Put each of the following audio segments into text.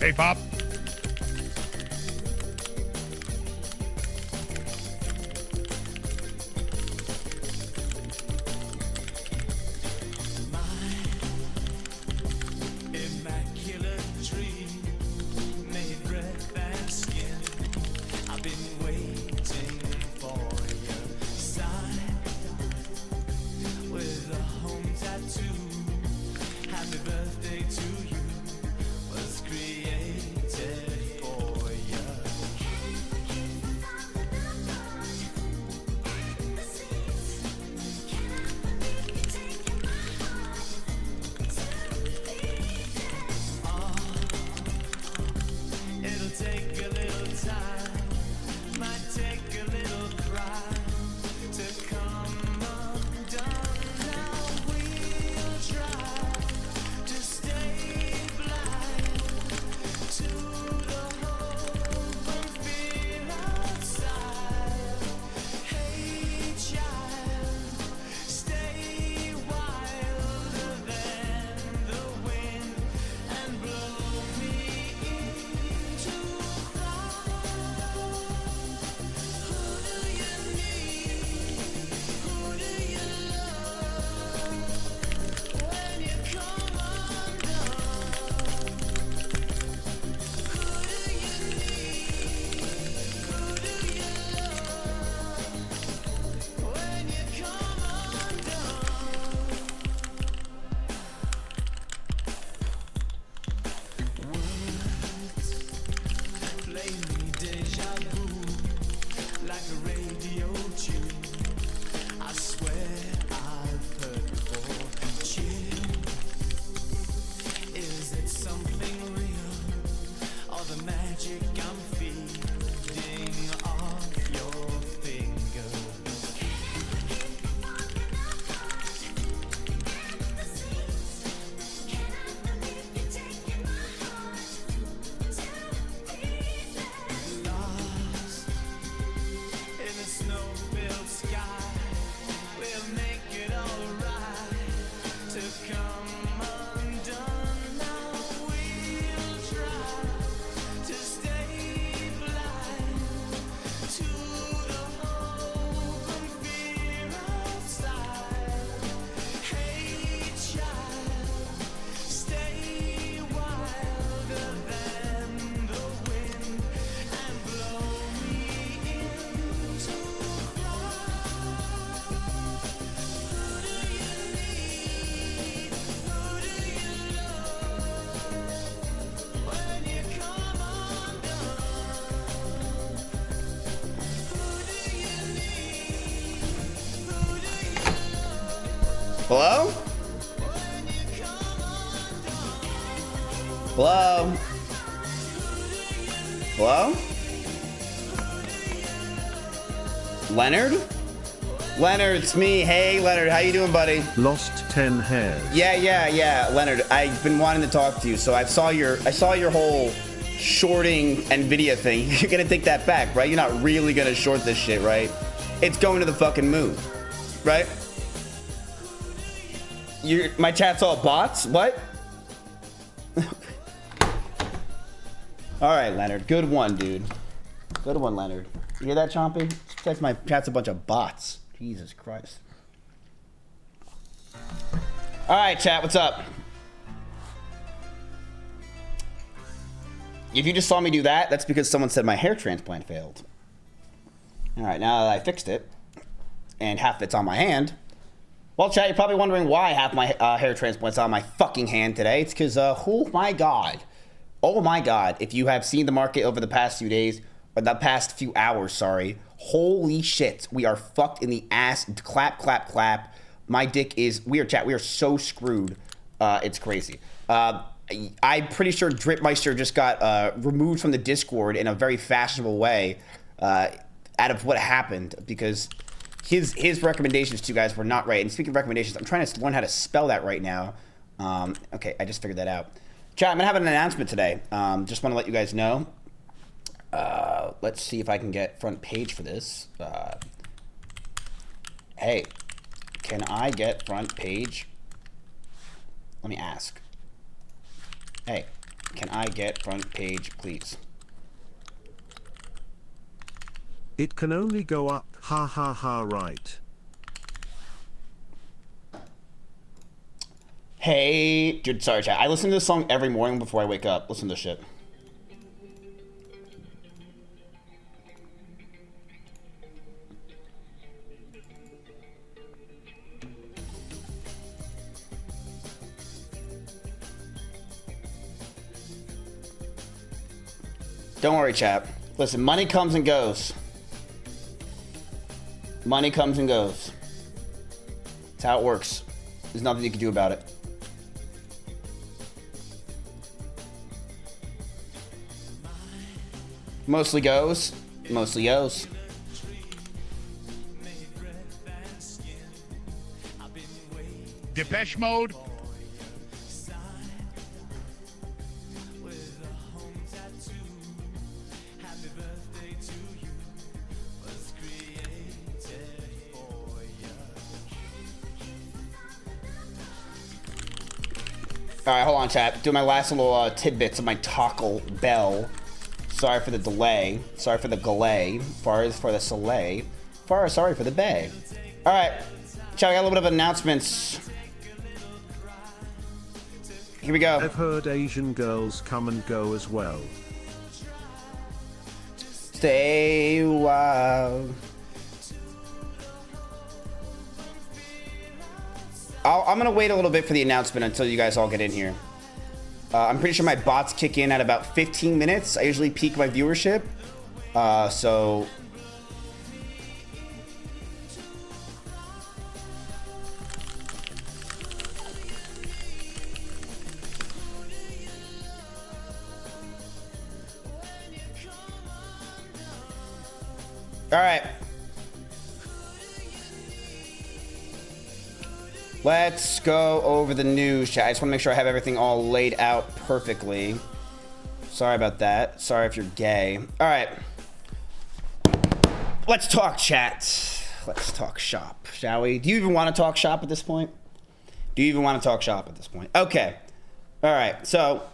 Hey, Pop. Hello? Hello? Hello? Leonard? Leonard, it's me. Hey, Leonard, how you doing, buddy? Lost 10 hairs. Yeah, Leonard. I've been wanting to talk to you, so I saw your whole shorting NVIDIA thing. You're gonna take that back, right? You're not really gonna short this shit, right? It's going to the fucking moon, right? My chat's all bots? What? All right, Leonard. Good one, dude. Good one, Leonard. You hear that, Chompy? That's my chat's a bunch of bots. Jesus Christ. All right, chat. What's up? If you just saw me do that, that's because someone said my hair transplant failed. All right, now that I fixed it, and half of it's on my hand. Well, chat, you're probably wondering why half my hair transplant's on my fucking hand today. It's because, oh my god, if you have seen the market over the past few days, or the past few hours, sorry, holy shit, we are fucked in the ass. Clap, clap, clap. My dick is, we are so screwed. It's crazy. I'm pretty sure Dripmeister just got removed from the Discord in a very fashionable way out of what happened, because his recommendations to you guys were not right. And speaking of recommendations, I'm trying to learn how to spell that right now. Okay, I just figured that out. Chat, I'm gonna have an announcement today. Just want to let you guys know. Let's see if I can get front page for this. Hey, can I get front page? Let me ask. Hey, Can I get front page, please? It can only go up. Ha ha ha, right. Hey, dude, sorry, chat. I listen to this song every morning before I wake up. Listen to this shit. Don't worry, chat. Listen, money comes and goes. Money comes and goes. That's how it works. There's nothing you can do about it. Mostly goes. Mostly goes. Depeche Mode. All right, hold on, chat. Do my last little tidbits of my Taco Bell. Sorry for the delay. Sorry for the delay. Far as for the soleil. Sorry for the bay. All right, chat. We got a little bit of announcements. Here we go. I've heard Asian girls come and go as well. Stay wild. I'm going to wait a little bit for the announcement until you guys all get in here. I'm pretty sure my bots kick in at about 15 minutes. I usually peak my viewership. So... All right. Let's go over the news, chat. I just want to make sure I have everything all laid out perfectly. Sorry about that. Sorry if you're gay. All right. Let's talk, chat. Let's talk shop, shall we? Do you even want to talk shop at this point? Do you even want to talk shop at this point? Okay. All right. So,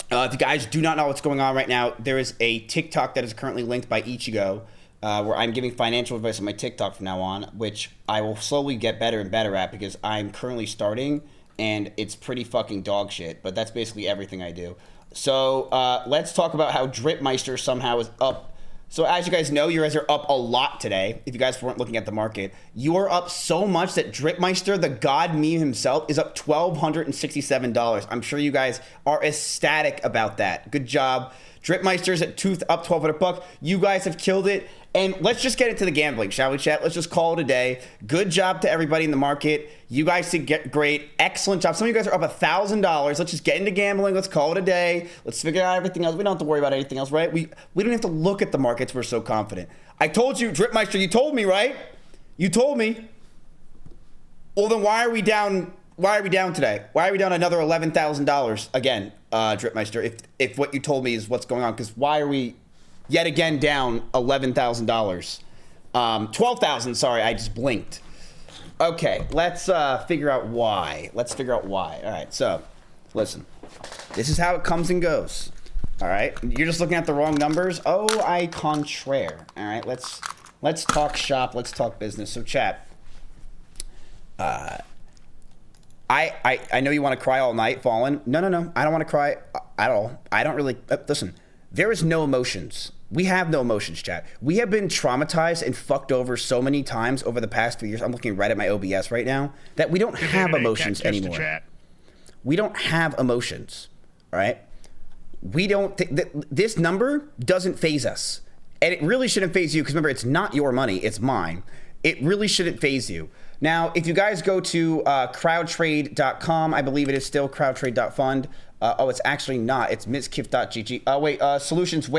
if you guys do not know what's going on right now, there is a TikTok that is currently linked by Ichigo. Where I'm giving financial advice on my TikTok from now on, which I will slowly get better and better at because I'm currently starting and it's pretty fucking dog shit, but that's basically everything I do. So let's talk about how Dripmeister somehow is up. So as you guys know, you guys are up a lot today. If you guys weren't looking at the market, you are up so much that Dripmeister, the god meme himself, is up $1,267. I'm sure you guys are ecstatic about that. Good job. Dripmeister's at up $1,200. You guys have killed it. And let's just get into the gambling, shall we, chat? Let's just call it a day. Good job to everybody in the market. You guys did get great. Excellent job. Some of you guys are up $1,000. Let's just get into gambling. Let's call it a day. Let's figure out everything else. We don't have to worry about anything else, right? We don't have to look at the markets. We're so confident. I told you, Dripmeister, you told me, right? You told me. Well, then why are we down? Why are we down today? Why are we down another $11,000 again, Dripmeister? If what you told me is what's going on, because why are we yet again down $11,000? $12,000. Sorry, I just blinked. Okay, let's figure out why. Let's figure out why. All right, so listen. This is how it comes and goes. All right, you're just looking at the wrong numbers. Oh, I contraire. All right, let's talk shop. Let's talk business. So, chat. I know you want to cry all night, Fallen. No. I don't want to cry at all. I don't really. Listen, there is no emotions. We have no emotions, chat. We have been traumatized and fucked over so many times over the past few years. I'm looking right at my OBS right now that we don't have emotions anymore. We don't have emotions, all right? We don't. This number doesn't phase us, and it really shouldn't phase you because remember, it's not your money, it's mine. It really shouldn't phase you. Now, if you guys go to crowdtrade.com, I believe it is still crowdtrade.fund. Oh, it's actually not. It's mizkif.gg. Oh, wait, solutions.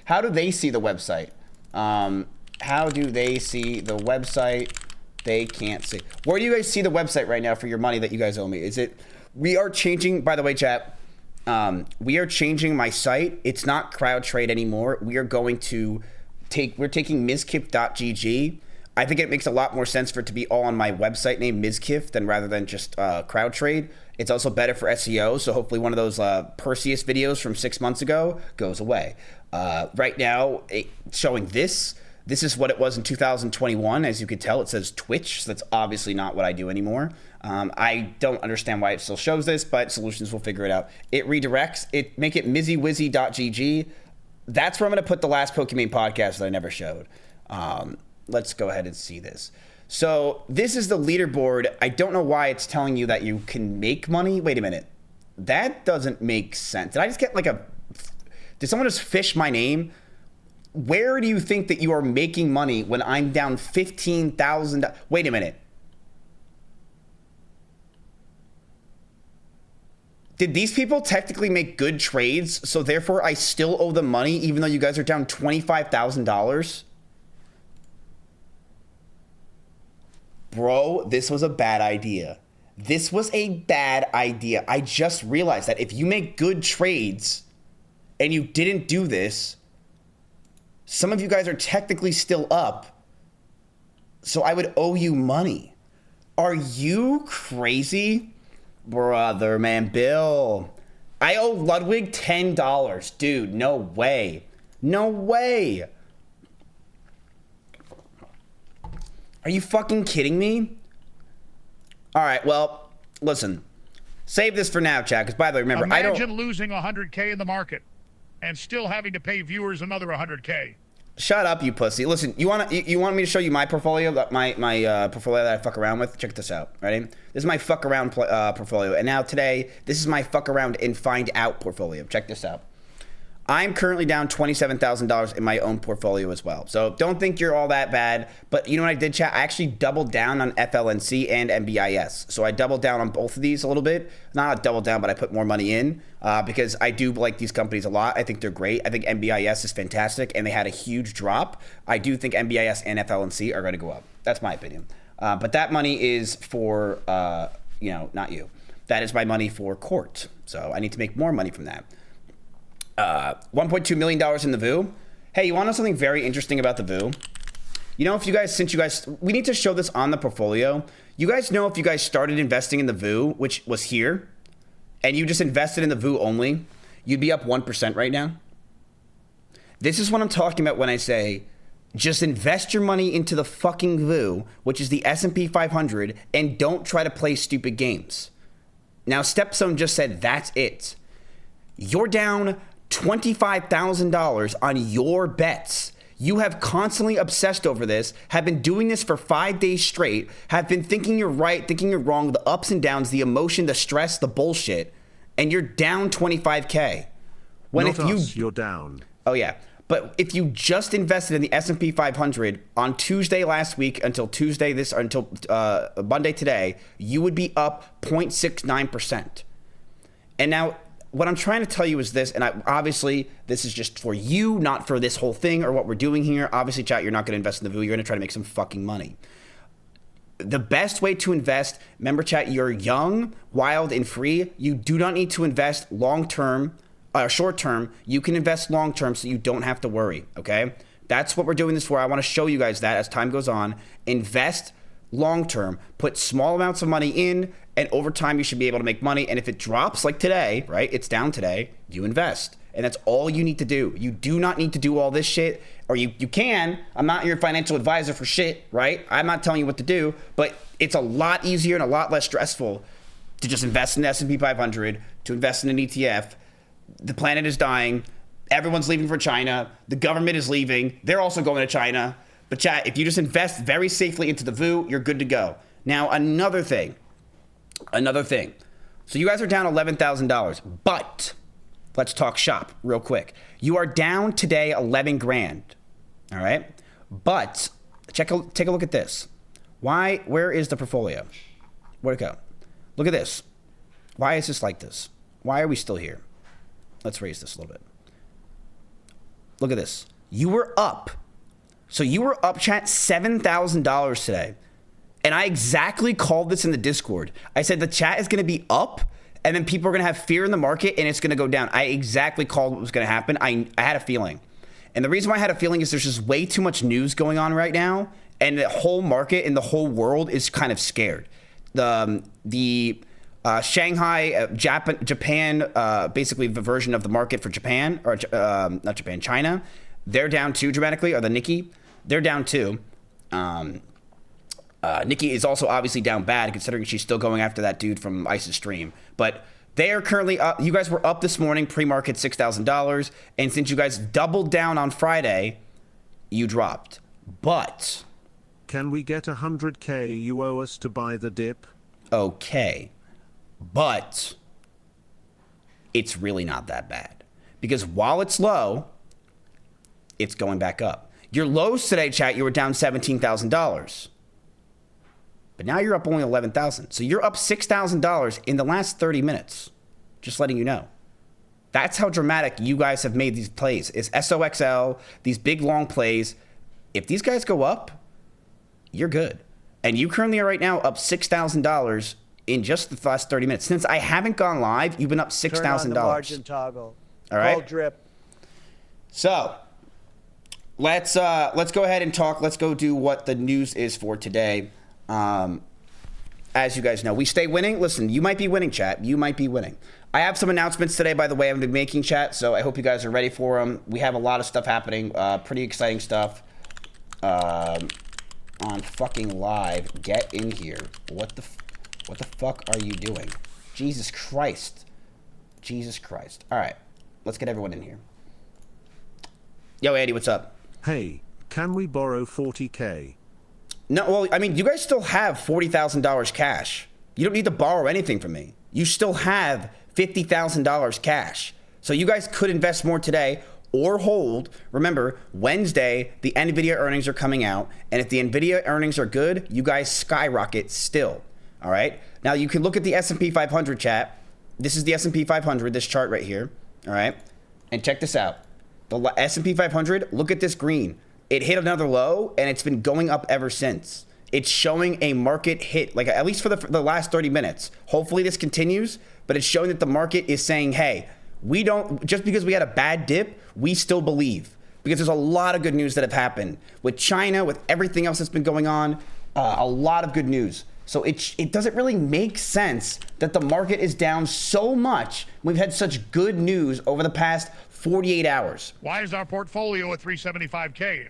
How do they see the website? How do they see the website? They can't see. Where do you guys see the website right now for your money that you guys owe me? We are changing, by the way, chat, we are changing my site. It's not CrowdTrade anymore. We're taking mizkif.gg. I think it makes a lot more sense for it to be all on my website name, Mizkif, rather than just CrowdTrade. It's also better for SEO. So hopefully one of those Perseus videos from 6 months ago goes away. Right now, showing this is what it was in 2021. As you can tell, it says Twitch. So that's obviously not what I do anymore. I don't understand why it still shows this, but Solutions will figure it out. It redirects. Make it mizzywizzy.gg. That's where I'm going to put the last Pokemon podcast that I never showed. Let's go ahead and see this. So this is the leaderboard. I don't know why it's telling you that you can make money. Wait a minute. That doesn't make sense. Did I just get did someone just fish my name? Where do you think that you are making money when I'm down $15,000? Wait a minute. Did these people technically make good trades, so therefore I still owe them money even though you guys are down $25,000? Bro, this was a bad idea. This was a bad idea. I just realized that if you make good trades and you didn't do this, some of you guys are technically still up, so I would owe you money. Are you crazy? Brother, man, Bill. I owe Ludwig $10. Dude, no way. No way. Are you fucking kidding me? All right, well, listen. Save this for now, chat, because by the way, remember, Imagine losing 100K in the market and still having to pay viewers another 100K. Shut up, you pussy. Listen, you want me to show you my portfolio, my portfolio that I fuck around with? Check this out, ready? This is my fuck around portfolio, and now today, this is my fuck around and find out portfolio. Check this out. I'm currently down $27,000 in my own portfolio as well. So don't think you're all that bad. But you know what I did, chat? I actually doubled down on FLNC and MBIS. So I doubled down on both of these a little bit. Not a double down, but I put more money in because I do like these companies a lot. I think they're great. I think MBIS is fantastic, and they had a huge drop. I do think MBIS and FLNC are going to go up. That's my opinion. But that money is for, not you. That is my money for court. So I need to make more money from that. $1.2 million in the VOO. Hey, you want to know something very interesting about the VOO? You know, we need to show this on the portfolio. You guys know if you guys started investing in the VOO, which was here, and you just invested in the VOO only, you'd be up 1% right now. This is what I'm talking about when I say, just invest your money into the fucking VOO, which is the S&P 500, and don't try to play stupid games. Now, Stepstone just said that's it. You're down $25,000 on your bets. You have constantly obsessed over this, have been doing this for 5 days straight, have been thinking you're right, thinking you're wrong, the ups and downs, the emotion, the stress, the bullshit, and you're down 25K. You're down. Oh yeah. But if you just invested in the S&P 500 on Tuesday last week until Monday today, you would be up 0.69%. And now what I'm trying to tell you is this, and obviously this is just for you, not for this whole thing or what we're doing here. Obviously, chat, you're not going to invest in the VOO. You're going to try to make some fucking money. The best way to invest, remember, chat, you're young, wild, and free. You do not need to invest long-term, short-term. You can invest long-term so you don't have to worry, okay? That's what we're doing this for. I want to show you guys that as time goes on. Invest long-term. Put small amounts of money in, and over time, you should be able to make money. And if it drops like today, right, it's down today, you invest. And that's all you need to do. You do not need to do all this shit, or you can. I'm not your financial advisor for shit, right? I'm not telling you what to do, but it's a lot easier and a lot less stressful to just invest in the S&P 500, to invest in an ETF. The planet is dying. Everyone's leaving for China. The government is leaving. They're also going to China. But chat, if you just invest very safely into the VOO, you're good to go. Now, another thing. So you guys are down $11,000, but let's talk shop real quick. You are down today 11 grand. All right. But take a look at this. Where is the portfolio? Where'd it go? Look at this. Why is this like this? Why are we still here? Let's raise this a little bit. Look at this. You were up. So you were up, chat, $7,000 today. And I exactly called this in the Discord. I said the chat is going to be up, and then people are going to have fear in the market, and it's going to go down. I exactly called what was going to happen. I had a feeling. And the reason why I had a feeling is there's just way too much news going on right now, and the whole market and the whole world is kind of scared. The Shanghai, Japan, basically the version of the market for Japan, or not Japan, China, they're down too dramatically, or the Nikkei, they're down too. Nikkei is also obviously down bad, considering she's still going after that dude from ISIS stream. But they are currently up. You guys were up this morning, pre-market $6,000. And since you guys doubled down on Friday, you dropped. But Can we get 100K you owe us to buy the dip? okay. But it's really not that bad. Because while it's low, it's going back up. Your lows today, chat, you were down $17,000. But now you're up only $11,000. So you're up $6,000 in the last 30 minutes. Just letting you know. That's how dramatic you guys have made these plays. It's SOXL, these big long plays. If these guys go up, you're good. And you currently are right now up $6,000 in just the last 30 minutes. Since I haven't gone live, you've been up $6,000. Turn on the margin toggle. All right. Call drip. So let's go ahead and talk. Let's go do what the news is for today. As you guys know, we stay winning. Listen, you might be winning, chat. You might be winning. I have some announcements today, by the way, I've been making, chat, so I hope you guys are ready for them. We have a lot of stuff happening, pretty exciting stuff on fucking live. Get in here. What the fuck are you doing? Jesus Christ. Jesus Christ. All right, let's get everyone in here. Yo, Andy, what's up? Hey, can we borrow 40K? No, well, I mean, you guys still have $40,000 cash. You don't need to borrow anything from me. You still have $50,000 cash. So you guys could invest more today or hold. Remember, Wednesday, the NVIDIA earnings are coming out. And if the NVIDIA earnings are good, you guys skyrocket still. All right? Now, you can look at the S&P 500, chat. This is the S&P 500, this chart right here. All right? And check this out. The S&P 500, look at this green. It hit another low, and it's been going up ever since. It's showing a market hit, like at least for the last 30 minutes. Hopefully this continues, but it's showing that the market is saying, hey, we don't, just because we had a bad dip, we still believe. Because there's a lot of good news that have happened. With China, with everything else that's been going on, a lot of good news. So it doesn't really make sense that the market is down so much. We've had such good news over the past 48 hours. Why is our portfolio at 375K?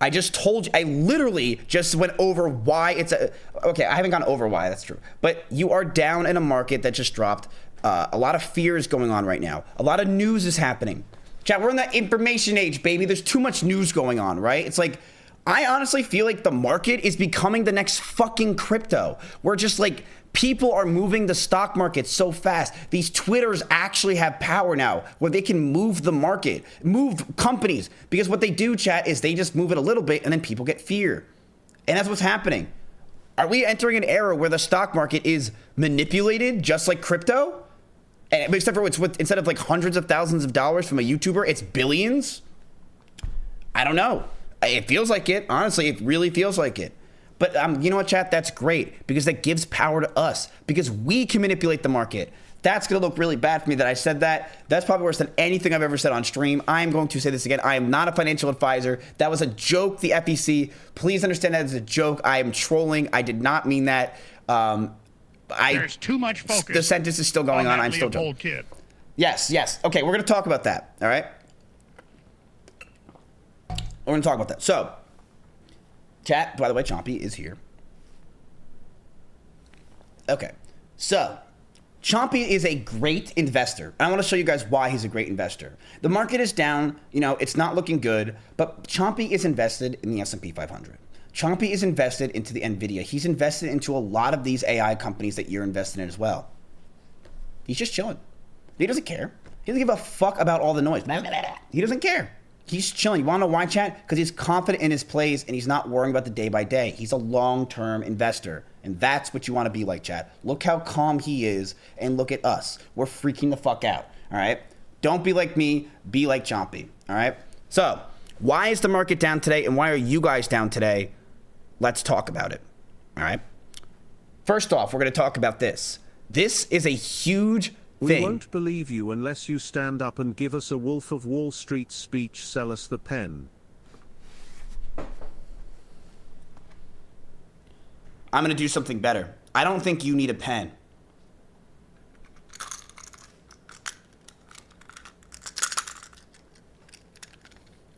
I just told you, I literally just went over why it's okay, I haven't gone over why, that's true. But you are down in a market that just dropped. A lot of fear is going on right now. A lot of news is happening. Chat, we're in that information age, baby. There's too much news going on, right? It's like, I honestly feel like the market is becoming the next fucking crypto. We're just like, people are moving the stock market so fast. These Twitters actually have power now where they can move the market, move companies. Because what they do, chat, is they just move it a little bit and then people get fear. And that's what's happening. Are we entering an era where the stock market is manipulated just like crypto? And except for instead of like hundreds of thousands of dollars from a YouTuber, it's billions? I don't know. It feels like it. Honestly, it really feels like it. But you know what, chat? That's great because that gives power to us because we can manipulate the market. That's going to look really bad for me that I said that. That's probably worse than anything I've ever said on stream. I am going to say this again. I am not a financial advisor. That was a joke, the FEC. Please understand that as a joke. I am trolling. I did not mean that. There's too much focus. The sentence is still going on. I'm still joking. Kid. Yes, yes. Okay, we're going to talk about that. All right? We're going to talk about that. So, chat, by the way, Chompy is here. Okay, so Chompy is a great investor. I want to show you guys why he's a great investor. The market is down, you know, it's not looking good, but Chompy is invested in the S&P 500. Chompy is invested into the NVIDIA. He's invested into a lot of these AI companies that you're invested in as well. He's just chilling. He doesn't care. He doesn't give a fuck about all the noise. He doesn't care. He's chilling. You want to know why, chat? Because he's confident in his plays and he's not worrying about the day by day. He's a long-term investor. And that's what you want to be like, chat. Look how calm he is and look at us. We're freaking the fuck out, all right? Don't be like me. Be like Chompy, all right? So, why is the market down today and why are you guys down today? Let's talk about it, all right? First off, we're going to talk about this. This is a huge We thing. won't believe you unless you stand up and give us a Wolf of Wall Street speech. Sell us the pen. I'm going to do something better. I don't think you need a pen.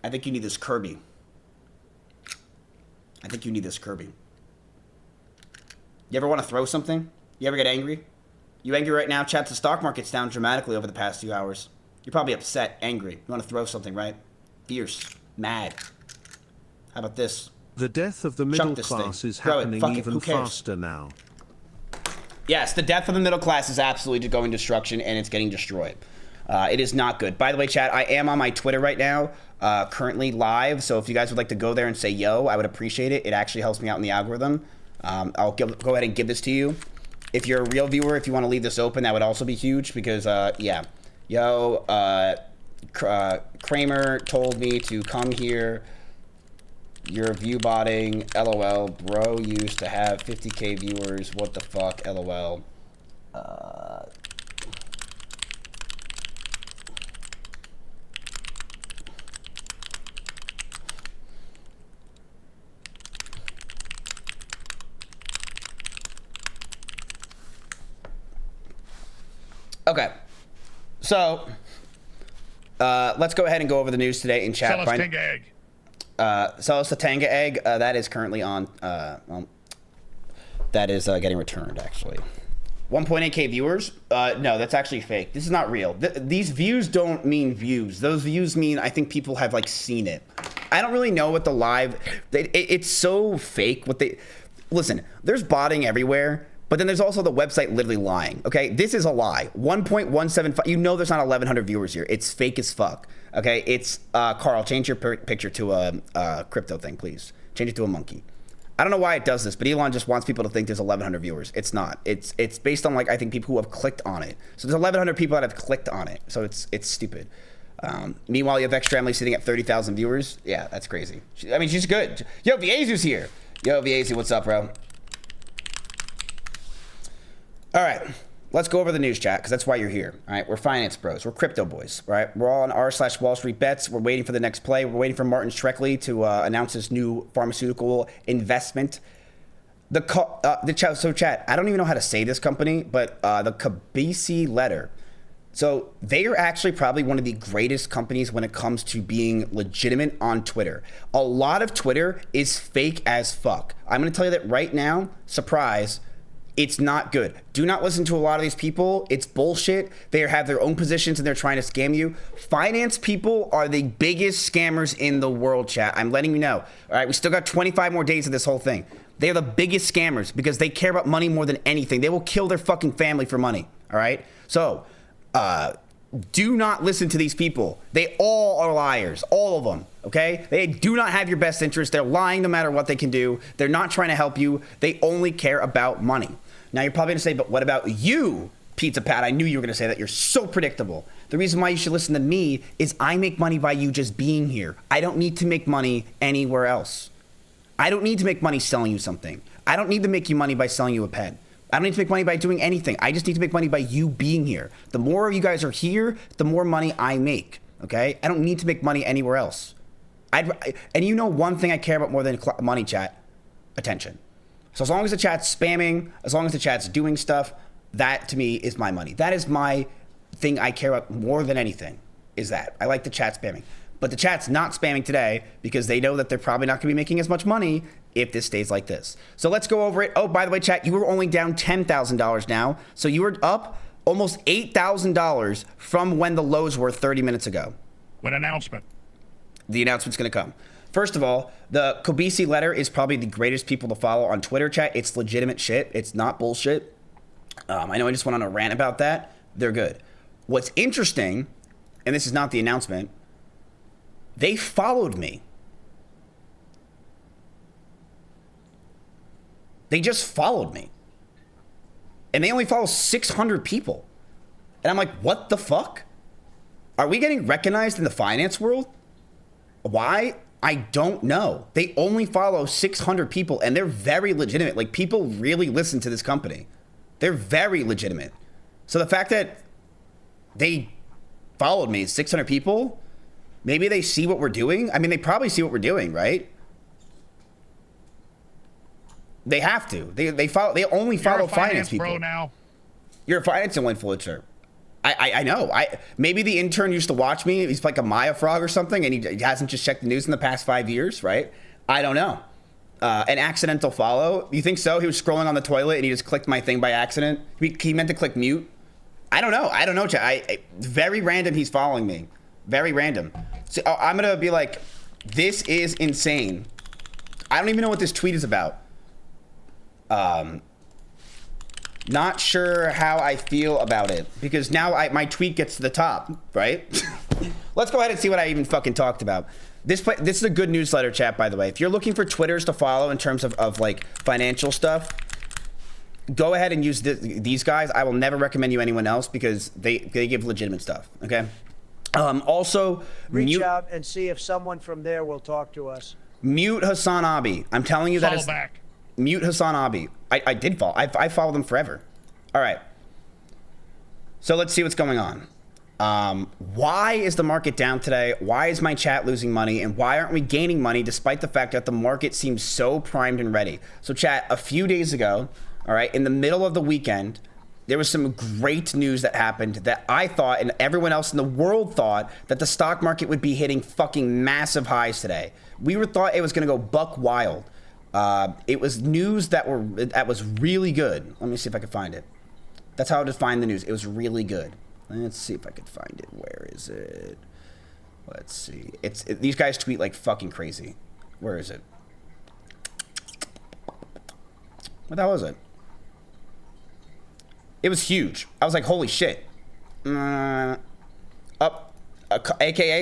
I think you need this Kirby. I think you need this Kirby. You ever want to throw something? You ever get angry? You angry right now? Chat, the stock market's down dramatically over the past few hours. You're probably upset, angry. You want to throw something, right? Fierce, mad. How about this? The death of the middle class is happening even faster now. Yes, the death of the middle class is absolutely going destruction, and it's getting destroyed. It is not good. By the way, chat, I am on my Twitter right now, currently live. So if you guys would like to go there and say yo, I would appreciate it. It actually helps me out in the algorithm. I'll go ahead and give this to you. If you're a real viewer, if you want to leave this open, that would also be huge because, yeah. Yo, Kramer told me to come here. You're view botting. LOL. Bro used to have 50K viewers. What the fuck? LOL. Okay. So, let's go ahead and go over the news today in chat. Sell us Tenga egg. Sell us the Tenga egg. That is currently on. Well, that is getting returned actually. 1.8K viewers. No, that's actually fake. This is not real. These views don't mean views. Those views mean I think people have like seen it. I don't really know what the live. It's so fake. What they listen. There's botting everywhere. But then there's also the website literally lying. Okay, this is a lie. 1.175. You know, there's not 1,100 viewers here. It's fake as fuck. Okay, it's Carl. Change your picture to a crypto thing, please. Change it to a monkey. I don't know why it does this, but Elon just wants people to think there's 1,100 viewers. It's not. It's based on like I think people who have clicked on it. So there's 1,100 people that have clicked on it. So it's stupid. Meanwhile, you have Extra Emily sitting at 30,000 viewers. Yeah, that's crazy. I mean, she's good. Yo, Viezu's here. Yo, Viezu, what's up, bro? All right, let's go over the news, chat, because that's why you're here. All right, we're finance bros. We're crypto boys. All right, we're all on r/Wall Street Bets. We're waiting for the next play. We're waiting for Martin Shkreli to announce his new pharmaceutical investment. So, chat, I don't even know how to say this company, but the KBC letter. So they are actually probably one of the greatest companies when it comes to being legitimate on Twitter. A lot of Twitter is fake as fuck. I'm going to tell you that right now. Surprise. It's not good. Do not listen to a lot of these people. It's bullshit. They have their own positions and they're trying to scam you. Finance people are the biggest scammers in the world, chat. I'm letting you know. All right, we still got 25 more days of this whole thing. They are the biggest scammers because they care about money more than anything. They will kill their fucking family for money. All right? So, do not listen to these people. They all are liars. All of them. Okay? They do not have your best interest. They're lying no matter what they can do. They're not trying to help you. They only care about money. Now, you're probably going to say, but what about you, Pizza Pat? I knew you were going to say that. You're so predictable. The reason why you should listen to me is I make money by you just being here. I don't need to make money anywhere else. I don't need to make money selling you something. I don't need to make you money by selling you a pen. I don't need to make money by doing anything. I just need to make money by you being here. The more you guys are here, the more money I make, okay? I don't need to make money anywhere else. And you know one thing I care about more than money, chat? Attention. So as long as the chat's spamming, as long as the chat's doing stuff, that to me is my money. That is my thing I care about more than anything, is that. I like the chat spamming. But the chat's not spamming today because they know that they're probably not going to be making as much money if this stays like this. So let's go over it. Oh, by the way, chat, you were only down $10,000 now. So you were up almost $8,000 from when the lows were 30 minutes ago. What announcement? The announcement's going to come. First of all, the KBC letter is probably the greatest people to follow on Twitter, chat. It's legitimate shit. It's not bullshit. I know I just went on a rant about that. They're good. What's interesting, and this is not the announcement, they followed me. They just followed me. And they only follow 600 people. And I'm like, what the fuck? Are we getting recognized in the finance world? Why? I don't know. They only follow 600 people and they're very legitimate. Like, people really listen to this company. They're very legitimate. So the fact that they followed me, 600 people, maybe they see what we're doing. I mean, they probably see what we're doing, right? They have to. They only follow finance people. Pro now. You're a financial influencer. I know. Maybe the intern used to watch me. He's like a Maya frog or something, and he hasn't just checked the news in the past 5 years, right? I don't know. An accidental follow? You think so? He was scrolling on the toilet and he just clicked my thing by accident. He meant to click mute. I don't know. Chat. Very random. He's following me. Very random. So I'm gonna be like, this is insane. I don't even know what this tweet is about. Not sure how I feel about it because now my tweet gets to the top, right? Let's go ahead and see what I even fucking talked about. This is a good newsletter, chat, by the way. If you're looking for Twitters to follow in terms of like financial stuff, go ahead and use these guys. I will never recommend you anyone else because they give legitimate stuff, okay? Also, reach out and see if someone from there will talk to us. Mute Hassan Abi. I'm telling you that Follow is back. Mute Hassan Abi. I did follow. I followed them forever. All right. So let's see what's going on. Why is the market down today? Why is my chat losing money? And why aren't we gaining money despite the fact that the market seems so primed and ready? So chat, a few days ago, all right, in the middle of the weekend, there was some great news that happened that I thought and everyone else in the world thought that the stock market would be hitting fucking massive highs today. We thought it was going to go buck wild. It was news that was really good. Let me see if I can find it. That's how I define the news. It was really good. Let's see if I can find it. Where is it? Let's see. These guys tweet like fucking crazy. Where is it? What the hell was it? It was huge. I was like, holy shit. AKA,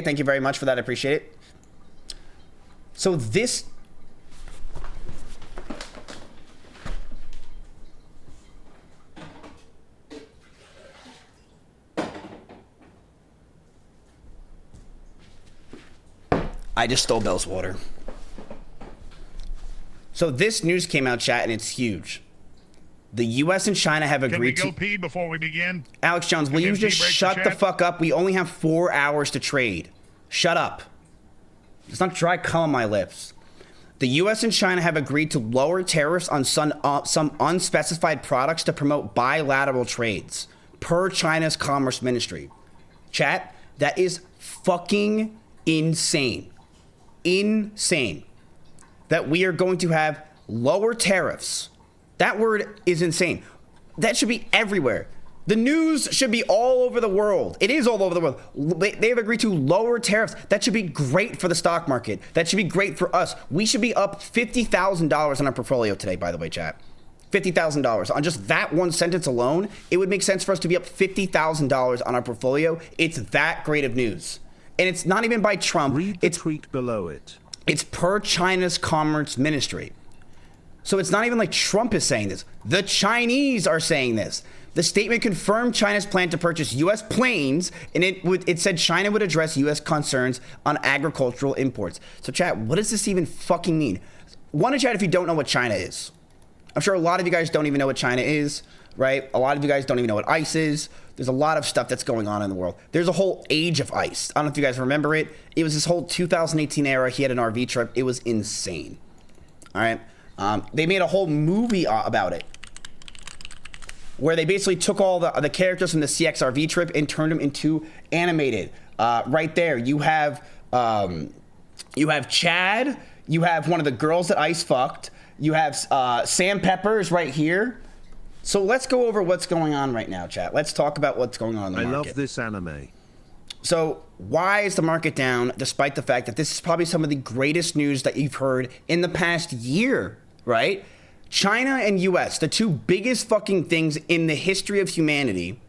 thank you very much for that. I appreciate it. So this... I just stole Bell's water. So this news came out, chat, and it's huge. The U.S. and China have agreed to... Can we go pee before we begin? Alex Jones, will you just shut the fuck up? We only have 4 hours to trade. Shut up. It's not dry cum on my lips. The U.S. and China have agreed to lower tariffs on some unspecified products to promote bilateral trades, per China's Commerce Ministry. Chat, that is fucking insane. Insane. That we are going to have lower tariffs. That word is insane. That should be everywhere. The news should be all over the world. It is all over the world. They have agreed to lower tariffs. That should be great for the stock market. That should be great for us. We should be up $50,000 on our portfolio today, by the way, chat. $50,000. On just that one sentence alone, it would make sense for us to be up $50,000 on our portfolio. It's that great of news. And it's not even by Trump. Read the tweet below it. It's per China's Commerce Ministry. So it's not even like Trump is saying this. The Chinese are saying this. The statement confirmed China's plan to purchase U.S. planes, and it said China would address U.S. concerns on agricultural imports. So chat, what does this even fucking mean? One in chat if you don't know what China is. I'm sure a lot of you guys don't even know what China is, right? A lot of you guys don't even know what ICE is. There's a lot of stuff that's going on in the world. There's a whole age of ICE. I don't know if you guys remember it. It was this whole 2018 era. He had an RV trip. It was insane. All right. They made a whole movie about it where they basically took all the characters from the CXRV trip and turned them into animated. Right there, you have Chad. You have one of the girls that ICE fucked. You have Sam Peppers right here. So let's go over what's going on right now, chat. Let's talk about what's going on in the market. I love this anime. So why is the market down despite the fact that this is probably some of the greatest news that you've heard in the past year, right? China and US, the two biggest fucking things in the history of humanity,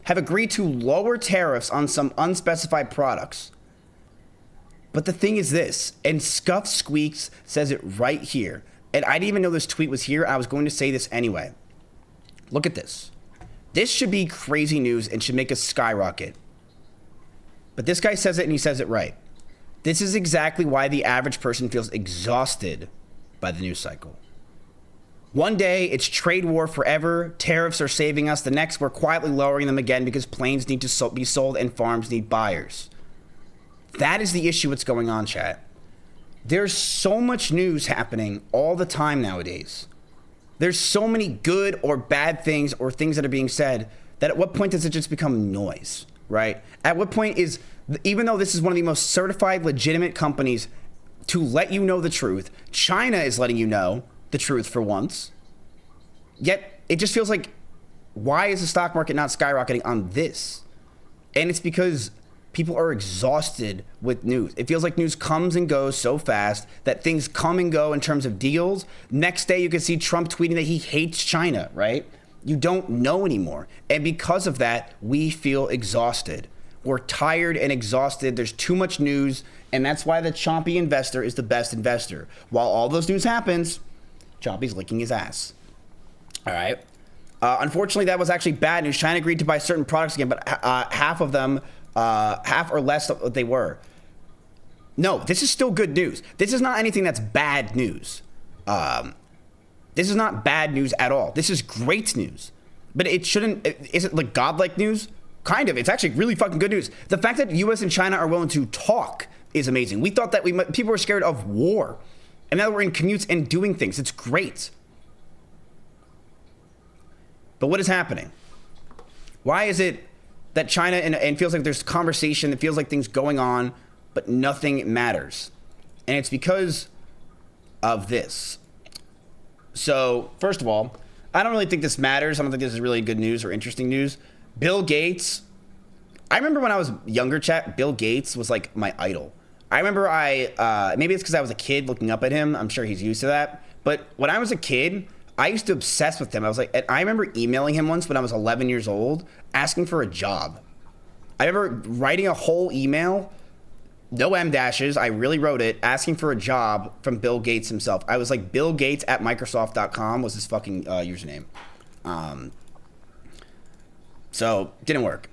have agreed to lower tariffs on some unspecified products. But the thing is this, and Scuff Squeaks says it right here, and I didn't even know this tweet was here. I was going to say this anyway. Look at this. This should be crazy news and should make us skyrocket. But this guy says it and he says it right. This is exactly why the average person feels exhausted by the news cycle. One day it's trade war forever, tariffs are saving us. The next we're quietly lowering them again because planes need to be sold and farms need buyers. That is the issue that's going on, chat. There's so much news happening all the time nowadays. There's so many good or bad things or things that are being said that at what point does it just become noise, right? At what point is, even though this is one of the most certified, legitimate companies to let you know the truth, China is letting you know the truth for once, yet it just feels like, why is the stock market not skyrocketing on this? And it's because people are exhausted with news. It feels like news comes and goes so fast that things come and go in terms of deals. Next day, you can see Trump tweeting that he hates China, right? You don't know anymore. And because of that, we feel exhausted. We're tired and exhausted. There's too much news. And that's why the chompy investor is the best investor. While all those news happens, Chompy's licking his ass. All right. Unfortunately, that was actually bad news. China agreed to buy certain products again, but half of them, half or less of what they were. No, this is still good news. This is not anything that's bad news. This is not bad news at all. This is great news. But it shouldn't, is it like godlike news? Kind of. It's actually really fucking good news. The fact that US and China are willing to talk is amazing. We thought that people were scared of war. And now we're in commutes and doing things. It's great. But what is happening? Why is it that China and feels like there's conversation, it feels like things going on, but nothing matters? And it's because of this. So, first of all, I don't really think this matters. I don't think this is really good news or interesting news. Bill Gates, I remember when I was younger, chat, Bill Gates was like my idol. I remember maybe it's because I was a kid looking up at him. I'm sure he's used to that. But when I was a kid, I used to obsess with him. I remember emailing him once when I was 11 years old, asking for a job. I remember writing a whole email, no M dashes, I really wrote it, asking for a job from Bill Gates himself. I was like, Bill Gates at Microsoft.com was his fucking username. So, didn't work.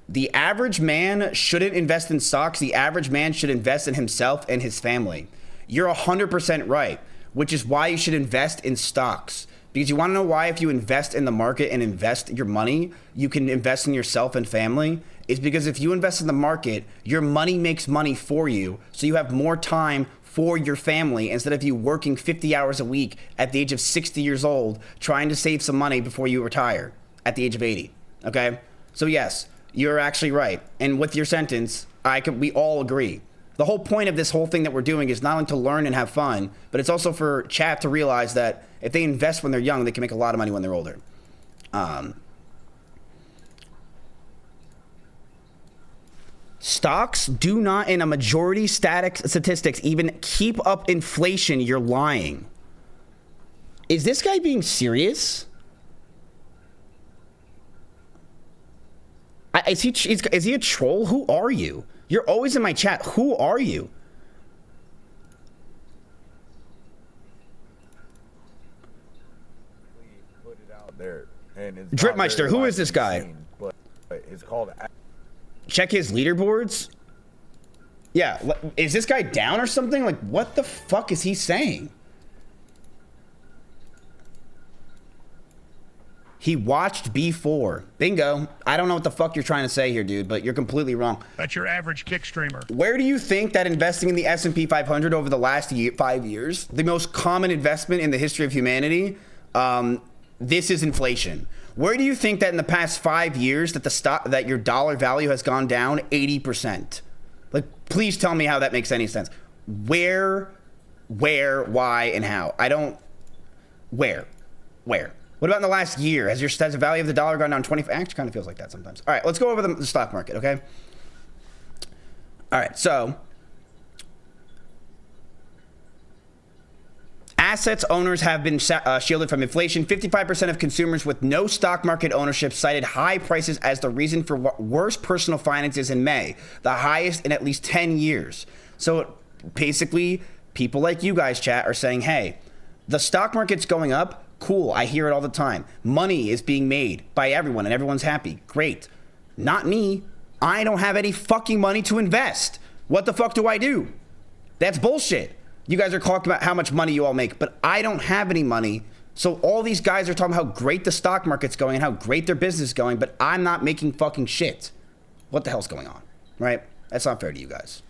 The average man shouldn't invest in stocks. The average man should invest in himself and his family. You're 100% right, which is why you should invest in stocks. Because you want to know why if you invest in the market and invest your money, you can invest in yourself and family? Is because if you invest in the market, your money makes money for you, so you have more time for your family instead of you working 50 hours a week at the age of 60 years old trying to save some money before you retire at the age of 80, okay? So yes, you're actually right. And with your sentence, we all agree. The whole point of this whole thing that we're doing is not only to learn and have fun, but it's also for chat to realize that if they invest when they're young, they can make a lot of money when they're older. Stocks do not, in a majority statistics, even keep up inflation. You're lying. Is this guy being serious? Is he a troll? Who are you? You're always in my chat. Who are you? Put it out there, and it's Dripmeister, who is this guy? But it's called. Check his leaderboards. Yeah, is this guy down or something? Like, what the fuck is he saying? He watched B4. Bingo. I don't know what the fuck you're trying to say here, dude, but you're completely wrong. That's your average kick streamer. Where do you think that investing in the S&P 500 over the last 5 years, the most common investment in the history of humanity, this is inflation. Where do you think that in the past 5 years that your dollar value has gone down 80%? Like, please tell me how that makes any sense. Where, why, and how? Where? What about in the last year? Has the value of the dollar gone down 20? Actually, kind of feels like that sometimes. All right, let's go over the stock market, okay? All right, so assets owners have been shielded from inflation. 55% of consumers with no stock market ownership cited high prices as the reason for worse personal finances in May, the highest in at least 10 years. So basically, people like you guys, chat, are saying, hey, the stock market's going up. Cool, I hear it all the time. Money is being made by everyone and everyone's happy. Great. Not me. I don't have any fucking money to invest. What the fuck do I do? That's bullshit. You guys are talking about how much money you all make, but I don't have any money. So all these guys are talking about how great the stock market's going and how great their business is going, but I'm not making fucking shit. What the hell's going on, right? That's not fair to you guys.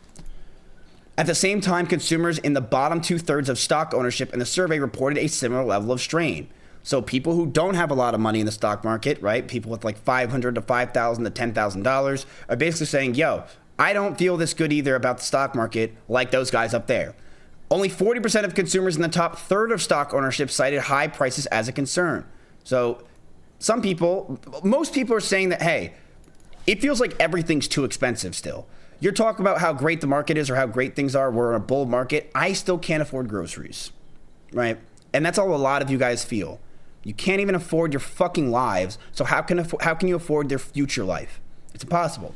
At the same time, consumers in the bottom 2/3 of stock ownership in the survey reported a similar level of strain. So people who don't have a lot of money in the stock market, right? People with like $500 to $5,000 to $10,000 are basically saying, yo, I don't feel this good either about the stock market like those guys up there. Only 40% of consumers in the top third of stock ownership cited high prices as a concern. So most people are saying that, hey, it feels like everything's too expensive still. You're talking about how great the market is or how great things are. We're in a bull market. I still can't afford groceries, right? And that's all a lot of you guys feel. You can't even afford your fucking lives. So how can you afford their future life? It's impossible.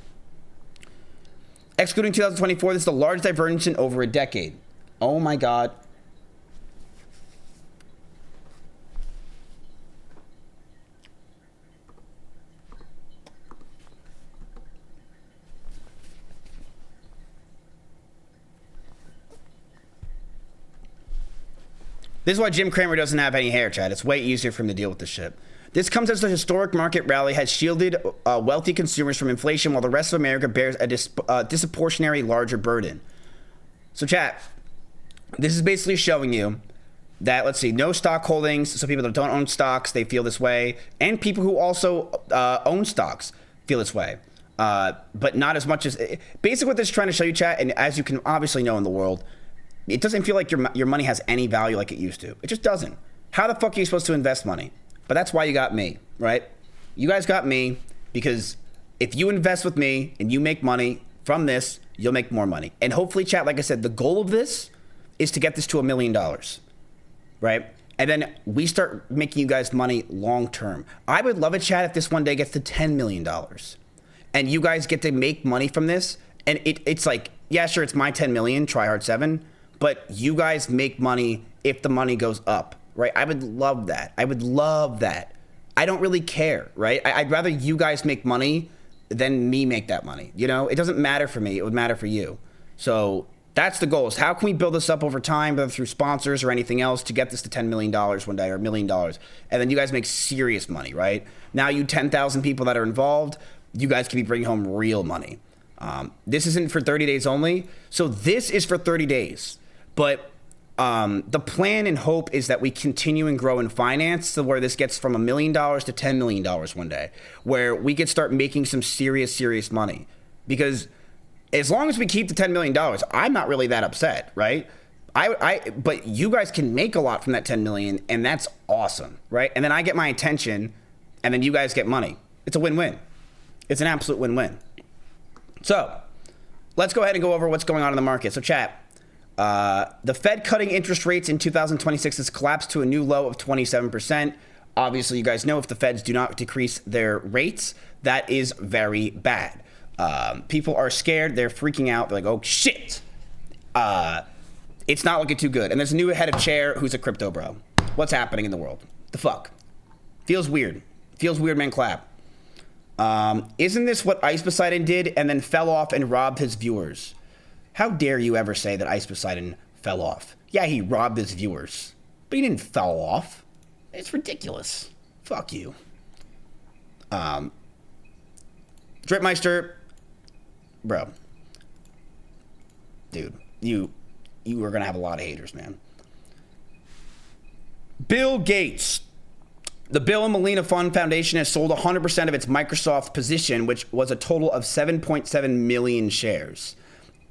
Excluding 2024, this is the largest divergence in over a decade. Oh my God. This is why Jim Cramer doesn't have any hair, Chad. It's way easier for him to deal with this shit. This comes as the historic market rally has shielded wealthy consumers from inflation while the rest of America bears a disproportionately larger burden. So, chat, this is basically showing you that, let's see, no stock holdings. So people that don't own stocks, they feel this way. And people who also own stocks feel this way. But not as much as... Basically what this is trying to show you, chat, and as you can obviously know in the world, it doesn't feel like your money has any value like it used to. It just doesn't. How the fuck are you supposed to invest money? But that's why you got me, right? You guys got me because if you invest with me and you make money from this, you'll make more money. And hopefully, chat, like I said, the goal of this is to get this to $1 million, right? And then we start making you guys money long term. I would love it, chat, if this one day gets to $10 million and you guys get to make money from this. And it's like, yeah, sure, it's my 10 million, try hard 7. But you guys make money if the money goes up, right? I would love that. I would love that. I don't really care, right? I'd rather you guys make money than me make that money. You know, it doesn't matter for me. It would matter for you. So that's the goal, is how can we build this up over time, whether through sponsors or anything else, to get this to $10 million one day or $1 million. And then you guys make serious money, right? Now you 10,000 people that are involved, you guys can be bringing home real money. This isn't for 30 days only. So this is for 30 days. But the plan and hope is that we continue and grow in finance to where this gets from $1 million to $10 million one day, where we could start making some serious money. Because as long as we keep the $10 million, I'm not really that upset, right? But you guys can make a lot from that 10 million, and that's awesome, right? And then I get my attention, and then you guys get money. It's a win-win. It's an absolute win-win. So let's go ahead and go over what's going on in the market. So chat. The Fed cutting interest rates in 2026 has collapsed to a new low of 27%. Obviously, you guys know if the Feds do not decrease their rates, that is very bad. People are scared. They're freaking out. They're like, oh, shit. It's not looking too good. And there's a new head of chair who's a crypto bro. What's happening in the world? The fuck? Feels weird. Feels weird, man, clap. Isn't this what Ice Poseidon did and then fell off and robbed his viewers? How dare you ever say that Ice Poseidon fell off? Yeah, he robbed his viewers, but he didn't fall off. It's ridiculous. Fuck you. Dripmeister, bro. Dude, you are gonna have a lot of haters, man. Bill Gates. The Bill and Melinda Fund Foundation has sold 100% of its Microsoft position, which was a total of 7.7 million shares.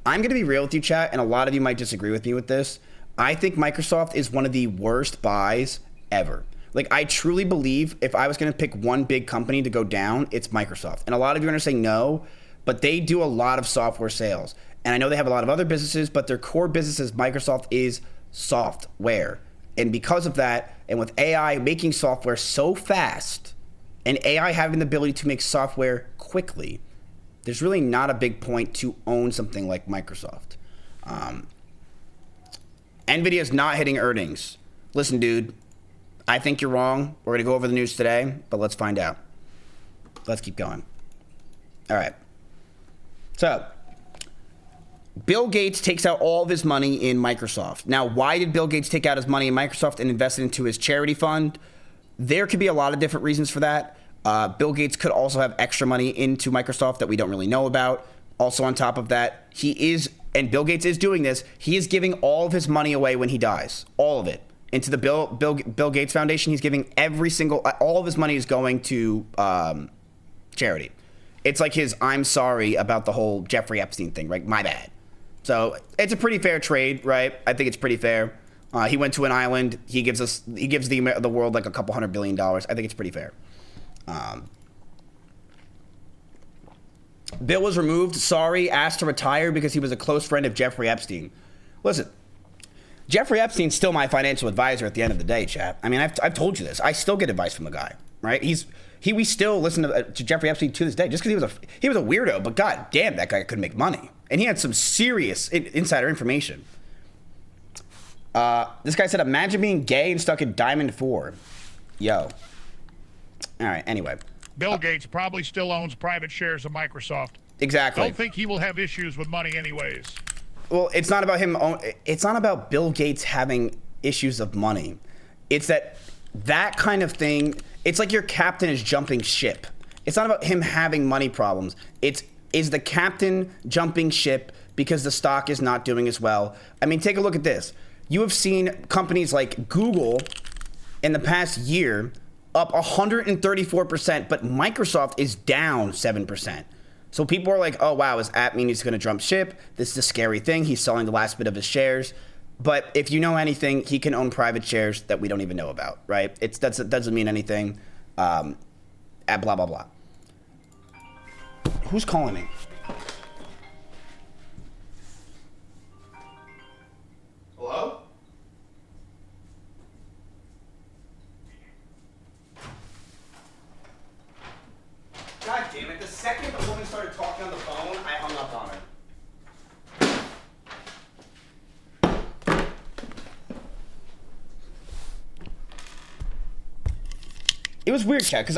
I'm going to be real with you, chat, and a lot of you might disagree with me with this. I think Microsoft is one of the worst buys ever. Like, I truly believe if I was going to pick one big company to go down, it's Microsoft. And a lot of you are going to say no, but they do a lot of software sales. And I know they have a lot of other businesses, but their core business as Microsoft is software. And because of that, and with AI making software so fast, and AI having the ability to make software quickly, there's really not a big point to own something like Microsoft. NVIDIA's not hitting earnings. Listen, dude, I think you're wrong. We're going to go over the news today, but let's find out. Let's keep going. All right. So, Bill Gates takes out all of his money in Microsoft. Now, why did Bill Gates take out his money in Microsoft and invest it into his charity fund? There could be a lot of different reasons for that. Bill Gates could also have extra money into Microsoft that we don't really know about. Also, on top of that, and Bill Gates is doing this, he is giving all of his money away when he dies. All of it. into the Bill Gates Foundation. He's giving all of his money is going to charity. It's like his I'm sorry about the whole Jeffrey Epstein thing, right? My bad. So it's a pretty fair trade, right? I think it's pretty fair. He went to an island. He gives the world like a couple $100 billion. I think it's pretty fair. Bill was removed, asked to retire because he was a close friend of Jeffrey Epstein. Listen, Jeffrey Epstein's still my financial advisor at the end of the day, chat. I mean, I've told you this. I still get advice from the guy, right? We still listen to Jeffrey Epstein to this day, just because he was a weirdo. But god damn, that guy could make money, and he had some serious insider information. This guy said, "Imagine being gay and stuck in Diamond 4." Yo. All right. Anyway. Bill Gates probably still owns private shares of Microsoft. Exactly. Don't think he will have issues with money anyways. Well, it's not about him. It's not about Bill Gates having issues of money. It's that kind of thing. It's like your captain is jumping ship. It's not about him having money problems. Is the captain jumping ship because the stock is not doing as well? I mean, take a look at this. You have seen companies like Google in the past year up 134%, but Microsoft is down 7%. So people are like, oh, wow, is app mean he's going to jump ship? This is a scary thing. He's selling the last bit of his shares. But if you know anything, he can own private shares that we don't even know about, right? That doesn't mean anything. Blah, blah, blah. Who's calling me? Hello? God damn it, the second the woman started talking on the phone, I hung up on her. It was weird, chat, because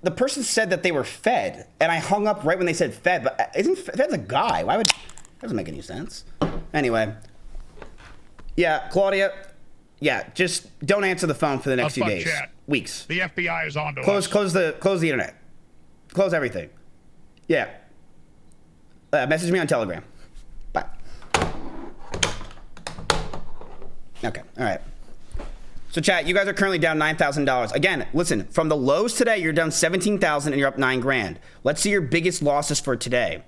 the person said that they were fed, and I hung up right when they said fed, but isn't Fed's a guy? Why would, that doesn't make any sense. Anyway. Yeah, Claudia, yeah, just don't answer the phone for the next few days. Chat. Weeks. The FBI is on to us. Close the internet. Close everything. Yeah. Message me on Telegram. Bye. Okay, all right. So chat, you guys are currently down $9,000. Again, listen, from the lows today, you're down 17,000 and you're up 9 grand. Let's see your biggest losses for today.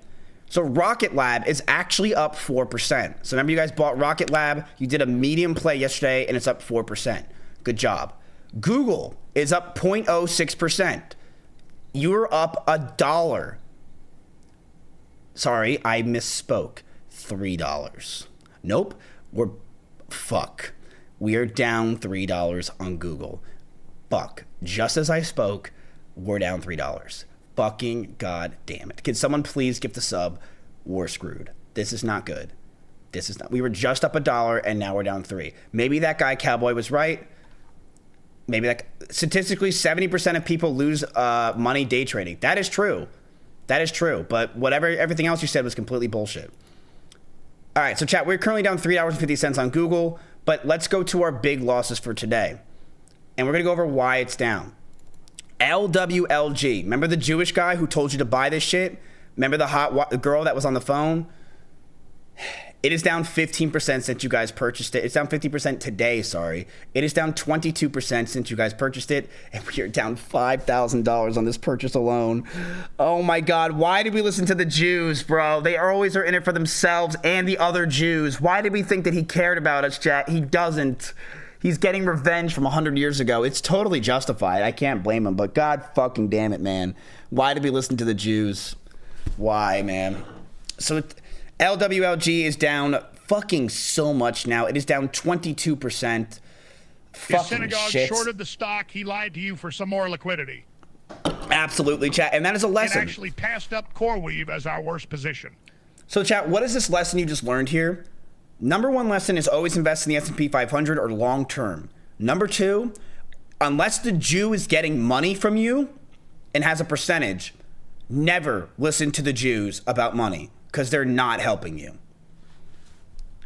So Rocket Lab is actually up 4%. So remember you guys bought Rocket Lab, you did a medium play yesterday and it's up 4%. Good job. Google is up 0.06%. You're up $1. Sorry, I misspoke. $3. Nope, we are down $3 on Google. Just as I spoke, we're down $3. Fucking god damn it. Can someone please give the sub? We're screwed. This is not good. We were just up $1 and now we're down 3. Maybe that guy Cowboy was right. Maybe statistically 70% of people lose money day trading. That is true. But everything else you said was completely bullshit. All right, so chat, we're currently down $3.50 on Google, but let's go to our big losses for today. And we're going to go over why it's down. LWLG. Remember the Jewish guy who told you to buy this shit? Remember the hot girl that was on the phone? It is down 15% since you guys purchased it. It's down 50% today, sorry. It is down 22% since you guys purchased it. And we are down $5,000 on this purchase alone. Oh my God, why did we listen to the Jews, bro? They always are in it for themselves and the other Jews. Why did we think that he cared about us, chat? He doesn't. He's getting revenge from 100 years ago. It's totally justified. I can't blame him, but God fucking damn it, man. Why did we listen to the Jews? Why, man? So LWLG is down fucking so much now. It is down 22%. His synagogue shorted the stock. He lied to you for some more liquidity. Absolutely, chat. And that is a lesson. And actually passed up CoreWeave as our worst position. So, chat, what is this lesson you just learned here? Number one lesson is always invest in the S&P 500 or long term. Number two, unless the Jew is getting money from you and has a percentage, never listen to the Jews about money because they're not helping you.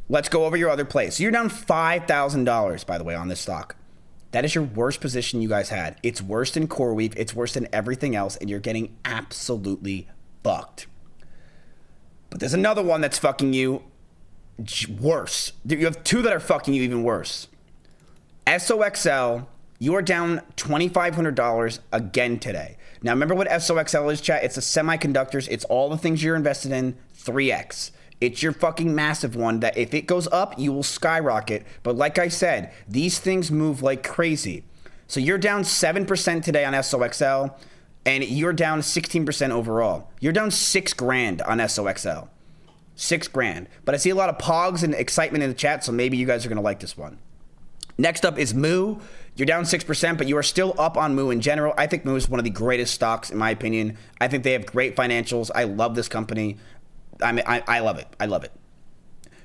Let's go over your other plays. So you're down $5,000, by the way, on this stock. That is your worst position you guys had. It's worse than CoreWeave. It's worse than everything else, and you're getting absolutely fucked. But there's another one that's fucking you worse. You have two that are fucking you even worse. SOXL, you are down $2,500 again today. Now, remember what SOXL is, chat? It's the semiconductors. It's all the things you're invested in, 3x. It's your fucking massive one that if it goes up, you will skyrocket. But like I said, these things move like crazy. So you're down 7% today on SOXL, and you're down 16% overall. You're down $6,000 on SOXL. $6,000. But I see a lot of pogs and excitement in the chat, so maybe you guys are going to like this one. Next up is Moo. You're down 6%, but you are still up on Moo in general. I think Moo is one of the greatest stocks, in my opinion. I think they have great financials. I love this company. I love it. I love it.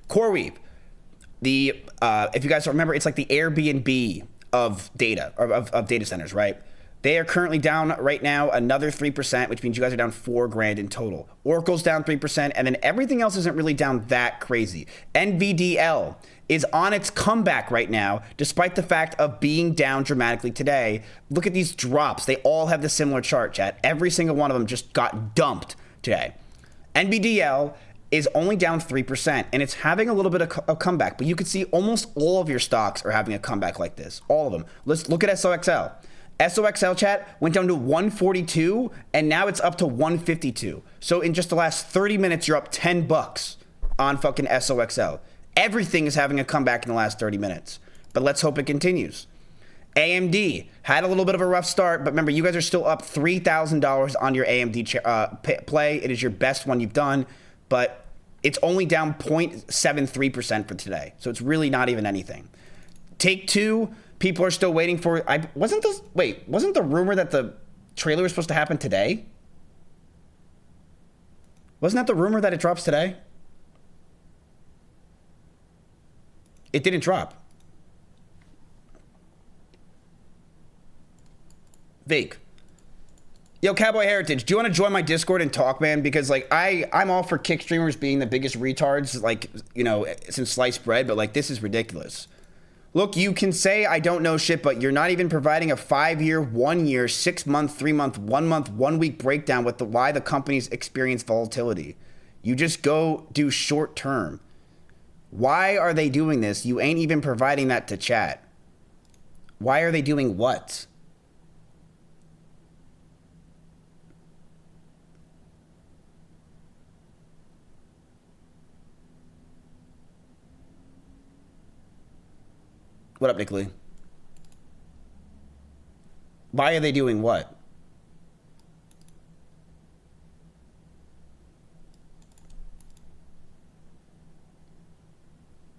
CoreWeave. If you guys remember, it's like the Airbnb of data, of data centers, right? They are currently down right now another 3%, which means you guys are down $4,000 in total. Oracle's down 3%, and then everything else isn't really down that crazy. NVDL is on its comeback right now, despite the fact of being down dramatically today. Look at these drops. They all have the similar chart, chat. Every single one of them just got dumped today. NVDL is only down 3%, and it's having a little bit of a comeback, but you can see almost all of your stocks are having a comeback like this. All of them. Let's look at SOXL. SOXL, chat, went down to 142, and now it's up to 152. So in just the last 30 minutes, you're up $10 on fucking SOXL. Everything is having a comeback in the last 30 minutes, but let's hope it continues. AMD had a little bit of a rough start, but remember, you guys are still up $3,000 on your AMD play. It is your best one you've done, but it's only down 0.73% for today. So it's really not even anything. Take-Two, people are still waiting for. Wasn't the rumor that the trailer was supposed to happen today? Wasn't that the rumor that it drops today? It didn't drop. Fake. Yo, Cowboy Heritage, do you want to join my Discord and talk, man? Because like I'm all for kick streamers being the biggest retards, like, you know, since sliced bread, but like this is ridiculous. Look, you can say I don't know shit, but you're not even providing a 5-year, 1 year, 6 month, 3 month, 1 month, 1 week breakdown with why the companies experience volatility. You just go do short term. Why are they doing this? You ain't even providing that to chat. Why are they doing what? What up, Nick Lee? Why are they doing what?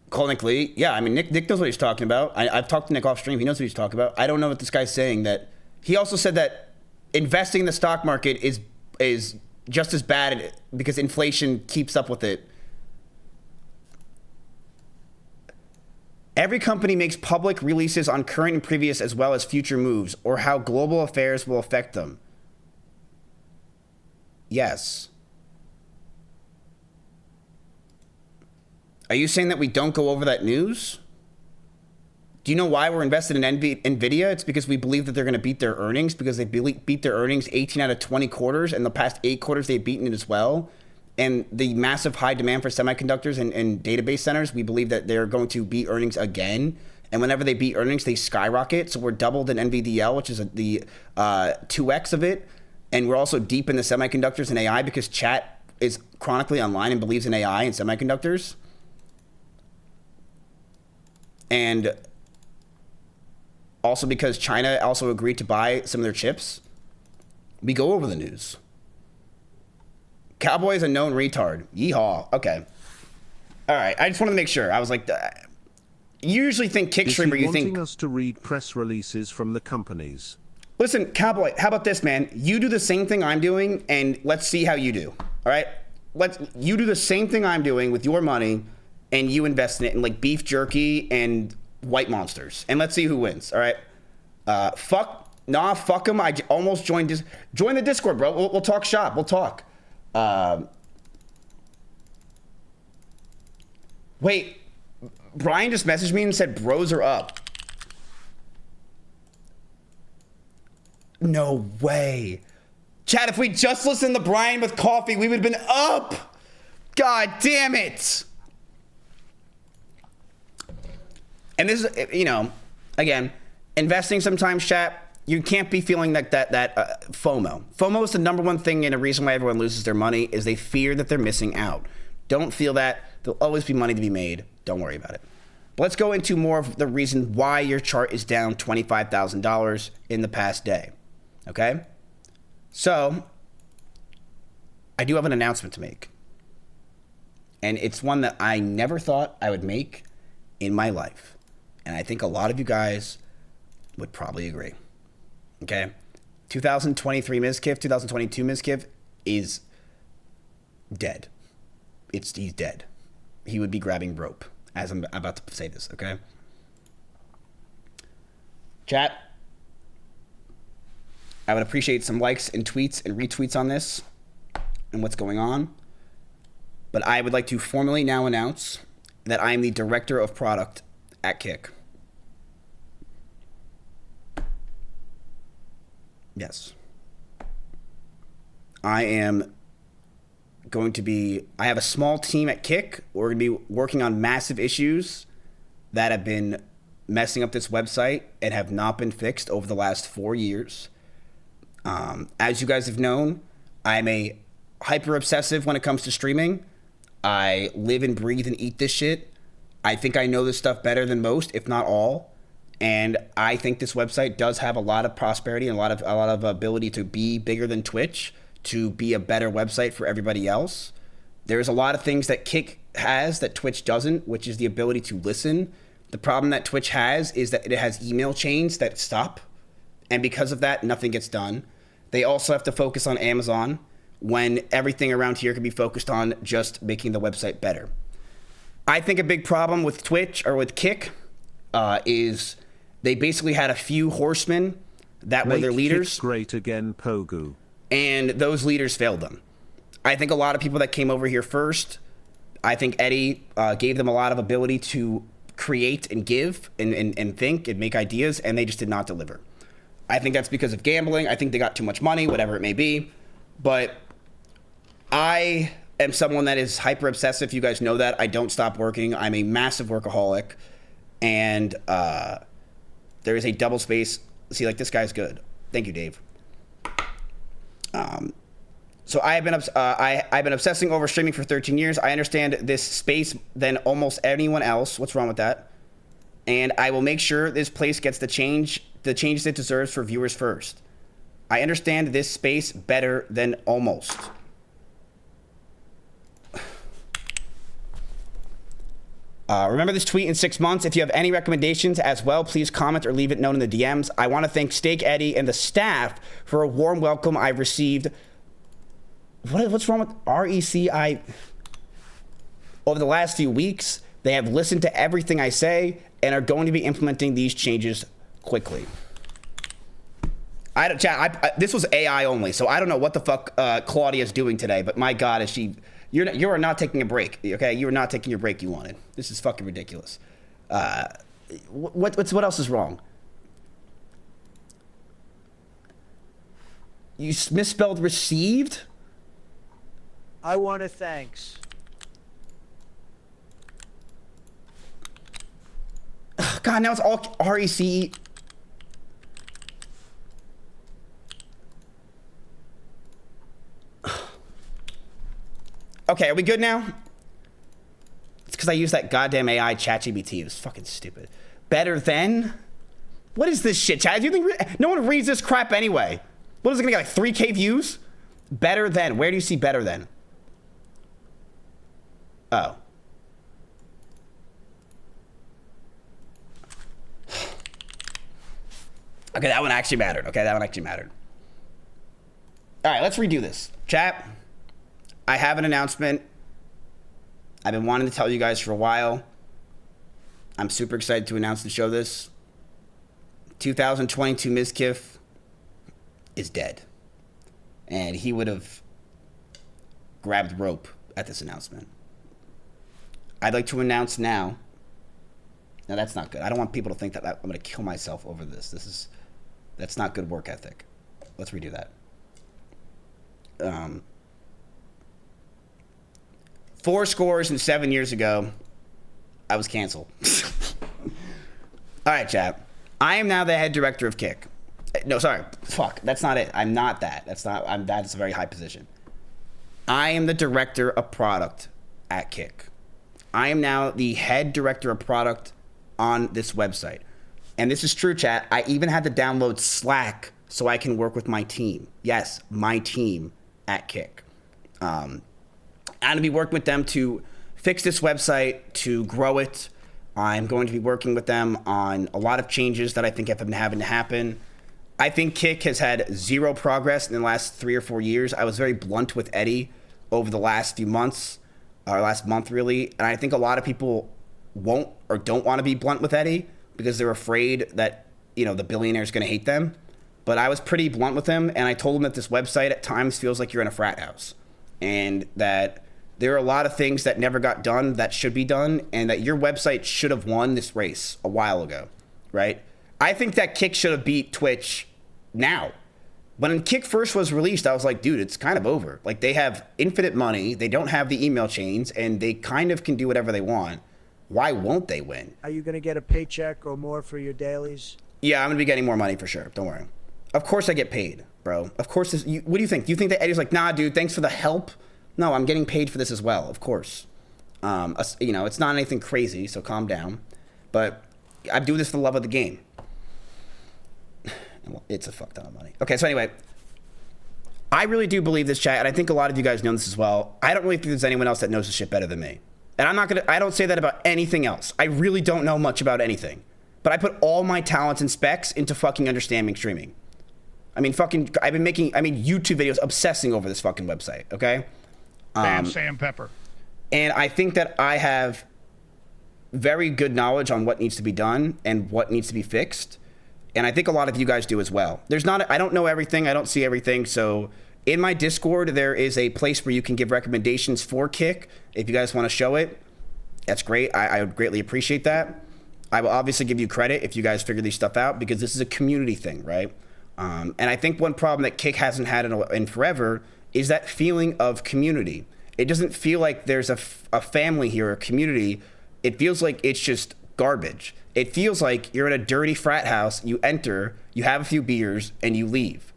Call Nick Lee? Yeah, I mean, Nick knows what he's talking about. I've talked to Nick off stream. He knows what he's talking about. I don't know what this guy's saying. That he also said that investing in the stock market is just as bad because inflation keeps up with it. Every company makes public releases on current and previous as well as future moves or how global affairs will affect them. Yes. Are you saying that we don't go over that news? Do you know why we're invested in NVIDIA? It's because we believe that they're going to beat their earnings because they beat their earnings 18 out of 20 quarters, and the past 8 quarters they've beaten it as well. And the massive high demand for semiconductors and database centers, we believe that they're going to beat earnings again. And whenever they beat earnings, they skyrocket. So we're doubled in NVDL, which is the 2x of it. And we're also deep in the semiconductors and AI because chat is chronically online and believes in AI and semiconductors. And also because China also agreed to buy some of their chips. We go over the news. Cowboy is a known retard. Yeehaw. Okay. All right. I just want to make sure. I was like, you usually think kick streamer. You think wanting us to read press releases from the companies. Listen, Cowboy. How about this, man? You do the same thing I'm doing, and let's see how you do. All right. You do the same thing I'm doing with your money, and you invest in it in like beef jerky and white monsters, and let's see who wins. All right. Fuck them. I almost joined. Join the Discord, bro. We'll talk shop. We'll talk. Wait, Brian just messaged me and said bros are up. No way. Chat, if we just listened to Brian with coffee, we would have been up. God damn it. And this is, you know, again, investing sometimes, chat, you can't be feeling like that FOMO. FOMO is the number one thing and a reason why everyone loses their money is they fear that they're missing out. Don't feel that. There'll always be money to be made. Don't worry about it. But let's go into more of the reason why your chart is down $25,000 in the past day. Okay? So, I do have an announcement to make. And it's one that I never thought I would make in my life. And I think a lot of you guys would probably agree. Okay? 2023 Mizkif, 2022 Mizkif is dead. He's dead. He would be grabbing rope as I'm about to say this, okay? Chat, I would appreciate some likes and tweets and retweets on this and what's going on. But I would like to formally now announce that I am the director of product at Kick. Yes. I have a small team at Kick. We're going to be working on massive issues that have been messing up this website and have not been fixed over the last 4 years. As you guys have known, I'm a hyper obsessive when it comes to streaming. I live and breathe and eat this shit. I think I know this stuff better than most, if not all. And I think this website does have a lot of prosperity and a lot of ability to be bigger than Twitch, to be a better website for everybody else. There's a lot of things that Kick has that Twitch doesn't, which is the ability to listen. The problem that Twitch has is that it has email chains that stop. And because of that, nothing gets done. They also have to focus on Amazon when everything around here can be focused on just making the website better. I think a big problem with Twitch or with Kick is they basically had a few horsemen that were their leaders. Kick great again, Pogu. And those leaders failed them. I think a lot of people that came over here first, I think Eddie gave them a lot of ability to create and give and think and make ideas, and they just did not deliver. I think that's because of gambling. I think they got too much money, whatever it may be. But I am someone that is hyper obsessive. You guys know that. I don't stop working. I'm a massive workaholic. And there is a double space. See, like, this guy's good. Thank you, Dave. So I've been obsessing over streaming for 13 years. I understand this space than almost anyone else. What's wrong with that? And I will make sure this place gets the changes it deserves for viewers first. I understand this space better than almost. Remember this tweet in 6 months. If you have any recommendations as well, please comment or leave it known in the DMs. I want to thank Steak Eddie and the staff for a warm welcome I've received. What's wrong with RECI? Over the last few weeks, they have listened to everything I say and are going to be implementing these changes quickly. This was AI only, so I don't know what the fuck Claudia's doing today, but my God, is she... You are not taking a break, okay? You are not taking your break you wanted. This is fucking ridiculous. What else is wrong? You misspelled received? I want to thanks. God, now it's all REC. Okay, are we good now? It's because I used that goddamn AI ChatGPT. It was fucking stupid. Better than? What is this shit, Chat? Do you think no one reads this crap anyway? What is it gonna get, like 3K views? Better than. Where do you see better than? Oh. Okay, that one actually mattered. Okay, that one actually mattered. All right, let's redo this. Chat, I have an announcement. I've been wanting to tell you guys for a while. I'm super excited to announce and show this. 2022 Mizkif is dead. And he would have grabbed rope at this announcement. I'd like to announce now. Now, that's not good. I don't want people to think that I'm going to kill myself over this. That's not good work ethic. Let's redo that. 4 years ago, I was canceled. All right, chat. I am now the head director of Kick. No, sorry. Fuck. That's not it. I'm not that. That's a very high position. I am the director of product at Kick. I am now the head director of product on this website. And this is true, chat. I even had to download Slack so I can work with my team. Yes, my team at Kick. I'm going to be working with them to fix this website, to grow it. I'm going to be working with them on a lot of changes that I think have been having to happen. I think Kick has had zero progress in the last 3 or 4 years. I was very blunt with Eddie over the last few months, or last month really, and I think a lot of people won't or don't want to be blunt with Eddie because they're afraid that, you know, the billionaire is going to hate them. But I was pretty blunt with him, and I told him that this website at times feels like you're in a frat house, and that there are a lot of things that never got done that should be done, and that your website should have won this race a while ago, right? I think that Kick should have beat Twitch now. When Kick first was released, I was like, dude, it's kind of over. Like, they have infinite money, they don't have the email chains, and they kind of can do whatever they want. Why won't they win? Are you going to get a paycheck or more for your dailies? Yeah, I'm going to be getting more money for sure. Don't worry. Of course I get paid, bro. Of course. What do you think? Do you think that Eddie's like, nah, dude, thanks for the help? No, I'm getting paid for this as well, of course. You know, it's not anything crazy, so calm down. But I do this for the love of the game. Well, it's a fuck ton of money. Okay, so anyway, I really do believe this, chat, and I think a lot of you guys know this as well. I don't really think there's anyone else that knows this shit better than me. And I don't say that about anything else. I really don't know much about anything. But I put all my talents and specs into fucking understanding streaming. I mean, I've been making YouTube videos obsessing over this fucking website, okay? Sam Pepper. And I think that I have very good knowledge on what needs to be done and what needs to be fixed. And I think a lot of you guys do as well. I don't know everything. I don't see everything. So in my Discord, there is a place where you can give recommendations for Kick. If you guys want to show it, that's great. I would greatly appreciate that. I will obviously give you credit if you guys figure these stuff out because this is a community thing, right? And I think one problem that Kick hasn't had in forever is that feeling of community. It doesn't feel like there's a family here, a community. It feels like it's just garbage. It feels like you're in a dirty frat house, you enter, you have a few beers, and you leave.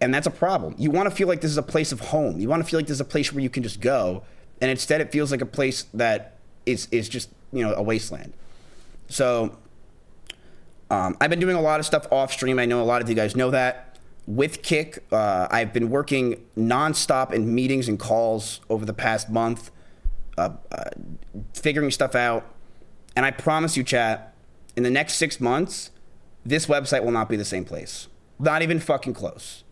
And that's a problem. You want to feel like this is a place of home. You want to feel like this is a place where you can just go, and instead it feels like a place that is just, you know, a wasteland. So I've been doing a lot of stuff off stream. I know a lot of you guys know that. With Kick, I've been working nonstop in meetings and calls over the past month, figuring stuff out. And I promise you, chat, in the next 6 months, this website will not be the same place. Not even fucking close.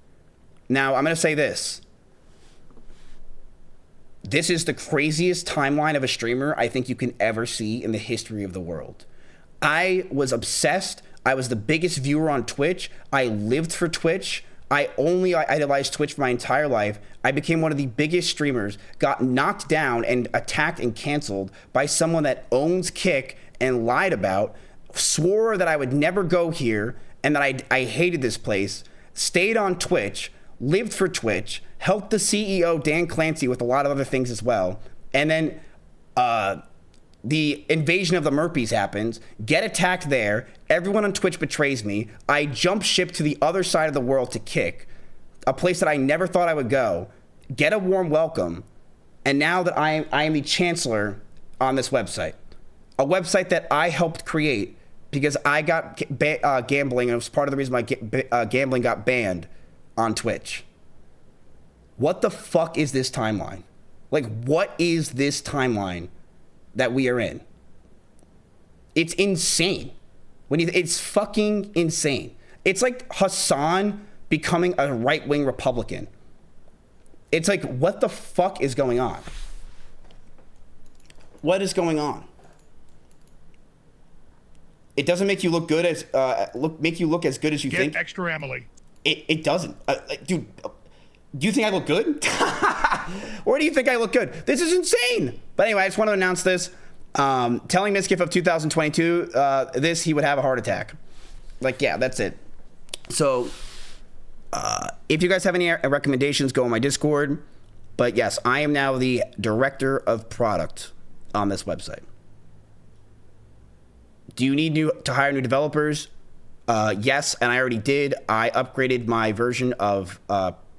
Now, I'm going to say this. This is the craziest timeline of a streamer I think you can ever see in the history of the world. I was obsessed. I was the biggest viewer on Twitch. I lived for Twitch. I idolized Twitch for my entire life. I became one of the biggest streamers, got knocked down and attacked and canceled by someone that owns Kick and lied about, swore that I would never go here and that I hated this place, stayed on Twitch, lived for Twitch, helped the CEO, Dan Clancy, with a lot of other things as well. And then the invasion of the Murpies happens, get attacked there, everyone on Twitch betrays me, I jump ship to the other side of the world to Kick, a place that I never thought I would go, get a warm welcome, and now that I am the chancellor on this website. A website that I helped create because I got gambling, and it was part of the reason my gambling got banned on Twitch. What the fuck is this timeline? Like, what is this timeline that we are in? It's insane. It's fucking insane. It's like Hassan becoming a right-wing Republican. It's like, what the fuck is going on? What is going on? It doesn't make you look good as make you look as good as you think. Get extra Emily. It doesn't, dude. Do you think I look good? Or do you think I look good? This is insane. But anyway, I just want to announce this. Telling Mizkif of 2022 he would have a heart attack. Like, yeah, that's it. So if you guys have any recommendations, go on my Discord. But yes, I am now the director of product on this website. Do you need to hire new developers? Yes, and I already did. I upgraded my version of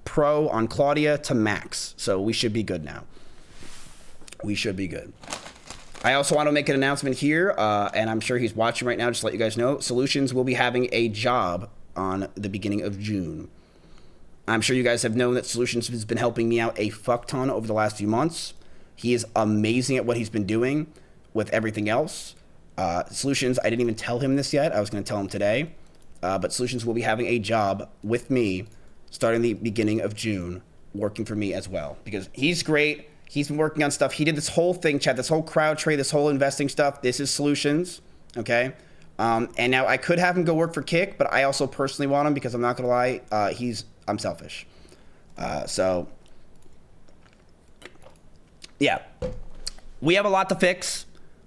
Pro on Claudia to Max, so we should be good now. We should be good. I also want to make an announcement here, and I'm sure he's watching right now, just to let you guys know. Solutions will be having a job on the beginning of June. I'm sure you guys have known that Solutions has been helping me out a fuck ton over the last few months. He is amazing at what he's been doing with everything else. Solutions, I didn't even tell him this yet. I was going to tell him today. But Solutions will be having a job with me starting the beginning of June, working for me as well. Because he's great. He's been working on stuff. He did this whole thing, chat, this whole crowd trade, this whole investing stuff. This is Solutions, okay? And now I could have him go work for Kick, but I also personally want him because I'm not going to lie, I'm selfish. So, yeah. We have a lot to fix.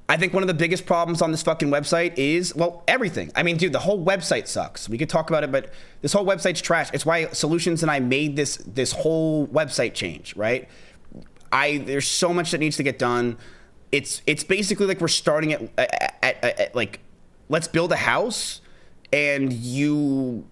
I think one of the biggest problems on this fucking website is, well, everything. I mean, dude, the whole website sucks. We could talk about it, but this whole website's trash. It's why Solutions and I made this whole website change, right? There's so much that needs to get done. It's basically like we're starting at like, let's build a house and you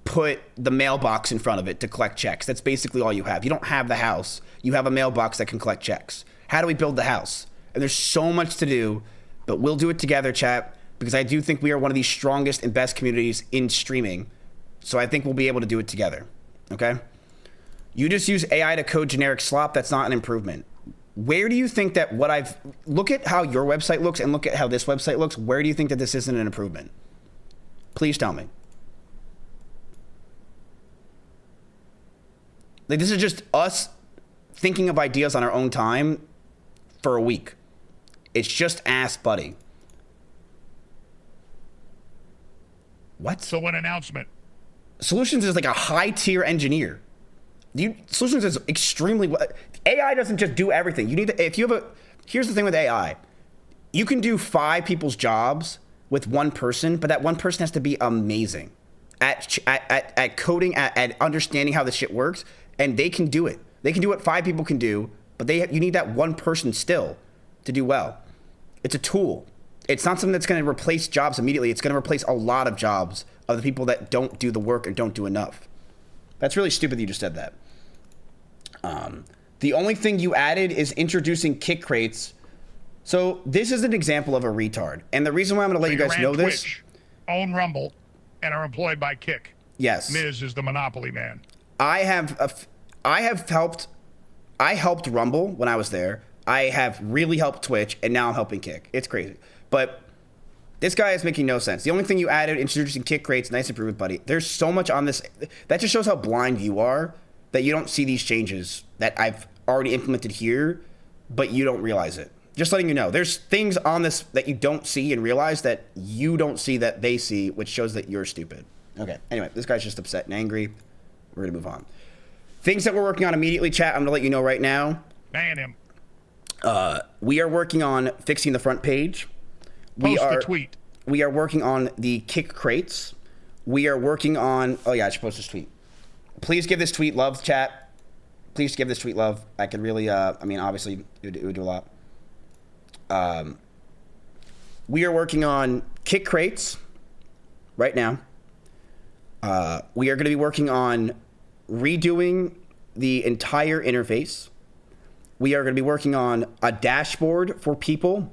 put the mailbox in front of it to collect checks. That's basically all you have. You don't have the house. You have a mailbox that can collect checks. How do we build the house? And there's so much to do, but we'll do it together, chat, because I do think we are one of the strongest and best communities in streaming. So I think we'll be able to do it together, okay? You just use AI to code generic slop. That's not an improvement. Where do you think that look at how your website looks and look at how this website looks. Where do you think that this isn't an improvement? Please tell me. Like, this is just us thinking of ideas on our own time for a week. It's just Ask Buddy. What? So an announcement. Solutions is like a high tier engineer. Solutions is extremely. AI doesn't just do everything. You need to, here's the thing with AI. You can do 5 people's jobs with one person, but that one person has to be amazing at coding, at understanding how this shit works, and they can do it. They can do what 5 people can do, but you need that one person still to do well. It's a tool. It's not something that's going to replace jobs immediately. It's going to replace a lot of jobs of the people that don't do the work and don't do enough. That's really stupid that you just said that. The only thing you added is introducing kick crates. So this is an example of a retard. And the reason why I'm going to let you guys know this. Twitch, own Rumble, and are employed by Kick. Yes. Miz is the monopoly man. I helped Rumble when I was there. I have really helped Twitch, and now I'm helping Kick. It's crazy. But this guy is making no sense. The only thing you added, introducing kick crates, nice improvement, buddy. There's so much on this. That just shows how blind you are, that you don't see these changes that I've already implemented here, but you don't realize it. Just letting you know. There's things on this that you don't see and realize that you don't see that they see, which shows that you're stupid. Okay, anyway, this guy's just upset and angry. We're going to move on. Things that we're working on immediately, chat, I'm going to let you know right now. Ban him. We are working on fixing the front page. Post the tweet. We are working on the kick crates. We are working on... Oh, yeah, I should post this tweet. Please give this tweet love, chat. Please give this tweet love. I could really... I mean, obviously, it would do a lot. We are working on kick crates right now. We are going to be working on redoing the entire interface. We are going to be working on a dashboard for people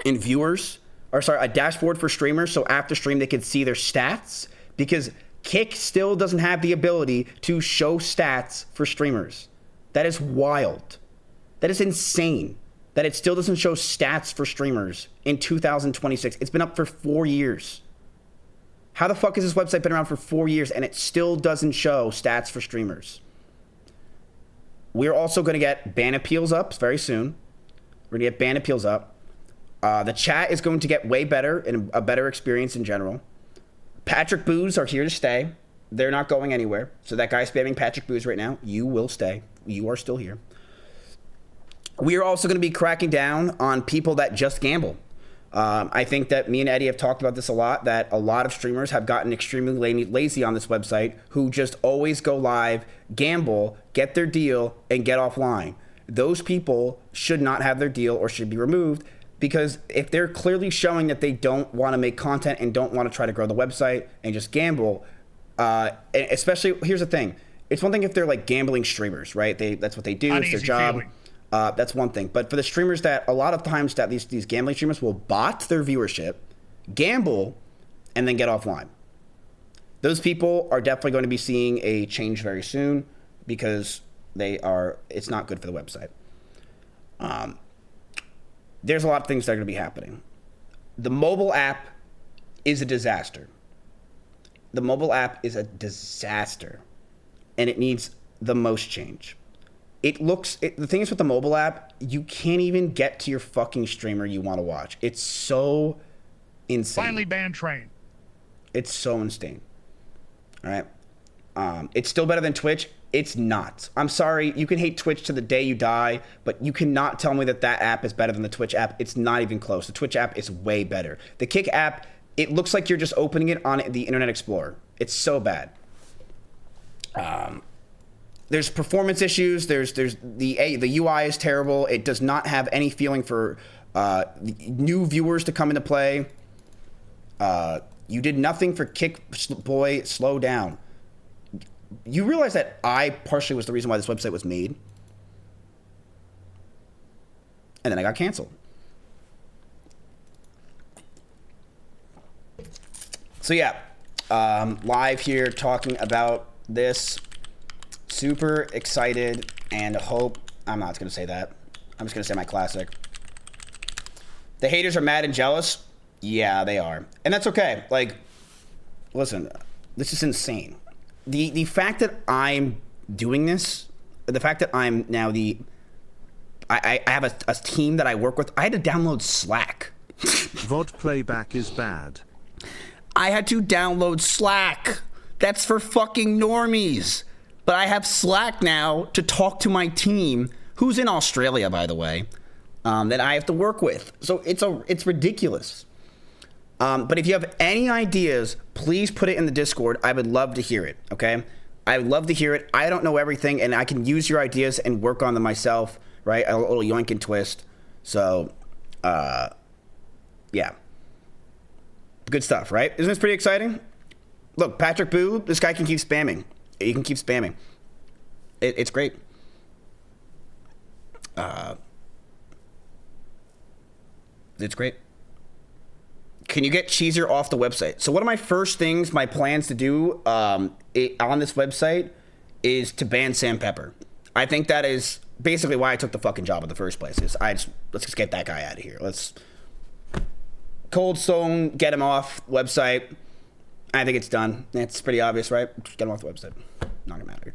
and viewers. Or sorry, a dashboard for streamers, so after stream they can see their stats, because Kick still doesn't have the ability to show stats for streamers. That is wild. That is insane that it still doesn't show stats for streamers in 2026. It's been up for 4 years. How the fuck has this website been around for 4 years and it still doesn't show stats for streamers? We're also going to get ban appeals up very soon. We're going to get ban appeals up. The chat is going to get way better and a better experience in general. Patrick Boos are here to stay. They're not going anywhere. So that guy spamming Patrick Boos right now, you will stay. You are still here. We are also going to be cracking down on people that just gamble. I think that me and Eddie have talked about this a lot, that a lot of streamers have gotten extremely lazy on this website, who just always go live, gamble, get their deal, and get offline. Those people should not have their deal or should be removed. Because if they're clearly showing that they don't want to make content and don't want to try to grow the website and just gamble, especially, here's the thing. It's one thing if they're like gambling streamers, right? That's what they do. It's their job. That's one thing. But for the streamers that a lot of times that these gambling streamers will bot their viewership, gamble, and then get offline. Those people are definitely going to be seeing a change very soon because it's not good for the website. There's a lot of things that are going to be happening. The mobile app is a disaster. The mobile app is a disaster, and it needs the most change. The thing is with the mobile app, you can't even get to your fucking streamer you want to watch. It's so insane. Finally banned Train. It's so insane. All right. It's still better than Twitch. It's not. I'm sorry. You can hate Twitch to the day you die, but you cannot tell me that app is better than the Twitch app. It's not even close. The Twitch app is way better. The Kick app, it looks like you're just opening it on the Internet Explorer. It's so bad. There's performance issues. There's the UI is terrible. It does not have any feeling for new viewers to come into play. You did nothing for Kick Boy. Slow down. You realize that I partially was the reason why this website was made, and then I got canceled. So yeah, live here talking about this. Super excited and hope. I'm not going to say that. I'm just going to say my classic. The haters are mad and jealous. Yeah, they are. And that's okay. Like, listen, this is insane. The fact that I'm doing this, the fact that I'm now I have a team that I work with, I had to download Slack. VOD playback is bad. I had to download Slack. That's for fucking normies. But I have Slack now to talk to my team, who's in Australia, by the way, that I have to work with. So it's ridiculous. But if you have any ideas, please put it in the Discord. I would love to hear it, okay? I would love to hear it. I don't know everything, and I can use your ideas and work on them myself, right? A little yoink and twist. So, yeah. Good stuff, right? Isn't this pretty exciting? Look, Patrick Boo, this guy can keep spamming. He can keep spamming. It's great. It's great. Can you get Cheezer off the website? So one of my first things, my plans to do on this website is to ban Sam Pepper. I think that is basically why I took the fucking job in the first place. Let's just get that guy out of here. Let's Cold Stone, get him off website. I think it's done. It's pretty obvious, right? Just get him off the website. Not gonna matter.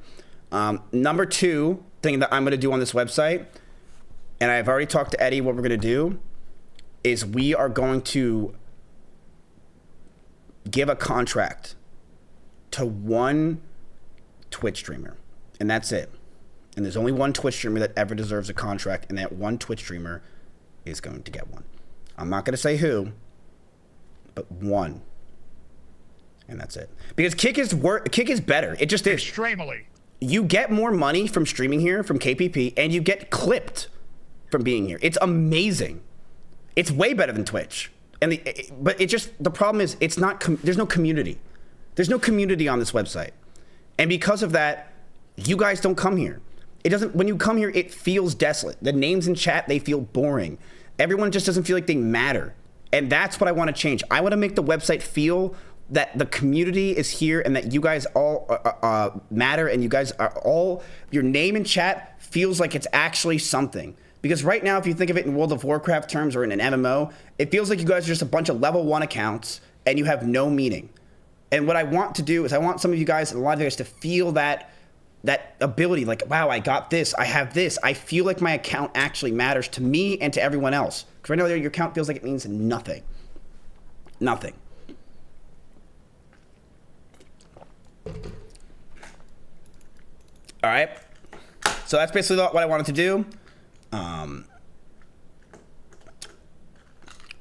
Number two thing that I'm gonna do on this website, and I've already talked to Eddie, what we're gonna do is we are going to give a contract to one Twitch streamer, and that's it. And there's only one Twitch streamer that ever deserves a contract, and that one Twitch streamer is going to get one. I'm not going to say who, but one. And that's it. Because Kick is better. It just is. Extremely. You get more money from streaming here, from KPP, and you get clipped from being here. It's amazing. It's way better than Twitch. But the problem is there's no community. There's no community on this website. And because of that, you guys don't come here. When you come here, it feels desolate. The names in chat, they feel boring. Everyone just doesn't feel like they matter. And that's what I want to change. I want to make the website feel that the community is here and that you guys all matter, and you guys are all, your name in chat feels like it's actually something. Because right now, if you think of it in World of Warcraft terms or in an MMO, it feels like you guys are just a bunch of level 1 accounts and you have no meaning. And what I want to do is I want some of you guys, and a lot of you guys, to feel that ability, like, wow, I got this, I have this. I feel like my account actually matters to me and to everyone else. Because right now, your account feels like it means nothing. Nothing. All right. So that's basically what I wanted to do.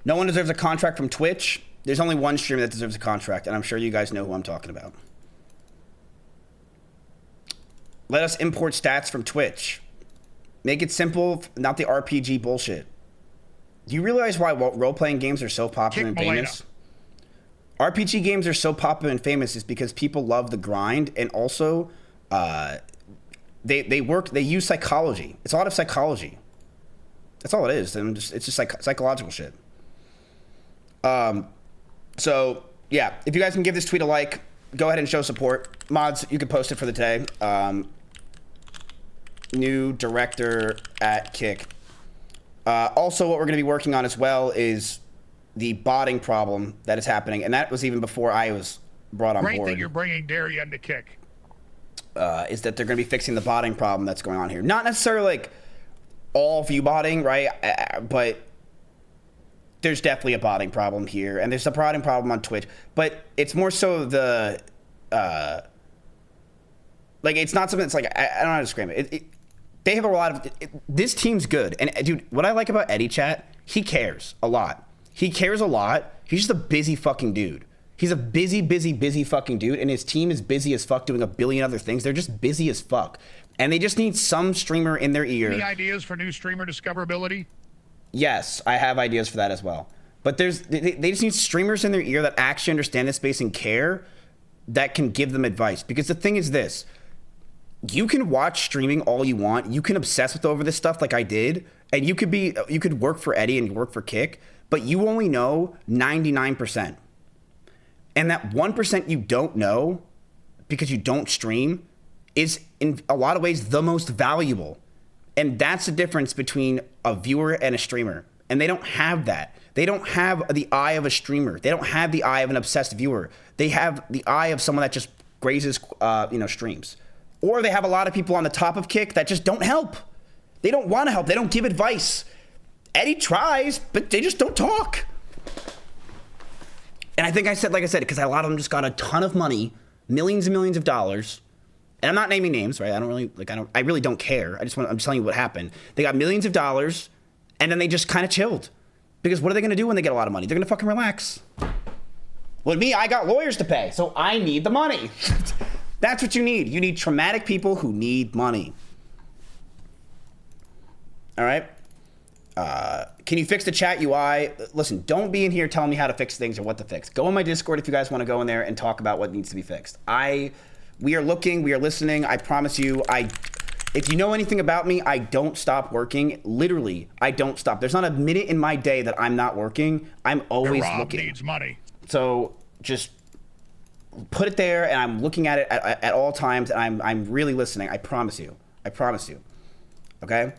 No one deserves a contract from Twitch. There's only one streamer that deserves a contract, and I'm sure you guys know who I'm talking about. Let us import stats from Twitch. Make it simple, not the RPG bullshit. Do you realize why role-playing games are so popular and Kick famous? RPG games are so popular and famous is because people love the grind, and also they use psychology. It's a lot of psychology. That's all it is. It's just like psychological shit. So yeah, if you guys can give this tweet a like, go ahead and show support. Mods, you can post it for the day. New director at Kick. Also, what we're going to be working on as well is the botting problem that is happening, and that was even before I was brought on board. Great that you're bringing Darien to Kick. Is that they're going to be fixing the botting problem that's going on here. Not necessarily like all view botting, right? But there's definitely a botting problem here, and there's a botting problem on Twitch. But it's more so the like it's not something that's like I don't know how to describe it. They have a lot of this team's good, and dude, what I like about Eddie Chat, he cares a lot. He cares a lot. He's just a busy fucking dude. He's a busy fucking dude, and his team is busy as fuck doing a billion other things. They're just busy as fuck. And they just need some streamer in their ear. Any ideas for new streamer discoverability? Yes, I have ideas for that as well. But they just need streamers in their ear that actually understand this space and care, that can give them advice. Because the thing is this, you can watch streaming all you want. You can obsess over this stuff like I did, and you could work for Eddie and work for Kick, but you only know 99%. And that 1% you don't know because you don't stream is in a lot of ways the most valuable. And that's the difference between a viewer and a streamer. And they don't have that. They don't have the eye of a streamer. They don't have the eye of an obsessed viewer. They have the eye of someone that just grazes, streams. Or they have a lot of people on the top of Kick that just don't help. They don't want to help. They don't give advice. Eddie tries, but they just don't talk. And I think like I said, because a lot of them just got a ton of money, millions and millions of dollars. And I'm not naming names, right? I really don't care. I'm just telling you what happened. They got millions of dollars, and then they just kind of chilled. Because what are they going to do when they get a lot of money? They're going to fucking relax. Well, me, I got lawyers to pay, so I need the money. That's what you need. You need traumatic people who need money. All right? Can you fix the chat UI? Listen, don't be in here telling me how to fix things or what to fix. Go on my Discord if you guys want to go in there and talk about what needs to be fixed. We are looking, we are listening. I promise you, if you know anything about me, I don't stop working. Literally, I don't stop. There's not a minute in my day that I'm not working. I'm always Rob looking. needs money. So just put it there, and I'm looking at it at all times, and I'm really listening. I promise you. Okay?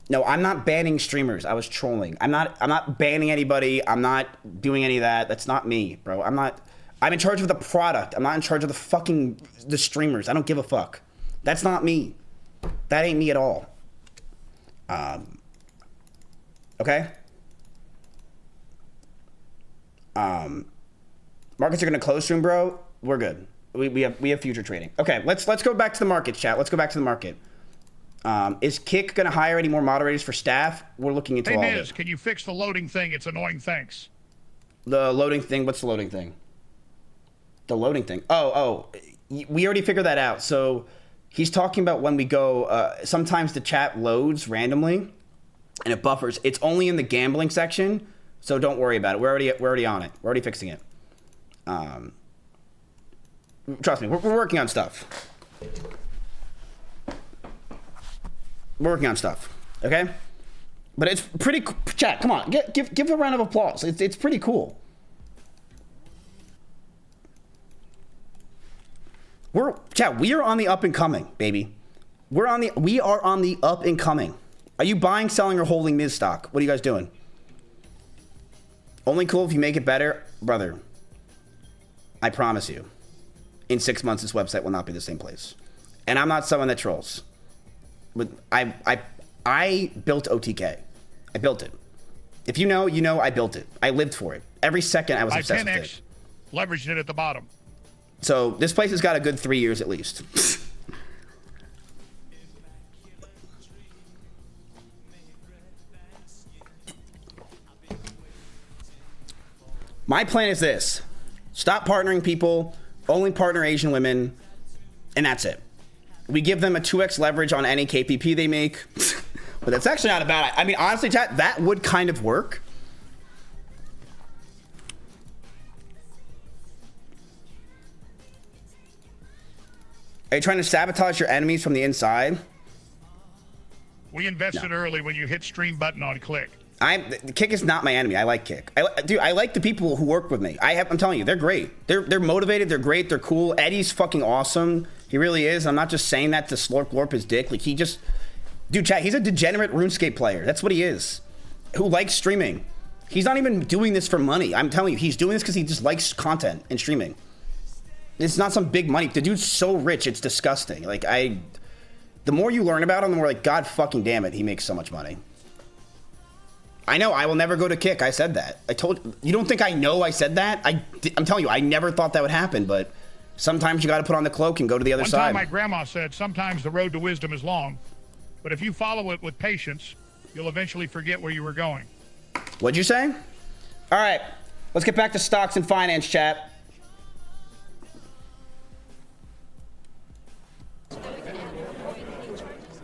No, I'm not banning streamers. I was trolling. I'm not banning anybody. I'm not doing any of that. That's not me, bro. I'm in charge of the product. I'm not in charge of the streamers. I don't give a fuck. That's not me. That ain't me at all. Okay? Markets are gonna close soon, bro. We're good. We have future trading. Okay, let's go back to the markets, chat. Let's go back to the market. Is Kick gonna hire any more moderators for staff? We're looking into all of it. Can you fix the loading thing? It's annoying. Thanks. The loading thing. What's the loading thing? The loading thing. Oh, we already figured that out. So he's talking about when we go. Sometimes the chat loads randomly, and it buffers. It's only in the gambling section, so don't worry about it. We're already on it. We're already fixing it. Trust me, we're working on stuff. We're working on stuff, okay? But it's pretty chat, come on, give a round of applause. It's pretty cool. We are on the up and coming, baby. We are on the up and coming. Are you buying, selling, or holding Miz stock? What are you guys doing? Only cool if you make it better, brother. I promise you, in 6 months, this website will not be the same place. And I'm not someone that trolls. I built OTK. I built it. If you know, you know I built it. I lived for it. Every second I was obsessed with it. Leveraged it at the bottom. So this place has got a good 3 years at least. My plan is this. Stop partnering people, only partner Asian women, and that's it. We give them a 2x leverage on any KPP they make. But that's actually not a bad. I mean, honestly, chat, that would kind of work. Are you trying to sabotage your enemies from the inside? We invested early when you hit stream button on click. Kick is not my enemy. I like Kick. Dude, I like the people who work with me. I'm telling you, they're great. They're motivated. They're great. They're cool. Eddie's fucking awesome. He really is. I'm not just saying that to slurp his dick. Like, he just... Dude, chat, he's a degenerate RuneScape player. That's what he is. Who likes streaming. He's not even doing this for money. I'm telling you, he's doing this because he just likes content and streaming. It's not some big money. The dude's so rich, it's disgusting. Like, the more you learn about him, the more like, God fucking damn it, he makes so much money. I know, I will never go to Kick. I said that. I told you. Don't think I know I said that? I'm telling you, I never thought that would happen, but sometimes you got to put on the cloak and go to the other side. One time my grandma said, sometimes the road to wisdom is long, but if you follow it with patience, you'll eventually forget where you were going. What'd you say? All right, let's get back to stocks and finance, chat.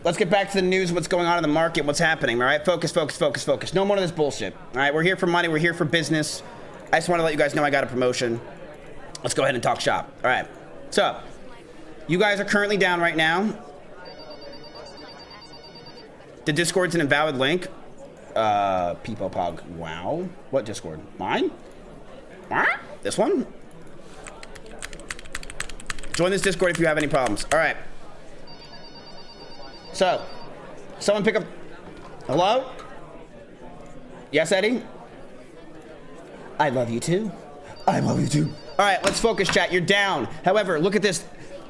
Let's get back to the news, what's going on in the market, what's happening, all right? Focus, focus, focus, focus. No more of this bullshit, all right? We're here for money. We're here for business. I just want to let you guys know I got a promotion. Let's go ahead and talk shop, all right? So, you guys are currently down right now. The Discord's an invalid link. Peepopog, wow. What Discord? Mine? This one? Join this Discord if you have any problems. All right. So, someone pick up. Hello? Yes, Eddie? I love you too. I love you too. All right, let's focus, chat. You're down. However, look at this.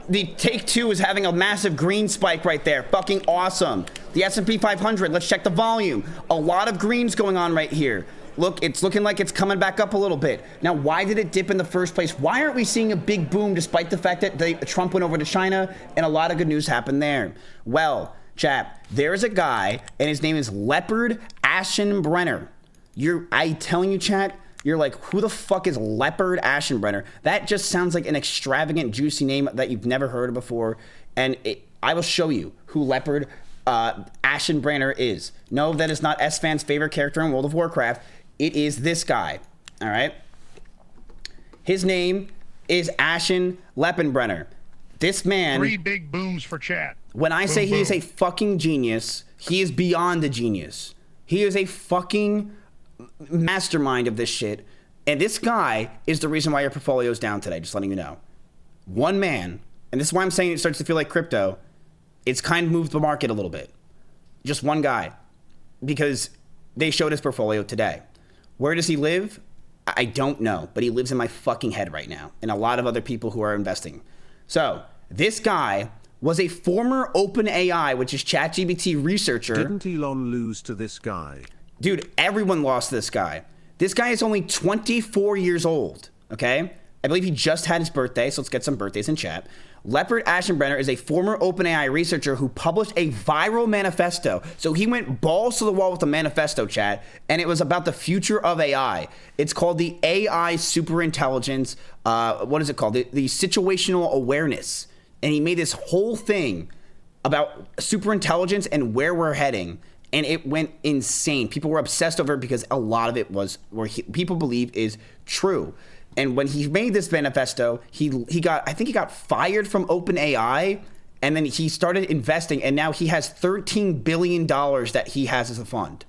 The Take-Two is having a massive green spike right there. Fucking awesome. The S&P 500, let's check the volume. A lot of greens going on right here. Look, it's looking like it's coming back up a little bit. Now, why did it dip in the first place? Why aren't we seeing a big boom despite the fact that Trump went over to China and a lot of good news happened there? Well, chat, there's a guy and his name is Leopard Ashenbrenner. I telling you, chat, you're like, who the fuck is Leopard Ashenbrenner? That just sounds like an extravagant, juicy name that you've never heard of before. And I will show you who Leopard Ashenbrenner is. No, that is not S-Fan's favorite character in World of Warcraft. It is this guy, all right? His name is Ashen Leppenbrenner. This man... 3 big booms for chat. When I say he is a fucking genius, he is beyond a genius. He is a fucking mastermind of this shit. And this guy is the reason why your portfolio is down today, just letting you know. One man, and this is why I'm saying it starts to feel like crypto, it's kind of moved the market a little bit. Just one guy. Because they showed his portfolio today. Where does he live? I don't know, but he lives in my fucking head right now, and a lot of other people who are investing. So, this guy was a former OpenAI, which is ChatGPT researcher. Didn't Elon lose to this guy? Dude, everyone lost to this guy. This guy is only 24 years old, okay? I believe he just had his birthday, so let's get some birthdays in chat. Leopard Ashenbrenner is a former OpenAI researcher who published a viral manifesto. So he went balls to the wall with the manifesto, chat, and it was about the future of AI. It's called the AI Superintelligence, what is it called? The Situational Awareness. And he made this whole thing about superintelligence and where we're heading, and it went insane. People were obsessed over it because a lot of it was where people believe is true. And when he made this manifesto, he got fired from OpenAI, and then he started investing, and now he has $13 billion that he has as a fund.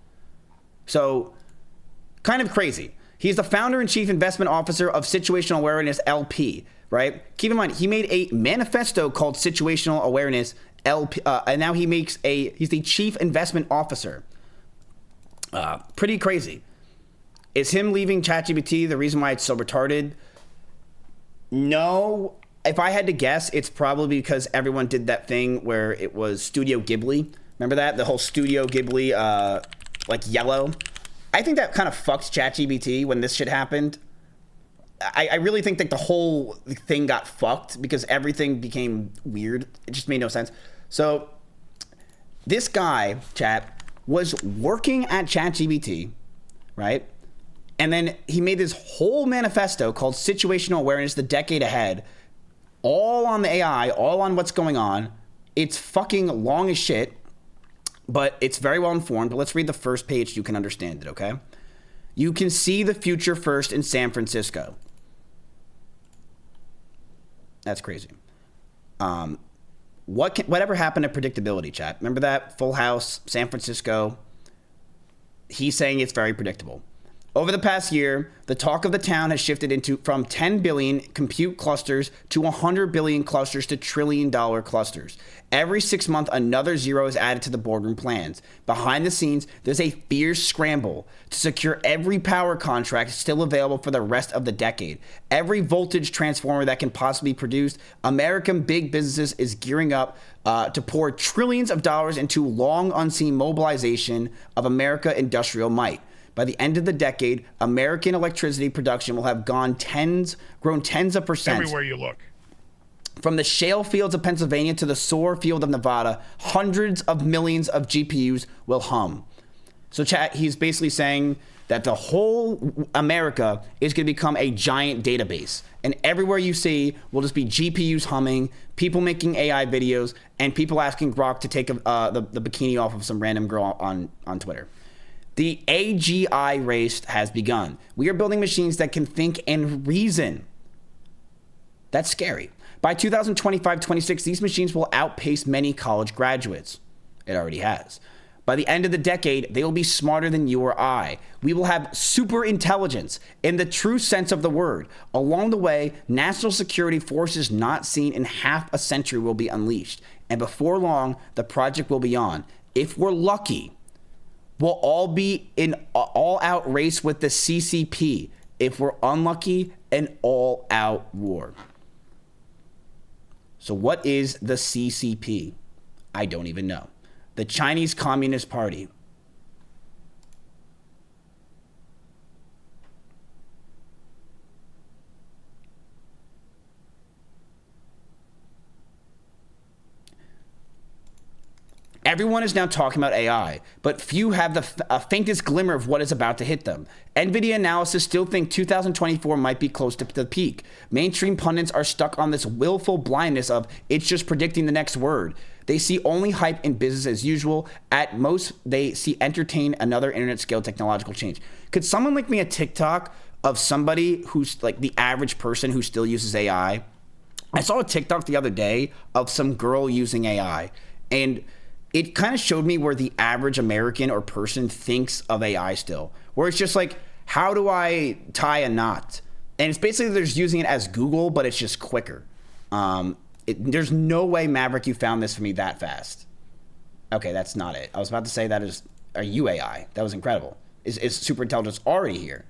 So, kind of crazy. He's the founder and chief investment officer of Situational Awareness LP, right? Keep in mind, he made a manifesto called Situational Awareness LP, and now he's the chief investment officer. Pretty crazy. Is him leaving ChatGPT the reason why it's so retarded? No. If I had to guess, it's probably because everyone did that thing where it was Studio Ghibli. Remember that? The whole Studio Ghibli, like yellow. I think that kind of fucked ChatGPT when this shit happened. I really think that the whole thing got fucked because everything became weird. It just made no sense. So this guy, chat, was working at ChatGPT, right? And then he made this whole manifesto called Situational Awareness, the Decade Ahead, all on the AI, all on what's going on. It's fucking long as shit. but it's very well informed. But let's read the first page so you can understand it, okay? You can see the future first in San Francisco. That's crazy. Whatever happened to predictability, chat? Remember that? Full House, San Francisco. He's saying it's very predictable. Over the past year, the talk of the town has shifted from 10 billion compute clusters to 100 billion clusters to trillion-dollar clusters. Every 6 months, another zero is added to the boardroom plans. Behind the scenes, there's a fierce scramble to secure every power contract still available for the rest of the decade. Every voltage transformer that can possibly be produced, American big businesses is gearing up to pour trillions of dollars into long unseen mobilization of America industrial might. By the end of the decade, American electricity production will have grown tens of percent. Everywhere you look. From the shale fields of Pennsylvania to the soar field of Nevada, hundreds of millions of GPUs will hum. So chat, he's basically saying that the whole America is going to become a giant database. And everywhere you see will just be GPUs humming, people making AI videos, and people asking Grok to take the bikini off of some random girl on Twitter. The AGI race has begun. We are building machines that can think and reason. That's scary. By 2025-26, these machines will outpace many college graduates. It already has. By the end of the decade, they will be smarter than you or I. We will have super intelligence in the true sense of the word. Along the way, national security forces not seen in half a century will be unleashed. And before long, the project will be on. If we're lucky, we'll all be in all-out race with the CCP. If we're unlucky, an all-out war. So what is the CCP? I don't even know. The Chinese Communist Party. Everyone is now talking about AI, but few have the faintest glimmer of what is about to hit them. NVIDIA analysts still think 2024 might be close to the peak. Mainstream pundits are stuck on this willful blindness of it's just predicting the next word. They see only hype in business as usual. At most, they see entertain another internet-scale technological change. Could someone link me a TikTok of somebody who's like the average person who still uses AI? I saw a TikTok the other day of some girl using AI, and it kind of showed me where the average American or person thinks of AI still, where it's just like, how do I tie a knot? And it's basically they're just using it as Google, but it's just quicker. There's no way, Maverick, you found this for me that fast. Okay, that's not it. I was about to say that is a UAI. That was incredible. Is super intelligence already here?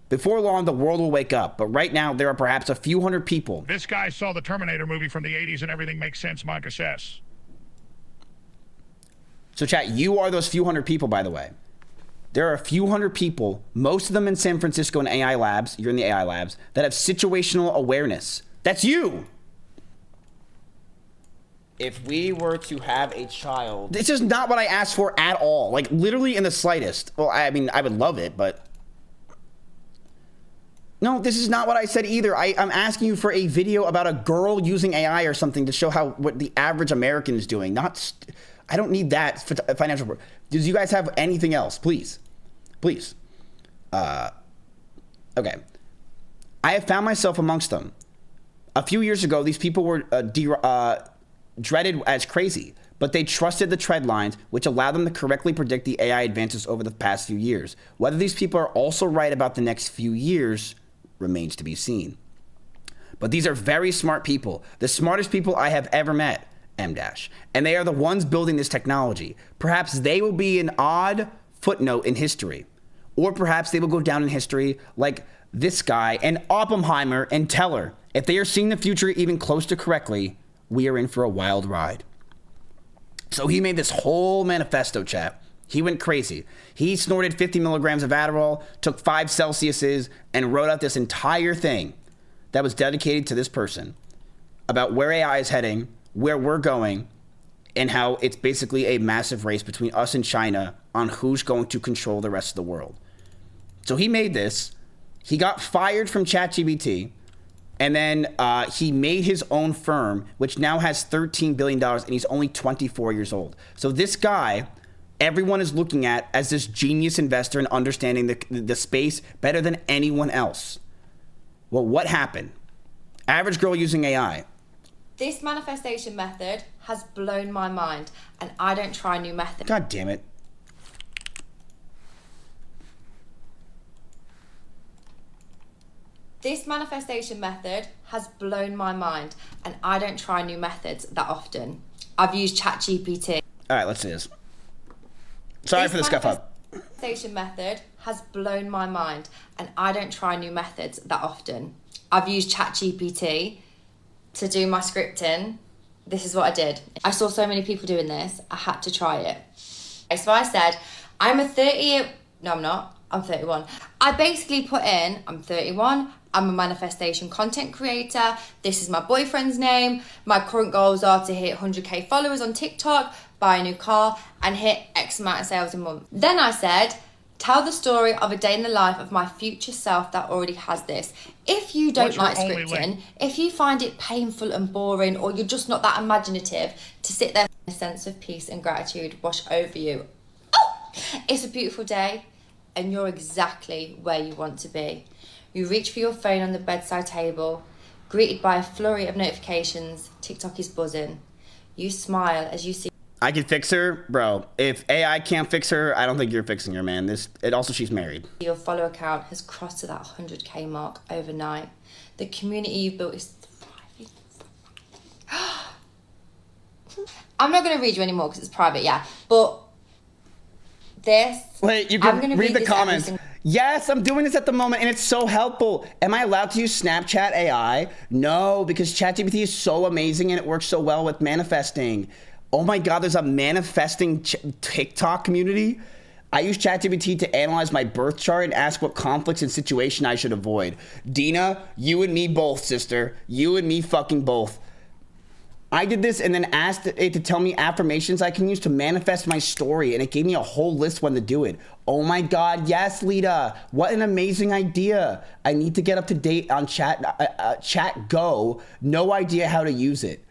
Before long, the world will wake up, but right now there are perhaps a few hundred people. This guy saw the Terminator movie from the 80s and everything makes sense, Micah says. So chat, you are those few hundred people, by the way. There are a few hundred people, most of them in San Francisco in AI labs, you're in the AI labs, that have situational awareness. That's you. If we were to have a child... This is not what I asked for at all. Like, literally in the slightest. Well, I mean, I would love it, but... No, this is not what I said either. I'm asking you for a video about a girl using AI or something to show what the average American is doing. I don't need that financial report. Do you guys have anything else? Please. Please. Okay. I have found myself amongst them. A few years ago, these people were dreaded as crazy, but they trusted the trend lines, which allowed them to correctly predict the AI advances over the past few years. Whether these people are also right about the next few years remains to be seen. But these are very smart people, the smartest people I have ever met. M-dash. And they are the ones building this technology. Perhaps they will be an odd footnote in history. Or perhaps they will go down in history like this guy and Oppenheimer and Teller. If they are seeing the future even close to correctly, we are in for a wild ride. So he made this whole manifesto, chat. He went crazy. He snorted 50 milligrams of Adderall, took 5 Celsiuses, and wrote out this entire thing that was dedicated to this person about where AI is heading, where we're going, and how it's basically a massive race between us and China on who's going to control the rest of the world. So he made this. He got fired from ChatGPT. And then he made his own firm, which now has $13 billion, and he's only 24 years old. So this guy, everyone is looking at as this genius investor and understanding the space better than anyone else. Well, what happened? Average girl using AI. This manifestation method has blown my mind, and I don't try new methods. God damn it. This manifestation method has blown my mind, and I don't try new methods that often. I've used ChatGPT. All right, let's see this. Sorry for the scuff up. This manifestation method has blown my mind, and I don't try new methods that often. I've used ChatGPT to do my scripting. This is what I did. I saw so many people doing this, I had to try it. So I said, I'm 31. I basically put in, I'm 31, I'm a manifestation content creator, this is my boyfriend's name, my current goals are to hit 100k followers on TikTok, buy a new car, and hit X amount of sales a month. Then I said, tell the story of a day in the life of my future self that already has this. If you don't like scripting, if you find it painful and boring, or you're just not that imaginative to sit there, a sense of peace and gratitude wash over you. Oh, it's a beautiful day, and you're exactly where you want to be. You reach for your phone on the bedside table, greeted by a flurry of notifications. TikTok is buzzing. You smile as you see. I can fix her, bro. If AI can't fix her, I don't think you're fixing her, man. She's married. Your follower count has crossed to that 100k mark overnight. The community you've built is thriving. I'm not going to read you anymore because it's private, yeah. But this. Wait, you can read the comments. Yes, I'm doing this at the moment, and it's so helpful. Am I allowed to use Snapchat AI? No, because ChatGPT is so amazing, and it works so well with manifesting. Oh my God, there's a manifesting TikTok community. I use ChatGPT to analyze my birth chart and ask what conflicts and situation I should avoid. Dina, you and me both, sister. You and me fucking both. I did this and then asked it to tell me affirmations I can use to manifest my story, and it gave me a whole list when to do it. Oh my God, yes, Lita. What an amazing idea. I need to get up to date on Chat Go. No idea how to use it.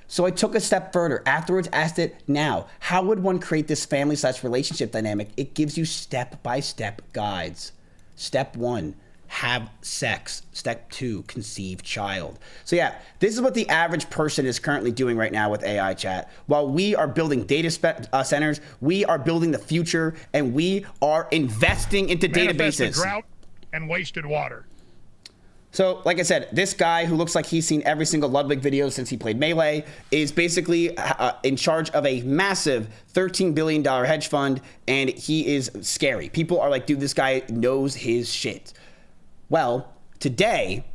So I took a step further. Afterwards, asked it, now, how would one create this family/relationship dynamic? It gives you step-by-step guides. Step 1, have sex. Step 2, conceive child. So yeah, this is what the average person is currently doing right now with AI chat. While we are building data centers, we are building the future, and we are investing into databases. Drought and wasted water. So, like I said, this guy who looks like he's seen every single Ludwig video since he played Melee is basically in charge of a massive $13 billion hedge fund, and he is scary. People are like, dude, this guy knows his shit. Well, today,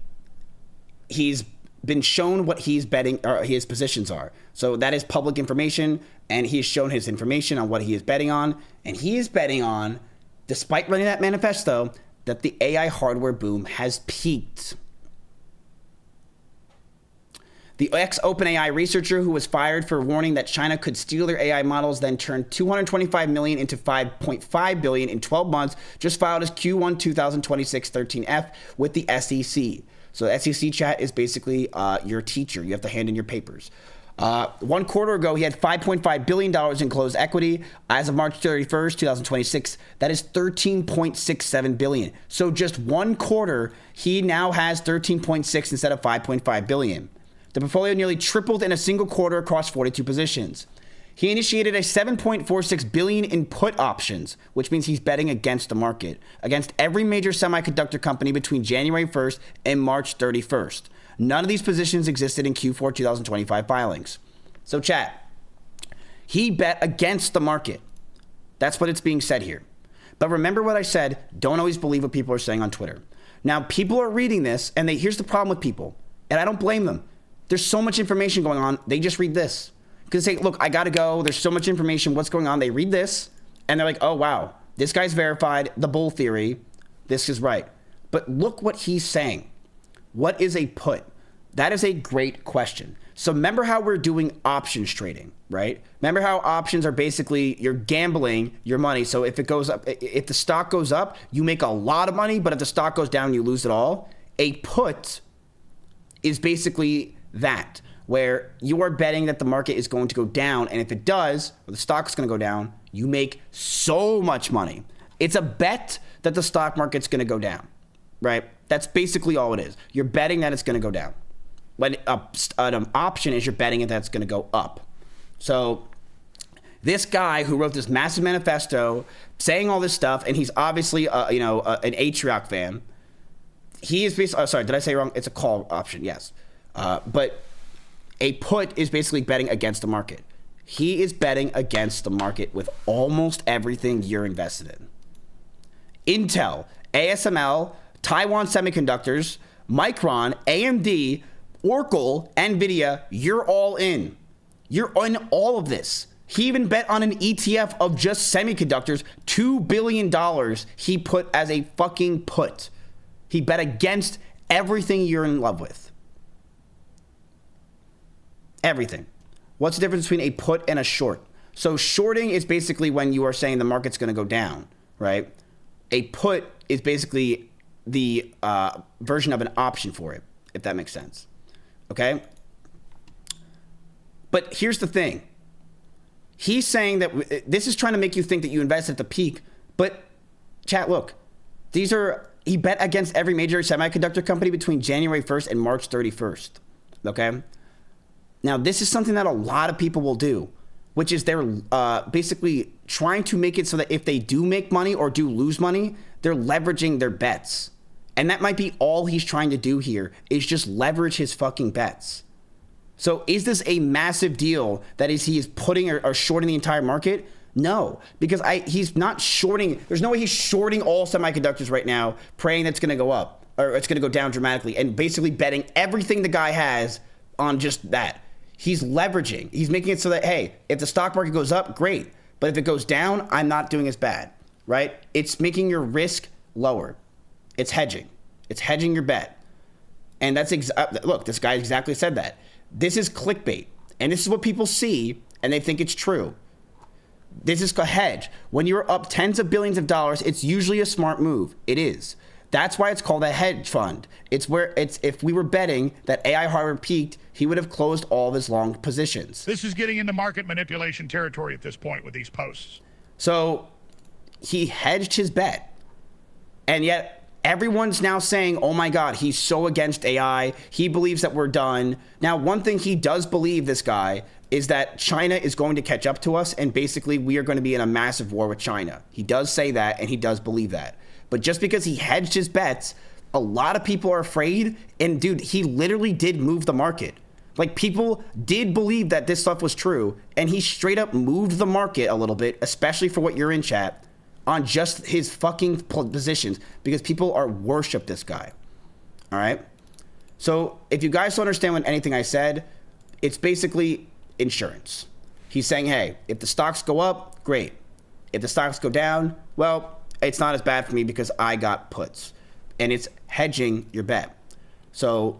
he's been shown what he's betting, or his positions are. So that is public information, and he has shown his information on what he is betting on, and he is betting on, despite running that manifesto, that the AI hardware boom has peaked. The ex-OpenAI researcher who was fired for warning that China could steal their AI models then turned $225 million into $5.5 billion in 12 months, just filed his Q1 2026 13F with the SEC. So the SEC chat is basically your teacher. You have to hand in your papers. 1 quarter ago, he had $5.5 billion in closed equity. As of March 31st, 2026, that is $13.67 billion. So just 1 quarter, he now has 13.6 instead of 5.5 billion. The portfolio nearly tripled in a single quarter across 42 positions. He initiated a $7.46 billion in put options, which means he's betting against the market, against every major semiconductor company between January 1st and March 31st. None of these positions existed in Q4 2025 filings. So chat, he bet against the market. That's what it's being said here. But remember what I said, don't always believe what people are saying on Twitter. Now, people are reading this, and here's the problem with people, and I don't blame them. There's so much information going on, they just read this. Because they say, look, I gotta go, there's so much information, what's going on? They read this, and they're like, oh wow, this guy's verified, the bull theory, this is right. But look what he's saying. What is a put? That is a great question. So remember how we're doing options trading, right? Remember how options are basically, you're gambling your money. So if it goes up, if the stock goes up, you make a lot of money, but if the stock goes down, you lose it all. A put is basically that, where you are betting that the market is going to go down, and if it does, or the stock's going to go down, you make so much money. It's a bet that the stock market's going to go down, right? That's basically all it is. You're betting that it's going to go down. When an option is you're betting it that's going to go up. So this guy who wrote this massive manifesto saying all this stuff, and he's obviously an Atrioc fan. He is basically, sorry, did I say wrong? It's a call option, yes. But a put is basically betting against the market. He is betting against the market with almost everything you're invested in. Intel, ASML, Taiwan Semiconductors, Micron, AMD, Oracle, NVIDIA, you're all in. You're on all of this. He even bet on an ETF of just semiconductors, $2 billion he put as a fucking put. He bet against everything you're in love with. Everything. What's the difference between a put and a short? So shorting is basically when you are saying the market's going to go down, right? A put is basically the version of an option for it, if that makes sense. Okay? But here's the thing. He's saying that this is trying to make you think that you invest at the peak, but chat, look, he bet against every major semiconductor company between January 1st and March 31st. Okay? Now, this is something that a lot of people will do, which is they're basically trying to make it so that if they do make money or do lose money, they're leveraging their bets. And that might be all he's trying to do here, is just leverage his fucking bets. So is this a massive deal that he is putting or shorting the entire market? No, because he's not shorting. There's no way he's shorting all semiconductors right now, praying that's going to go up or it's going to go down dramatically, and basically betting everything the guy has on just that. He's leveraging. He's making it so that, hey, if the stock market goes up, great. But if it goes down, I'm not doing as bad, right? It's making your risk lower. It's hedging. It's hedging your bet. And that's look, this guy exactly said that. This is clickbait. And this is what people see, and they think it's true. This is a hedge. When you're up tens of billions of dollars, it's usually a smart move. It is. That's why it's called a hedge fund. It's if we were betting that AI hardware peaked, he would have closed all of his long positions. This is getting into market manipulation territory at this point with these posts. So he hedged his bet. And yet everyone's now saying, oh my God, he's so against AI. He believes that we're done. Now, one thing he does believe, this guy, is that China is going to catch up to us, and basically we are going to be in a massive war with China. He does say that, and he does believe that. But just because he hedged his bets, a lot of people are afraid. And dude, he literally did move the market. Like, people did believe that this stuff was true, and he straight up moved the market a little bit, especially for what you're in, chat, on just his fucking positions, because people are worship this guy. All right? So if you guys don't understand what anything I said, it's basically insurance. He's saying, hey, if the stocks go up, great. If the stocks go down, well, it's not as bad for me because I got puts. And it's hedging your bet. So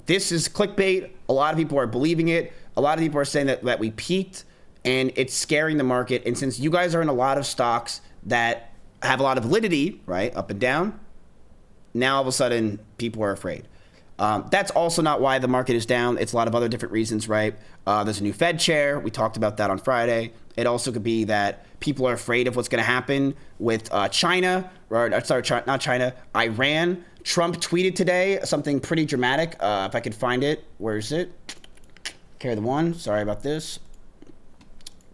this is clickbait. A lot of people are believing it. A lot of people are saying that we peaked, and it's scaring the market. And since you guys are in a lot of stocks that have a lot of validity, right, up and down, now all of a sudden people are afraid. That's also not why the market is down. It's a lot of other different reasons, right? There's a new Fed chair. We talked about that on Friday. It also could be that people are afraid of what's going to happen with China, or sorry, not China, Iran. Trump tweeted today something pretty dramatic. If I could find it, where is it? Carry the one. Sorry about this.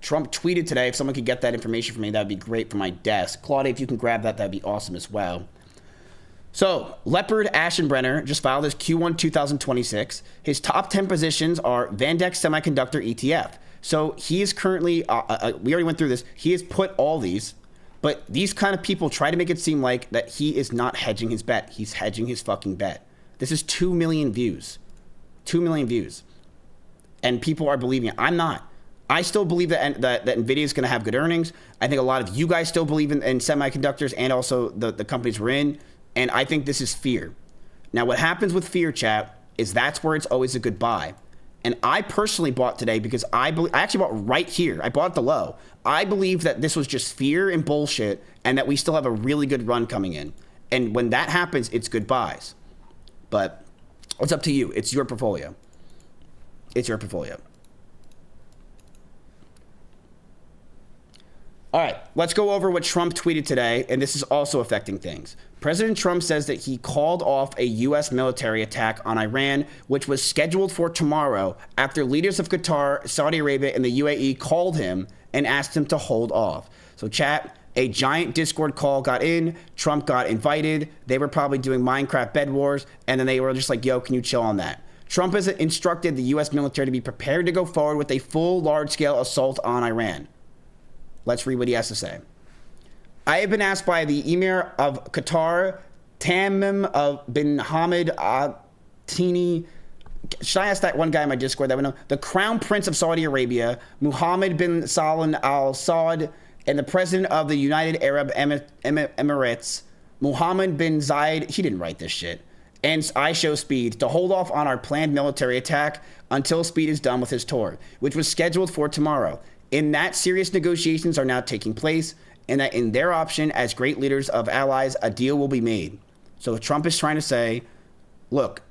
Trump tweeted today. If someone could get that information for me, that would be great for my desk. Claudia, if you can grab that, that'd be awesome as well. So, Leopard Aschenbrenner just filed his Q1 2026. His top 10 positions are Vandex Semiconductor ETF. So, he is currently, we already went through this, he has put all these, but these kind of people try to make it seem like that he is not hedging his bet. He's hedging his fucking bet. This is 2 million views. 2 million views. And people are believing it. I'm not. I still believe that NVIDIA is going to have good earnings. I think a lot of you guys still believe in semiconductors and also the companies we're in. And I think this is fear. Now, what happens with fear, chat, is that's where it's always a good buy. And I personally bought today because I actually bought right here. I bought at the low. I believe that this was just fear and bullshit, and that we still have a really good run coming in. And when that happens, it's good buys. But It's up to you. It's your portfolio. It's your portfolio. All right, let's go over what Trump tweeted today, and this is also affecting things. President Trump says that he called off a U.S. military attack on Iran, which was scheduled for tomorrow after leaders of Qatar, Saudi Arabia, and the UAE called him and asked him to hold off. So chat, a giant Discord call got in, Trump got invited, they were probably doing Minecraft bed wars, and then they were just like, yo, can you chill on that? Trump has instructed the U.S. military to be prepared to go forward with a full large-scale assault on Iran. Let's read what he has to say. I have been asked by the Emir of Qatar, Tamim bin Hamad Al Thani. Should I ask that one guy in my Discord that we know? The Crown Prince of Saudi Arabia, Mohammed bin Salman Al Saud, and the President of the United Arab Emirates, Mohammed bin Zayed. He didn't write this shit. And I show Speed to hold off on our planned military attack until Speed is done with his tour, which was scheduled for tomorrow. In that, serious negotiations are now taking place, and that in their option as great leaders of allies, a deal will be made. So Trump is trying to say, look,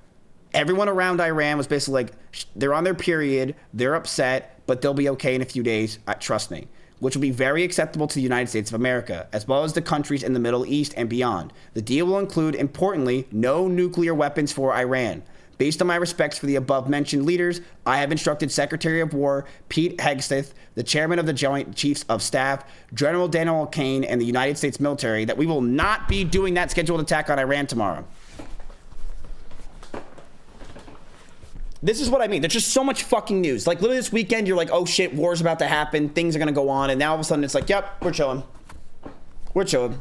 everyone around Iran was basically like, they're on their period, they're upset, but they'll be okay in a few days, trust me, which will be very acceptable to the United States of America, as well as the countries in the Middle East and beyond. The deal will include, importantly, no nuclear weapons for Iran. Based on my respects for the above-mentioned leaders, I have instructed Secretary of War Pete Hegseth, the chairman of the Joint Chiefs of Staff, General Daniel Kane, and the United States military that we will not be doing that scheduled attack on Iran tomorrow. This is what I mean. There's just so much fucking news. Like, literally this weekend, you're like, oh shit, war's about to happen, things are gonna go on, and now all of a sudden it's like, yep, we're chilling. We're chilling.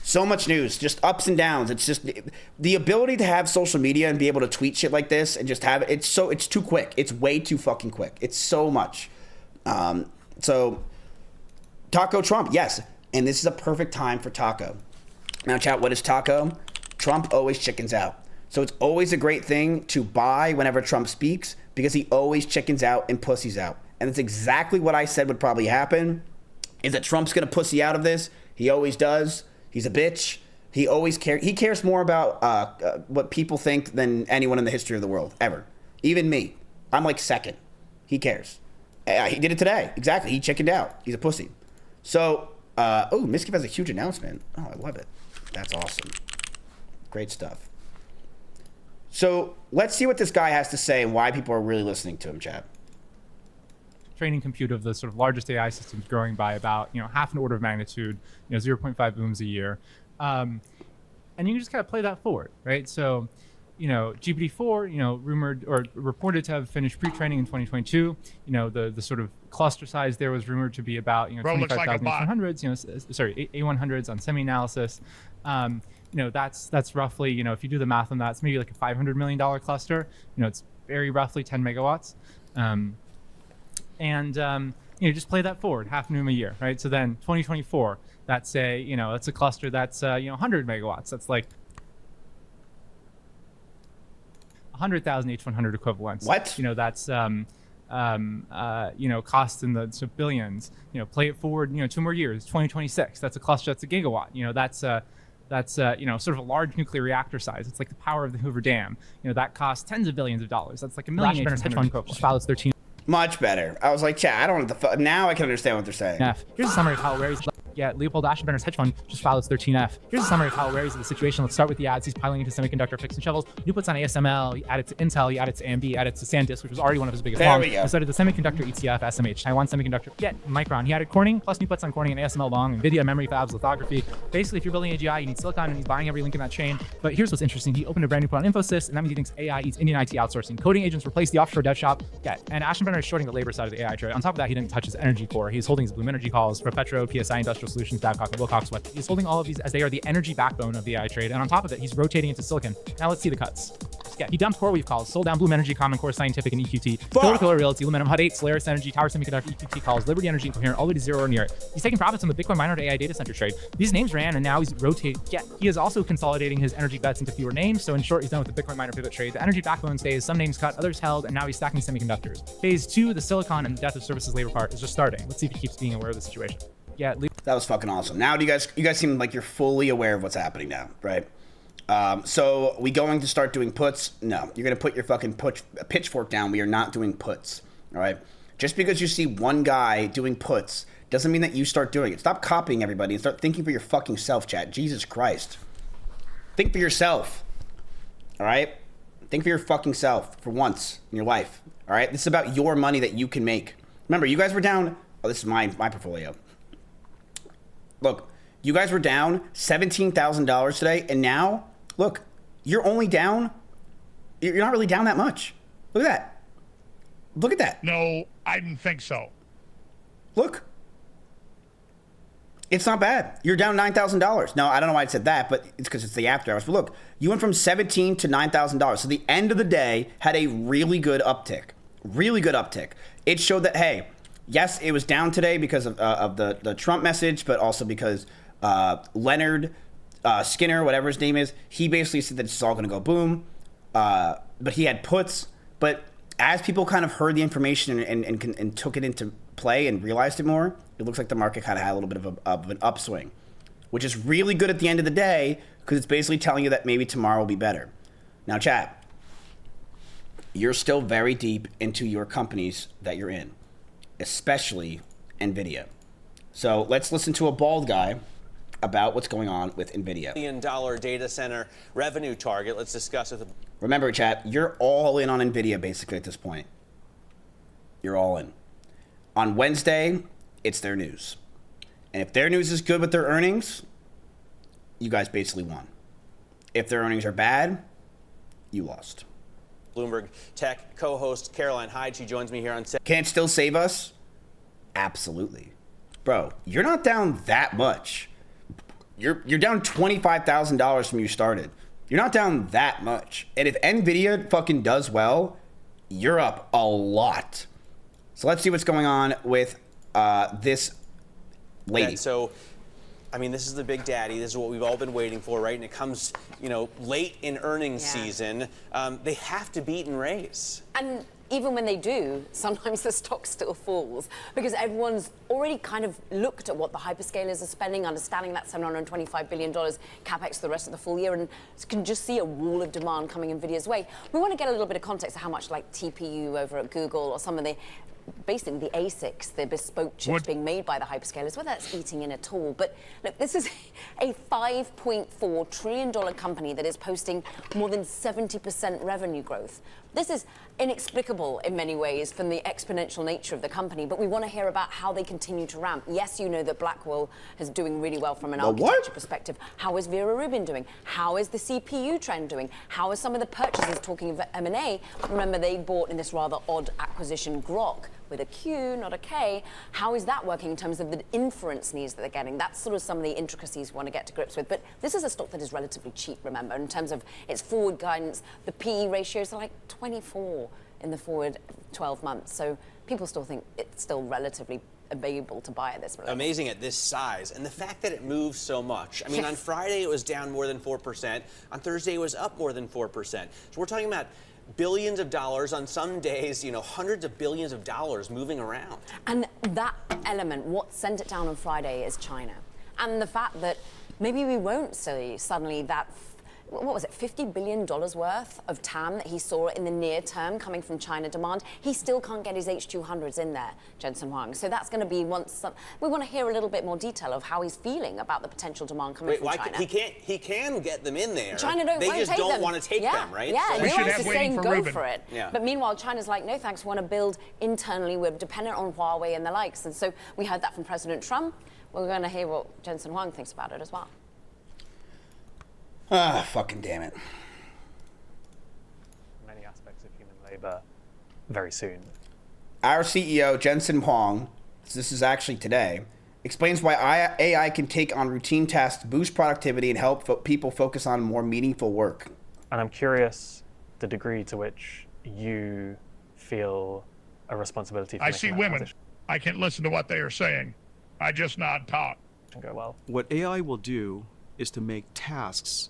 So much news, just ups and downs. It's just the ability to have social media and be able to tweet shit like this and just have it. It's too quick. It's way too fucking quick. It's so much. So Taco Trump, yes. And this is a perfect time for Taco. Now chat, what is Taco? Trump always chickens out. So it's always a great thing to buy whenever Trump speaks because he always chickens out and pussies out. And that's exactly what I said would probably happen, is that Trump's going to pussy out of this. He always does. He's a bitch. He always cares. He cares more about what people think than anyone in the history of the world, ever. Even me. I'm like second. He cares. He did it today. Exactly. He chickened out. He's a pussy. So, Mizkif has a huge announcement. Oh, I love it. That's awesome. Great stuff. So, let's see what this guy has to say and why people are really listening to him, chat. Training compute of the sort of largest AI systems growing by about, half an order of magnitude, 0.5 booms a year. And you can just kind of play that forward, right? So, GPT-4, rumored or reported to have finished pre-training in 2022. The sort of cluster size there was rumored to be about, 25,000 A100s, A100s on semi-analysis. That's roughly, if you do the math on that, it's maybe like a $500 million cluster. It's very roughly 10 megawatts. Just play that forward, half a noom a year, right? So then 2024, that's that's a cluster that's 100 megawatts. That's like 100,000 H100 equivalents. What? That's costs in the billions. Play it forward, 2 more years, 2026. That's a cluster that's a gigawatt. That's sort of a large nuclear reactor size. It's like the power of the Hoover Dam. That costs tens of billions of dollars. That's like a million hedge fund equivalent. File is 13. Much better. I was like, chat, I don't know what the now I can understand what they're saying. F. Here's a summary of how Larry's Leopold Aschenbrenner's hedge fund just filed its 13F. Here's a summary of how Larry's the situation. Let's start with the ads. He's piling into semiconductor picks and shovels. He puts on ASML, he added to Intel, he added to AMD, added to SanDisk, which was already one of his biggest longs. He started the semiconductor ETF, SMH, Taiwan Semiconductor, Micron. He added Corning, plus new puts on Corning and ASML long, NVIDIA, memory fabs, lithography. Basically, if you're building AGI, you need silicon, and he's buying every link in that chain. But here's what's interesting. He opened a brand new put on Infosys, and that means he thinks AI eats Indian IT outsourcing. Coding agents replace the offshore dev shop. And Aschenbrenner is shorting the labor side of the AI trade. On top of that, he didn't touch his energy core. He's holding his Bloom Energy calls for Petro, PSI, Industrial Solutions, Babcock, and Wilcox. He's holding all of these as they are the energy backbone of the AI trade. And on top of it, he's rotating into silicon. Now let's see the cuts. He dumped CoreWeave calls, sold down Bloom Energy, Common Core Scientific, and EQT. Killer Realty, Lumentum, Hut 8, Solaris Energy, Tower Semiconductor, EQT calls, Liberty Energy, and Coherent, all the way to zero or near it. He's taking profits on the Bitcoin miner to AI data center trade. These names ran, and now he's rotating. He is also consolidating his energy bets into fewer names. So in short, he's done with the Bitcoin miner pivot trade. The energy backbone stays, some names cut, others held, and now he's stacking semiconductors. Phase 2, the silicon and death of services labor part, is just starting. Let's see if he keeps being aware of the situation. That was fucking awesome. Now, you guys seem like you're fully aware of what's happening now, right? So we going to start doing puts? No, you're going to put your fucking pitchfork down. We are not doing puts. All right. Just because you see one guy doing puts doesn't mean that you start doing it. Stop copying everybody and start thinking for your fucking self, chat. Jesus Christ. Think for yourself. All right. Think for your fucking self for once in your life. All right. This is about your money that you can make. Remember, you guys were down. Oh, this is my portfolio. Look, you guys were down $17,000 today, and now, look, you're only down. You're not really down that much. Look at that. Look at that. No, I didn't think so. Look. It's not bad. You're down $9,000. Now, I don't know why I said that, but it's because it's the after hours. But look, you went from $17,000 to $9,000. So the end of the day had a really good uptick. Really good uptick. It showed that, hey, yes, it was down today because of the Trump message, but also because Leonard Skinner, whatever his name is, he basically said that it's all going to go boom. But he had puts. But as people kind of heard the information and took it into play and realized it more, it looks like the market kind of had a little bit of an upswing, which is really good at the end of the day because it's basically telling you that maybe tomorrow will be better. Now, chat, you're still very deep into your companies that you're in, especially NVIDIA. So let's listen to a bald guy about what's going on with NVIDIA. $1 billion data center revenue target. Let's discuss it. Remember, chat, you're all in on NVIDIA basically at this point. You're all in. On Wednesday, it's their news. And if their news is good with their earnings, you guys basically won. If their earnings are bad, you lost. Bloomberg Tech co-host Caroline Hyde, she joins me here on set. Can it still save us? Absolutely. Bro, you're not down that much. You're down $25,000 from you started. You're not down that much. And if NVIDIA fucking does well, you're up a lot. So let's see what's going on with this lady. So, I mean, this is the big daddy. This is what we've all been waiting for, right? And it comes, you know, late in earnings season. They have to beat and raise. And even when they do, sometimes the stock still falls because everyone's already kind of looked at what the hyperscalers are spending, understanding that $725 billion capex for the rest of the full year, and can just see a wall of demand coming NVIDIA's way. We want to get a little bit of context of how much like TPU over at Google or some of the basically the ASICs, the bespoke chips being made by the hyperscalers, whether that's eating in at all. But look, this is a $5.4 trillion company that is posting more than 70% revenue growth. This is inexplicable in many ways from the exponential nature of the company, but we want to hear about how they continue to ramp. Yes, you know that Blackwell is doing really well from an architecture perspective. How is Vera Rubin doing? How is the CPU trend doing? How are some of the purchases, talking of M&A? Remember, they bought in this rather odd acquisition, Grok, with a Q, not a K. How is that working in terms of the inference needs that they're getting? That's sort of some of the intricacies we want to get to grips with. But this is a stock that is relatively cheap, remember, in terms of its forward guidance. The PE ratios are like 24 in the forward 12 months. So people still think it's still relatively able to buy at this level. Amazing at this size. And the fact that it moves so much. I mean, on Friday it was down more than 4%. On Thursday it was up more than 4%. So we're talking about billions of dollars, on some days, you know, hundreds of billions of dollars moving around. And that element, what sent it down on Friday, is China. And the fact that maybe we won't see suddenly that, what was it, $50 billion worth of TAM that he saw in the near term coming from China demand. He still can't get his H200s in there, Jensen Huang. So that's going to be we want to hear a little bit more detail of how he's feeling about the potential demand coming from China. He can get them in there. China they just don't want to take them, right? Yeah, we should US have is waiting saying for go Rubin. for it. Yeah. But meanwhile, China's like, no thanks, we want to build internally. We're dependent on Huawei and the likes. And so we heard that from President Trump. We're going to hear what Jensen Huang thinks about it as well. Ah, fucking damn it. Many aspects of human labor very soon. Our CEO, Jensen Huang, this is actually today, explains why AI can take on routine tasks, boost productivity, and help people focus on more meaningful work. And I'm curious the degree to which you feel a responsibility for I making see that women. transition I can't listen to what they are saying. I just nod talk. go well. What AI will do is to make tasks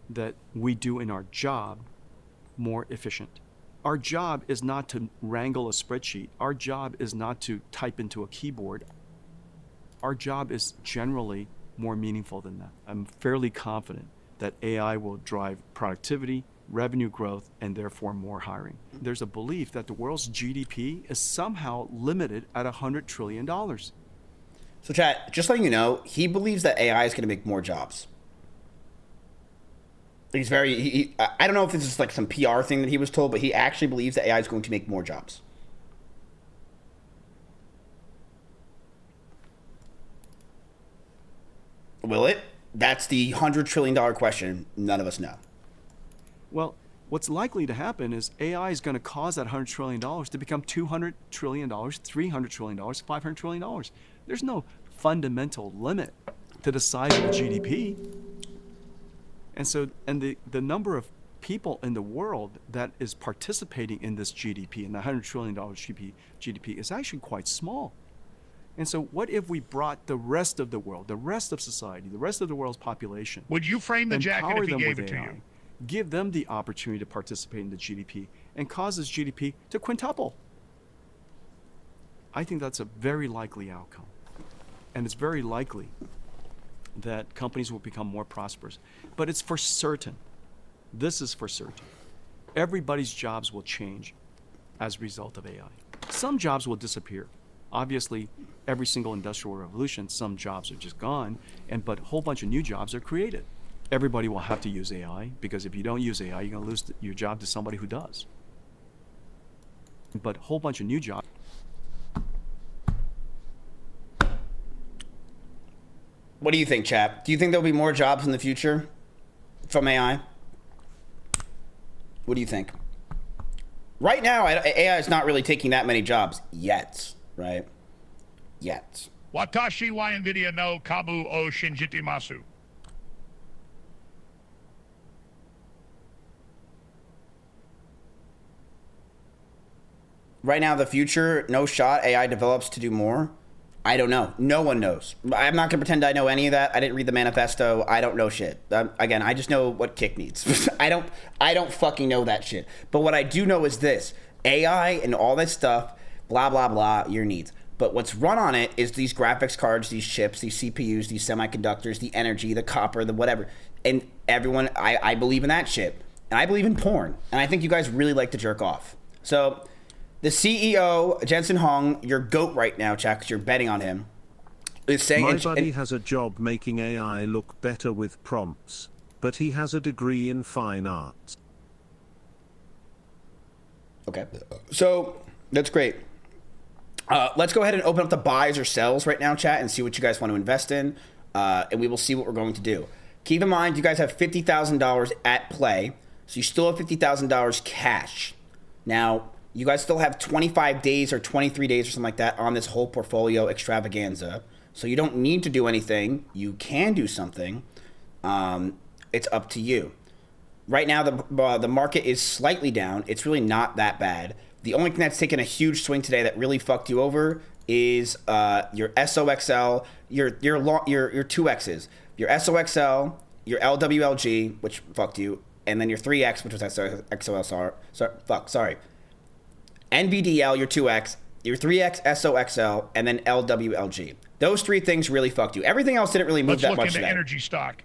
that we do in our job more efficient. Our job is not to wrangle a spreadsheet. Our job is not to type into a keyboard. Our job is generally more meaningful than that. I'm fairly confident that AI will drive productivity, revenue growth, and therefore more hiring. There's a belief that the world's GDP is somehow limited at $100 trillion. So chat, just letting you know, he believes that AI is going to make more jobs. He's very, I don't know if this is like some PR thing that he was told, but he actually believes that AI is going to make more jobs. Will it? That's the $100 trillion question. None of us know. Well, what's likely to happen is AI is going to cause that $100 trillion to become $200 trillion, $300 trillion, $500 trillion. There's no fundamental limit to the size of the GDP. And so, and the number of people in the world that is participating in this GDP, in the $100 trillion GDP, is actually quite small. And so what if we brought the rest of the world, the rest of society, the rest of the world's population, Would you frame the jacket if he gave it to you? Give them the opportunity to participate in the GDP and cause this GDP to quintuple? I think that's a very likely outcome. And it's very likely that companies will become more prosperous. But it's for certain. This is for certain. Everybody's jobs will change as a result of AI. Some jobs will disappear. Obviously, every single industrial revolution, some jobs are just gone, but a whole bunch of new jobs are created. Everybody will have to use AI, because if you don't use AI, you're going to lose your job to somebody who does. But a whole bunch of new jobs. What do you think, chap? Do you think there'll be more jobs in the future from AI? What do you think? Right now, AI is not really taking that many jobs yet, right? Yet. Watashi wa Nvidia no kabu o shinjitimasu. Right now, the future, no shot AI develops to do more. I don't know. No one knows. I'm not going to pretend I know any of that. I didn't read the manifesto. I don't know shit. Again, I just know what Kick needs. I don't fucking know that shit. But what I do know is this. AI and all this stuff, blah, blah, blah, your needs. But what's run on it is these graphics cards, these chips, these CPUs, these semiconductors, the energy, the copper, the whatever. And everyone, I believe in that shit. And I believe in porn. And I think you guys really like to jerk off. So the CEO, Jensen Huang, your GOAT right now, Chad, because you're betting on him, is saying... My buddy has a job making AI look better with prompts, but he has a degree in fine arts. Okay. So, that's great. Let's go ahead and open up the buys or sells right now, chat, and see what you guys want to invest in, and we will see what we're going to do. Keep in mind, you guys have $50,000 at play, so you still have $50,000 cash. Now, you guys still have 25 days or 23 days or something like that on this whole portfolio extravaganza, so you don't need to do anything. You can do something. It's up to you. Right now, the market is slightly down. It's really not that bad. The only thing that's taken a huge swing today that really fucked you over is your SOXL, your 2Xs, your SOXL, your LWLG, which fucked you, and then your 3X, which was XOL. Sorry. NVDL, your 2X, your 3X, SOXL, and then LWLG. Those three things really fucked you. Everything else didn't really move that much today. Let's look into energy stock.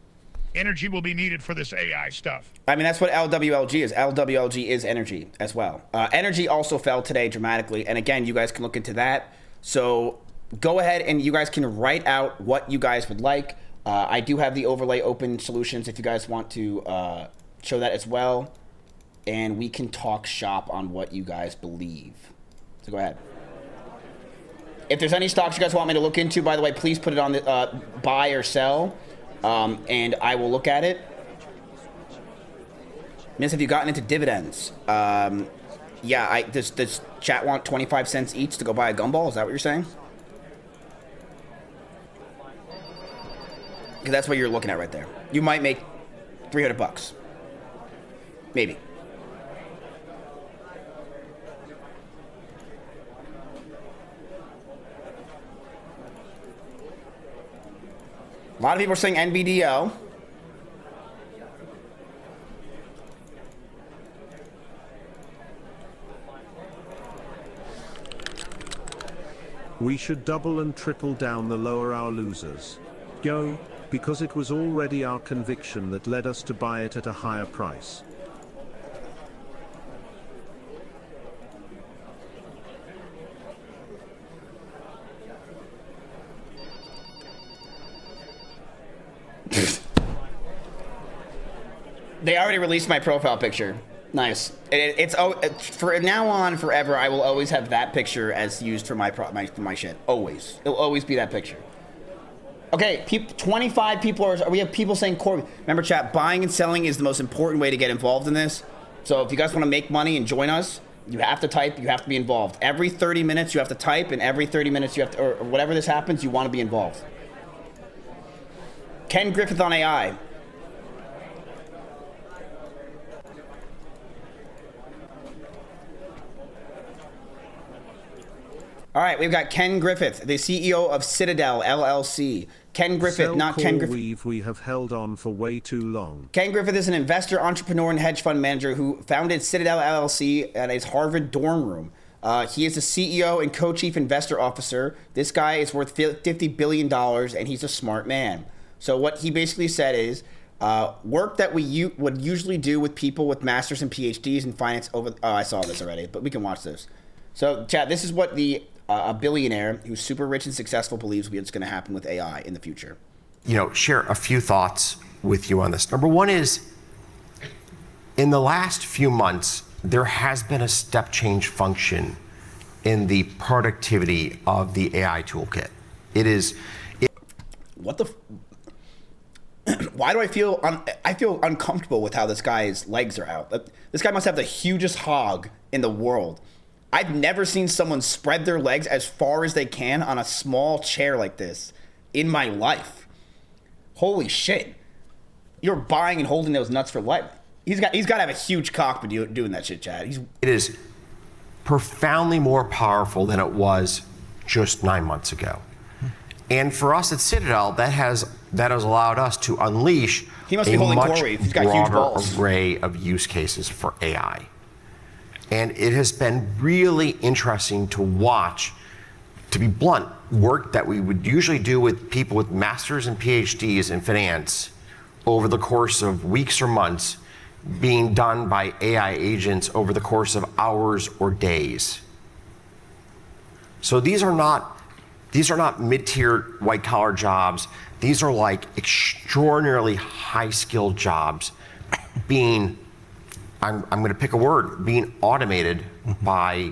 Energy will be needed for this AI stuff. I mean, that's what LWLG is. LWLG is energy as well. Energy also fell today dramatically. And again, you guys can look into that. So go ahead and you guys can write out what you guys would like. I do have the overlay open solutions if you guys want to show that as well. And we can talk shop on what you guys believe. So go ahead. If there's any stocks you guys want me to look into, by the way, please put it on the buy or sell. And I will look at it. Miss, have you gotten into dividends? Yeah, does chat want 25 cents each to go buy a gumball? Is that what you're saying? Because that's what you're looking at right there. You might make $300. Maybe. A lot of people are saying NVDL. We should double and triple down the lower our losers. Yo, because it was already our conviction that led us to buy it at a higher price. They already released my profile picture. Nice. It's for now on forever. I will always have that picture as used for my shit. Always. It'll always be that picture. Okay, 25 people are. We have people saying Corey. Remember, chat. Buying and selling is the most important way to get involved in this. So if you guys want to make money and join us, you have to type. You have to be involved. Every 30 minutes you have to type, and every 30 minutes you have to, or whatever this happens, you want to be involved. Ken Griffith on AI. All right, we've got Ken Griffith, the CEO of Citadel LLC. Ken Griffith, Sell not Ken Griffith. CoreWeave we have held on for way too long. Ken Griffith is an investor, entrepreneur, and hedge fund manager who founded Citadel LLC at his Harvard dorm room. He is the CEO and co-chief investor officer. This guy is worth $50 billion, and he's a smart man. So what he basically said is, work that we would usually do with people with masters and PhDs in finance over... Oh, I saw this already, but we can watch this. So, chat, this is what a billionaire who's super rich and successful believes what's going to happen with AI in the future. Share a few thoughts with you on this. Number one is, in the last few months, there has been a step change function in the productivity of the AI toolkit. What the... Why do I feel... I feel uncomfortable with how this guy's legs are out. This guy must have the hugest hog in the world. I've never seen someone spread their legs as far as they can on a small chair like this in my life. Holy shit. You're buying and holding those nuts for life. He's got to have a huge cock for doing that shit, Chad. It is profoundly more powerful than it was just 9 months ago. And for us at Citadel, that has allowed us to unleash a much broader array of use cases for AI. And it has been really interesting to watch, to be blunt, work that we would usually do with people with masters and PhDs in finance over the course of weeks or months being done by AI agents over the course of hours or days. So these are not mid-tier white-collar jobs. These are like extraordinarily high-skilled jobs being, I'm going to pick a word, being automated by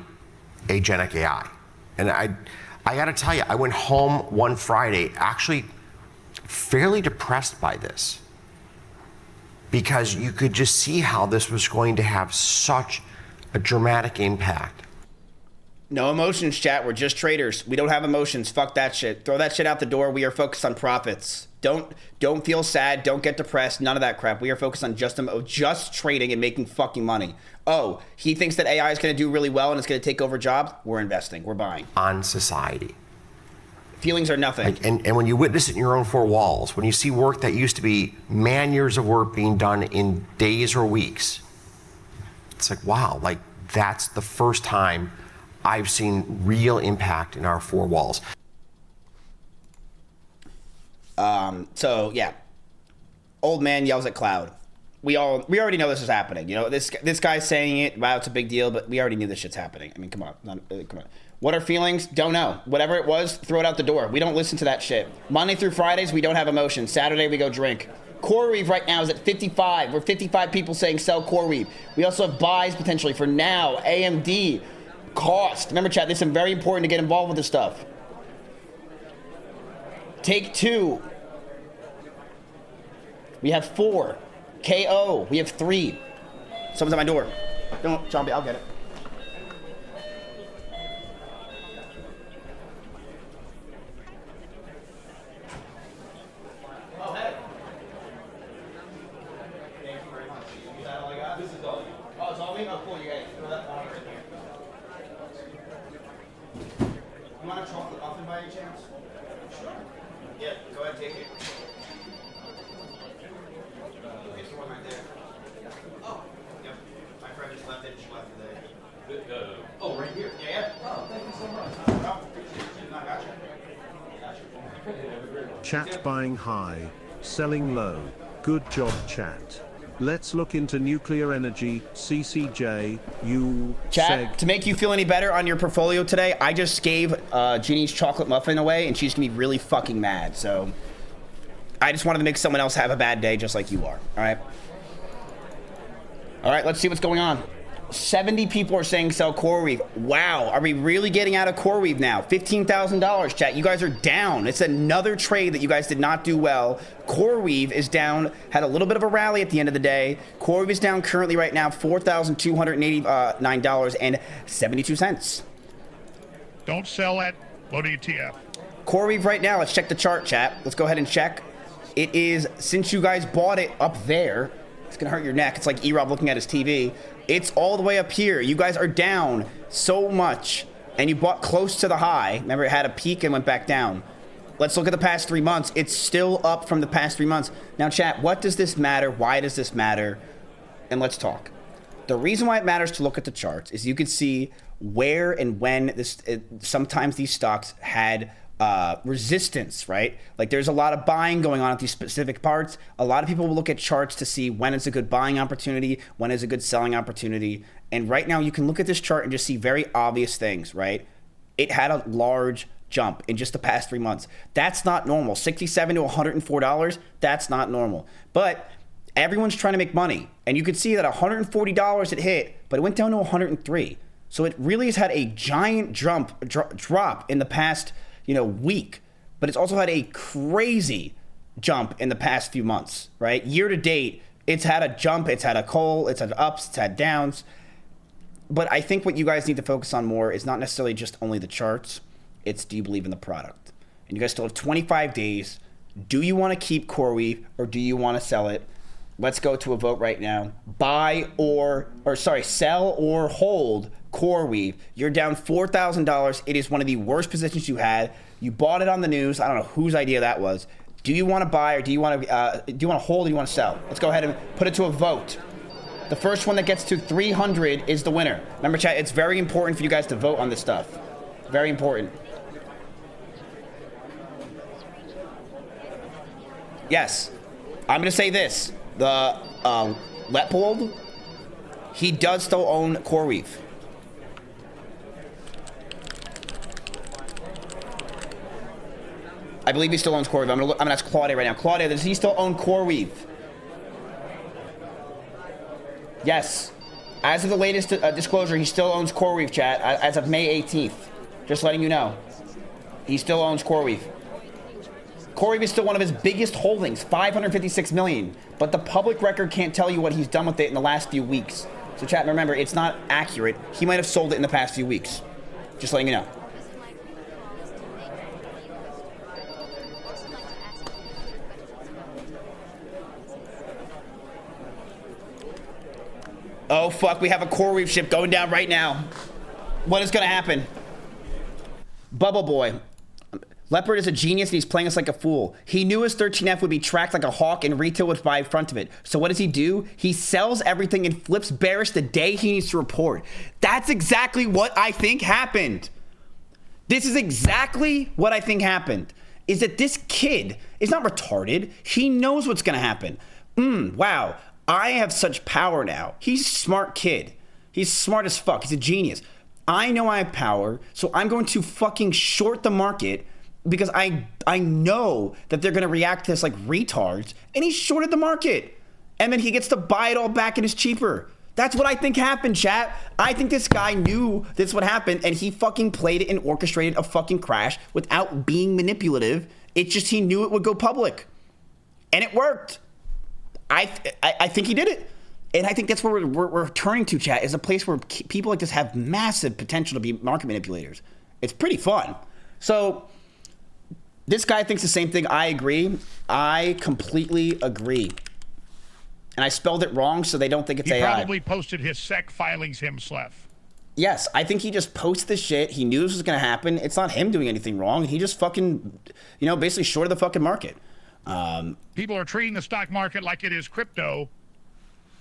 agentic AI. And I got to tell you, I went home one Friday actually fairly depressed by this, because you could just see how this was going to have such a dramatic impact. No emotions, chat. We're just traders. We don't have emotions. Fuck that shit. Throw that shit out the door. We are focused on profits. Don't feel sad. Don't get depressed. None of that crap. We are focused on just trading and making fucking money. Oh, he thinks that AI is going to do really well and it's going to take over jobs. We're investing. We're buying. On society. Feelings are nothing. And when you witness it in your own four walls, when you see work that used to be man-years of work being done in days or weeks, it's like, wow, like that's the first time I've seen real impact in our four walls. So yeah, old man yells at cloud. We already know this is happening. You know, this guy's saying it. Wow, it's a big deal, but we already knew this shit's happening. I mean, come on, come on. What are feelings? Don't know. Whatever it was, throw it out the door. We don't listen to that shit. Monday through Fridays, we don't have emotions. Saturday, we go drink. CoreWeave right now is at 55. We're 55 people saying sell CoreWeave. We also have buys potentially for now, AMD, cost. Remember, chat, this is very important to get involved with this stuff. Take two. We have 4. KO. We have 3. Someone's at my door. Don't, Zombie, I'll get it. Oh, hey. Thank you very much. Is that all I got? This is all you. Oh, it's all me? Oh, cool. You guys throw that bottle right here. You want a chocolate muffin by any chance? Sure. Yeah, go ahead, take it. There's one right there. Oh, yep. My friend just left it. She left it there. Chat buying high, selling low. Good job, chat. Let's look into nuclear energy. CCJ, you Chat, to make you feel any better on your portfolio today, I just gave Jeannie's chocolate muffin away, and she's gonna be really fucking mad. So I just wanted to make someone else have a bad day just like you are. All right, let's see what's going on. 70 people are saying sell CoreWeave. Wow, are we really getting out of CoreWeave now? $15,000, chat. You guys are down. It's another trade that you guys did not do well. CoreWeave is down, had a little bit of a rally at the end of the day. CoreWeave is down currently right now, $4,289.72. Don't sell at WTF. CoreWeave right now, let's check the chart, chat. Let's go ahead and check. It is, since you guys bought it up there, it's gonna hurt your neck. It's like E-Rob looking at his TV. It's all the way up here. You guys are down so much, and you bought close to the high. Remember, it had a peak and went back down. Let's look at the past 3 months. It's still up from the past 3 months. Now, chat, what does this matter? Why does this matter? And let's talk. The reason why it matters to look at the charts is you can see where and when sometimes these stocks had resistance, right? Like there's a lot of buying going on at these specific parts. A lot of people will look at charts to see when it's a good buying opportunity, when it's a good selling opportunity. And right now you can look at this chart and just see very obvious things, right? It had a large jump in just the past 3 months. That's not normal. $67 to $104, that's not normal. But everyone's trying to make money. And you can see that $140 it hit, but it went down to $103. So it really has had a giant drop in the past week, but it's also had a crazy jump in the past few months, right? Year to date, it's had a jump, it's had a coal, it's had ups, it's had downs. But I think what you guys need to focus on more is not necessarily just only the charts, it's do you believe in the product? And you guys still have 25 days. Do you want to keep CoreWeave or do you want to sell it? Let's go to a vote right now. Sell or hold CoreWeave. You're down $4,000. It is one of the worst positions you had. You bought it on the news. I don't know whose idea that was. Do you want to buy or do you want to hold or do you want to sell? Let's go ahead and put it to a vote. The first one that gets to 300 is the winner. Remember, chat, it's very important for you guys to vote on this stuff. Very important. Yes. I'm going to say this. The Leopold, he does still own CoreWeave. I believe he still owns CoreWeave. I'm gonna ask Claudia right now. Claudia, does he still own CoreWeave? Yes. As of the latest disclosure, he still owns CoreWeave, chat, as of May 18th. Just letting you know. He still owns CoreWeave. CoreWeave is still one of his biggest holdings, $556 million. But the public record can't tell you what he's done with it in the last few weeks. So chat, remember, it's not accurate. He might have sold it in the past few weeks. Just letting you know. Oh, fuck, we have a CoreWeave ship going down right now. What is going to happen? Bubble Boy. Leopard is a genius and he's playing us like a fool. He knew his 13F would be tracked like a hawk and retail would buy in front of it. So what does he do? He sells everything and flips bearish the day he needs to report. That's exactly what I think happened. This is exactly what I think happened. Is that this kid is not retarded. He knows what's going to happen. Wow. I have such power now. He's a smart kid. He's smart as fuck. He's a genius. I know I have power, so I'm going to fucking short the market because I know that they're going to react to this like retards, and he shorted the market. And then he gets to buy it all back and it's cheaper. That's what I think happened, chat. I think this guy knew this would happen, and he fucking played it and orchestrated a fucking crash without being manipulative. It's just he knew it would go public. And it worked. I think he did it. And I think that's where we're turning to, chat, is a place where people like this have massive potential to be market manipulators. It's pretty fun. So this guy thinks the same thing. I agree. I completely agree. And I spelled it wrong so they don't think it's AI. He probably posted his SEC filings himself. Yes, I think he just posted this shit. He knew this was going to happen. It's not him doing anything wrong. He just fucking, basically shorted the fucking market. People are treating the stock market like it is crypto.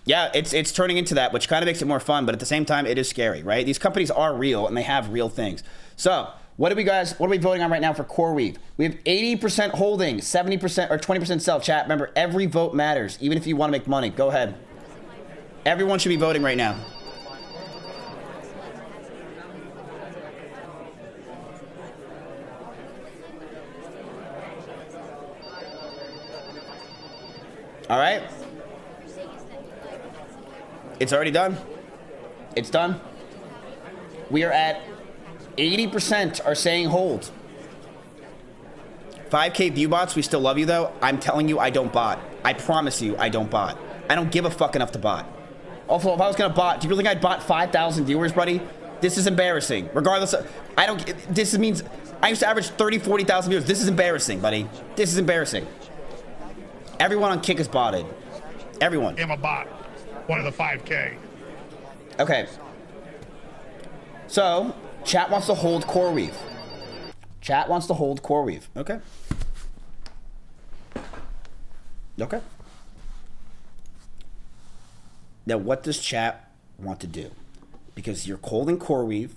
Yeah, it's turning into that, which kind of makes it more fun, but at the same time, it is scary, right? These companies are real, and they have real things. So, What are we voting on right now for CoreWeave? We have 80% holding, 70% or 20% sell. Chat, remember, every vote matters, even if you want to make money. Go ahead. Everyone should be voting right now. All right. It's already done. It's done. We are at 80% are saying hold. 5K view bots, we still love you though. I'm telling you, I don't bot. I promise you, I don't bot. I don't give a fuck enough to bot. Also, if I was gonna bot, do you really think I'd bot 5,000 viewers, buddy? This is embarrassing. Regardless of, this means, I used to average 30, 40,000 viewers. This is embarrassing, buddy. This is embarrassing. Everyone on Kick is botted. Everyone. I'm a bot. One of the 5K. Okay. So, chat wants to hold CoreWeave. Chat wants to hold CoreWeave. Okay. Okay. Now, what does chat want to do? Because you're holding CoreWeave,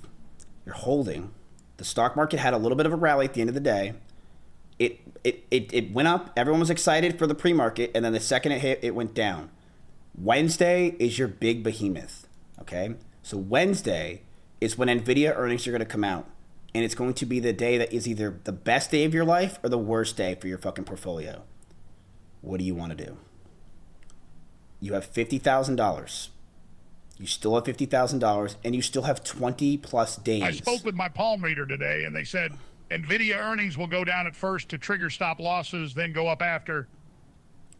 you're holding. The stock market had a little bit of a rally at the end of the day. It went up. Everyone was excited for the pre-market, and then the second it hit, it went down. Wednesday is your big behemoth. Okay. So Wednesday is when NVIDIA earnings are going to come out. And it's going to be the day that is either the best day of your life or the worst day for your fucking portfolio. What do you want to do? You have $50,000. You still have $50,000 and you still have 20 plus days. I spoke with my palm reader today and they said NVIDIA earnings will go down at first to trigger stop losses, then go up after.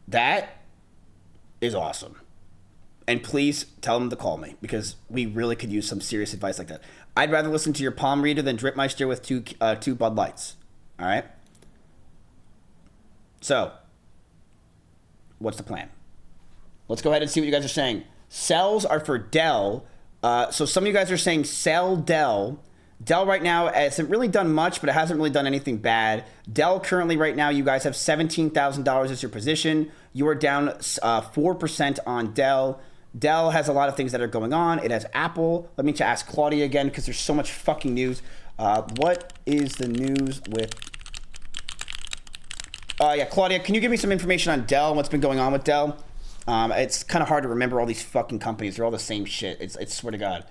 That is awesome. And please tell them to call me because we really could use some serious advice like that. I'd rather listen to your palm reader than Dripmeister with two Bud Lights. All right? So, what's the plan? Let's go ahead and see what you guys are saying. Sells are for Dell. So some of you guys are saying sell Dell. Dell right now hasn't really done much, but it hasn't really done anything bad. Dell currently right now, you guys have $17,000 as your position. You are down 4% on Dell. Dell has a lot of things that are going on. It has Apple. Let me ask Claudia again because there's so much fucking news. What is the news with... yeah, Claudia, can you give me some information on Dell and what's been going on with Dell? It's kind of hard to remember all these fucking companies. They're all the same shit. It's swear to God.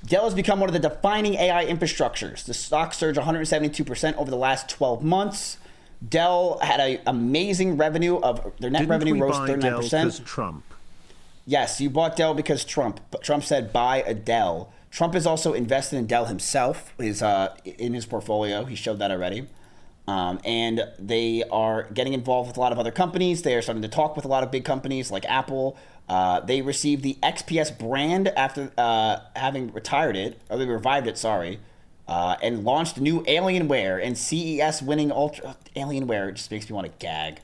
Dell has become one of the defining AI infrastructures. The stock surged 172% over the last 12 months. Dell had an amazing revenue of their net revenue rose 39%. Trump. Yes, you bought Dell because Trump. But Trump said buy a Dell. Trump has also invested in Dell himself. In his portfolio, he showed that already. And they are getting involved with a lot of other companies. They are starting to talk with a lot of big companies like Apple. They received the XPS brand after having retired it, or they revived it, sorry, and launched new Alienware and CES winning Ultra. Alienware just makes me want to gag.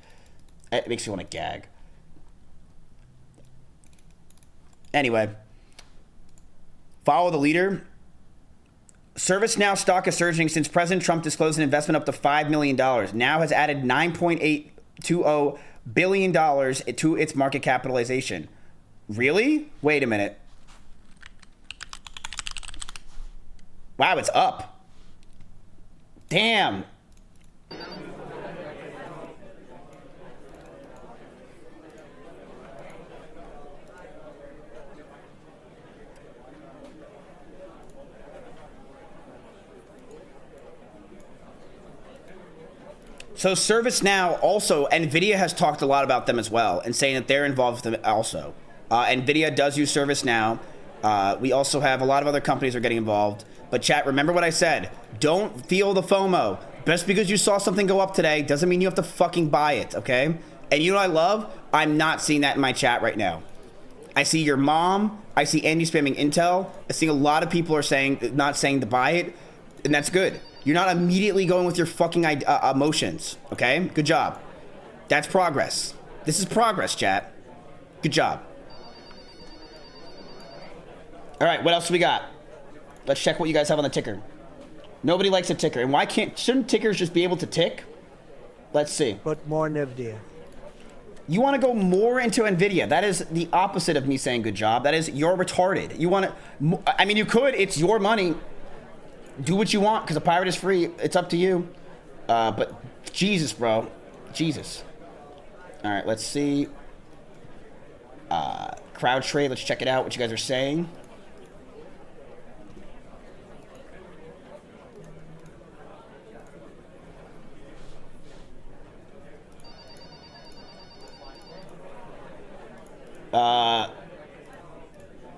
It makes me want to gag. Anyway, follow the leader. ServiceNow stock is surging since President Trump disclosed an investment up to $5 million. Now has added $9.820 billion to its market capitalization. Really? Wait a minute. Wow, it's up. Damn. So ServiceNow also, NVIDIA has talked a lot about them as well and saying that they're involved with them also. NVIDIA does use ServiceNow. We also have a lot of other companies are getting involved. But chat, remember what I said. Don't feel the FOMO. Just because you saw something go up today doesn't mean you have to fucking buy it, okay? And you know what I love? I'm not seeing that in my chat right now. I see your mom. I see Andy spamming Intel. I see a lot of people are saying, not saying to buy it. And that's good. You're not immediately going with your fucking emotions, okay? Good job. That's progress. This is progress, chat. Good job. All right, what else do we got? Let's check what you guys have on the ticker. Nobody likes a ticker. And why shouldn't tickers just be able to tick? Let's see. Put more NVIDIA. You want to go more into NVIDIA. That is the opposite of me saying good job. That is, you're retarded. You want to, I mean, you could. It's your money. Do what you want, because a pirate is free. It's up to you. But Jesus, bro. Jesus. All right, let's see. Crowd trade. Let's check it out, what you guys are saying.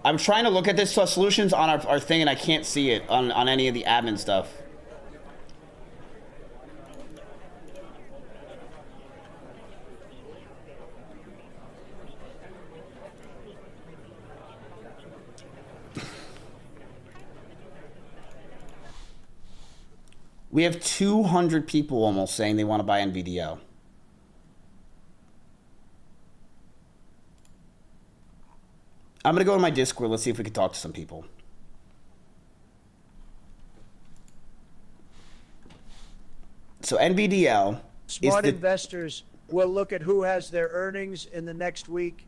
I'm trying to look at this solutions on our thing, and I can't see it on any of the admin stuff. We have 200 people almost saying they want to buy NVDO. I'm going to go to my Discord. Let's see if we can talk to some people. So NVDL Smart investors will look at who has their earnings in the next week.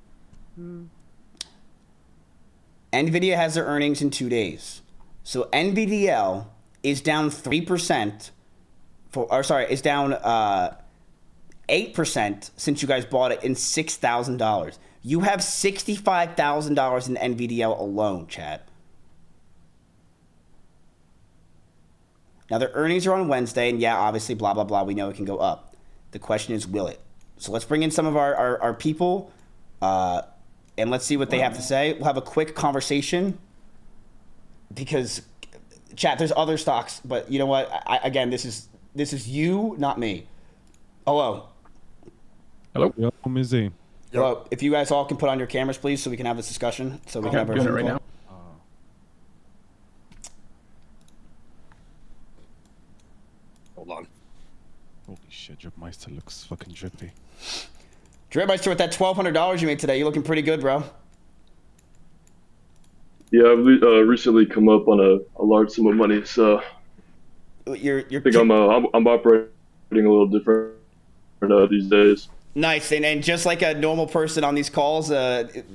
NVIDIA has their earnings in 2 days. So NVDL is down 3% is down 8% since you guys bought it in $6,000. You have $65,000 in NVDL alone, chat. Now, their earnings are on Wednesday, and yeah, obviously, blah, blah, blah. We know it can go up. The question is, will it? So let's bring in some of our people, and let's see what they have to say. We'll have a quick conversation because, chat, there's other stocks, but you know what? Again, this is you, not me. Hello. Hello. Yo, Mizzy. Hello. If you guys all can put on your cameras, please, so we can have this discussion. So we can have doing it right now. Hold on. Holy shit, Dripmeister looks fucking drippy. Dripmeister, with that $1,200 you made today, you're looking pretty good, bro. Yeah, I've recently come up on a large sum of money, so I think I'm operating a little different these days. Nice, and just like a normal person on these calls,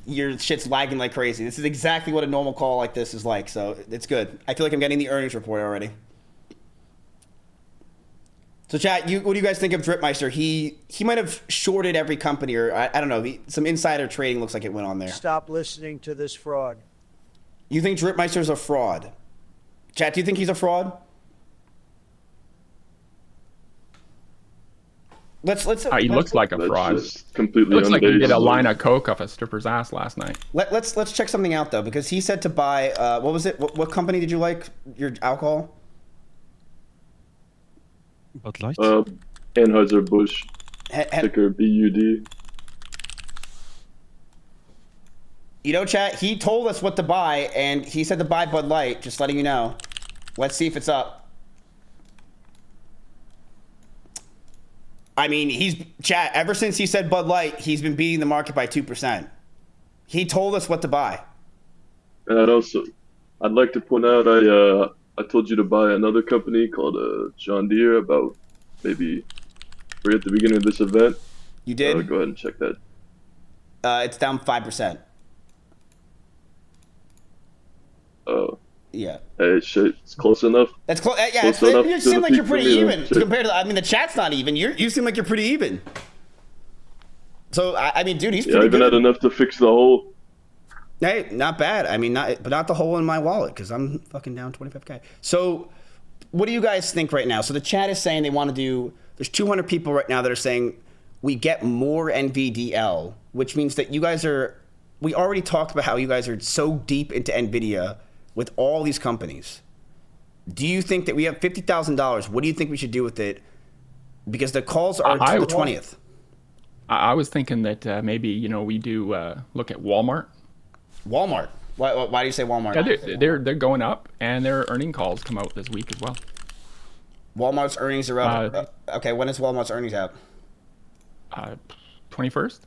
your shit's lagging like crazy. This is exactly what a normal call like this is like, so it's good. I feel like I'm getting the earnings report already. So chat, what do you guys think of Dripmeister? He might have shorted every company, or I don't know, some insider trading looks like it went on there. Stop listening to this fraud. You think Dripmeister's a fraud? Chat, do you think he's a fraud? Let's he looks like a fraud. Completely looks like he did a line of coke off a stripper's ass last night. Let's check something out though, because he said to buy what was it? What company did you like? Your alcohol? Bud Light. Anheuser-Busch, ticker BUD. You know, chat, he told us what to buy, and he said to buy Bud Light, just letting you know. Let's see if it's up. I mean, chat, ever since he said Bud Light, he's been beating the market by 2%. He told us what to buy. And I'd like to point out, I told you to buy another company called John Deere about maybe right at the beginning of this event. You did? Go ahead and check that. It's down 5%. Oh. Yeah. Hey, shit, it's close enough. That's close. Yeah, close enough you to seem the like you're peak for pretty me, even then. compared to. I mean, the chat's not even. You seem like you're pretty even. So I mean, dude, he's pretty I even good. had enough to fix the hole. Hey, not bad. I mean, but not the hole in my wallet because I'm fucking down 25K. So, what do you guys think right now? So the chat is saying they want to do. There's 200 people right now that are saying we get more NVDL, which means that you guys are. We already talked about how you guys are so deep into NVIDIA with all these companies. Do you think that we have $50,000? What do you think we should do with it? Because the calls are to the 20th. I was thinking that maybe we do look at Walmart. Walmart. Why do you say Walmart? Yeah, they're going up, and their earning calls come out this week as well. Walmart's earnings are up. Okay, when is Walmart's earnings out? 21st.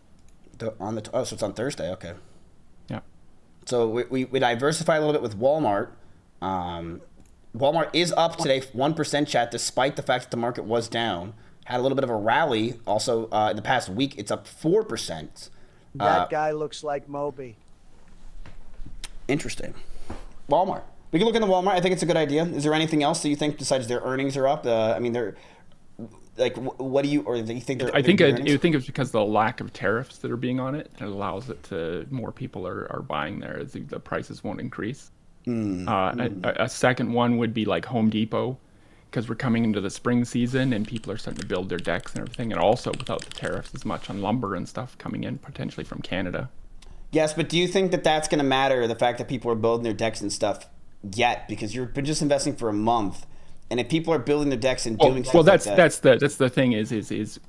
So it's on Thursday. Okay. Yeah. So we diversify a little bit with Walmart. Walmart is up today, 1% chat, despite the fact that the market was down. Had a little bit of a rally. Also, in the past week, it's up 4%. That guy looks like Moby. Interesting. Walmart. We can look into Walmart. I think it's a good idea. Is there anything else that you think besides their earnings are up? I mean, they're like, what do you, or do you think they're? I think it's because of the lack of tariffs that are being on it. It allows it to more people are buying there. The prices won't increase. A second one would be like Home Depot, because we're coming into the spring season and people are starting to build their decks and everything, and also without the tariffs as much on lumber and stuff coming in potentially from Canada. Yes, but do you think that that's going to matter? The fact that people are building their decks and stuff yet, because you've been just investing for a month. And if people are building their decks and doing stuff that's like that, that's the thing is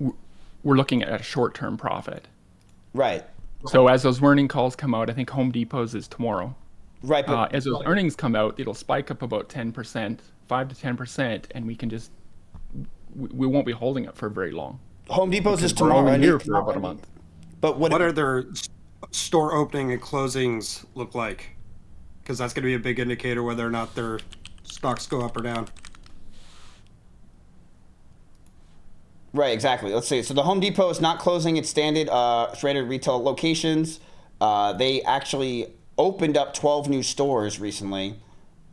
we're looking at a short-term profit. Right. So as those earning calls come out, I think Home Depot's is tomorrow. Right. But as those earnings come out, it'll spike up about 10%, 5 to 10%, and we can just we won't be holding it for very long. Home Depot's is We're tomorrow. only here for about a month. But what are their store opening and closings look like? Because that's going to be a big indicator whether or not their stocks go up or down. Right, exactly. Let's see. So the Home Depot is not closing its standard retail locations. They actually opened up 12 new stores recently.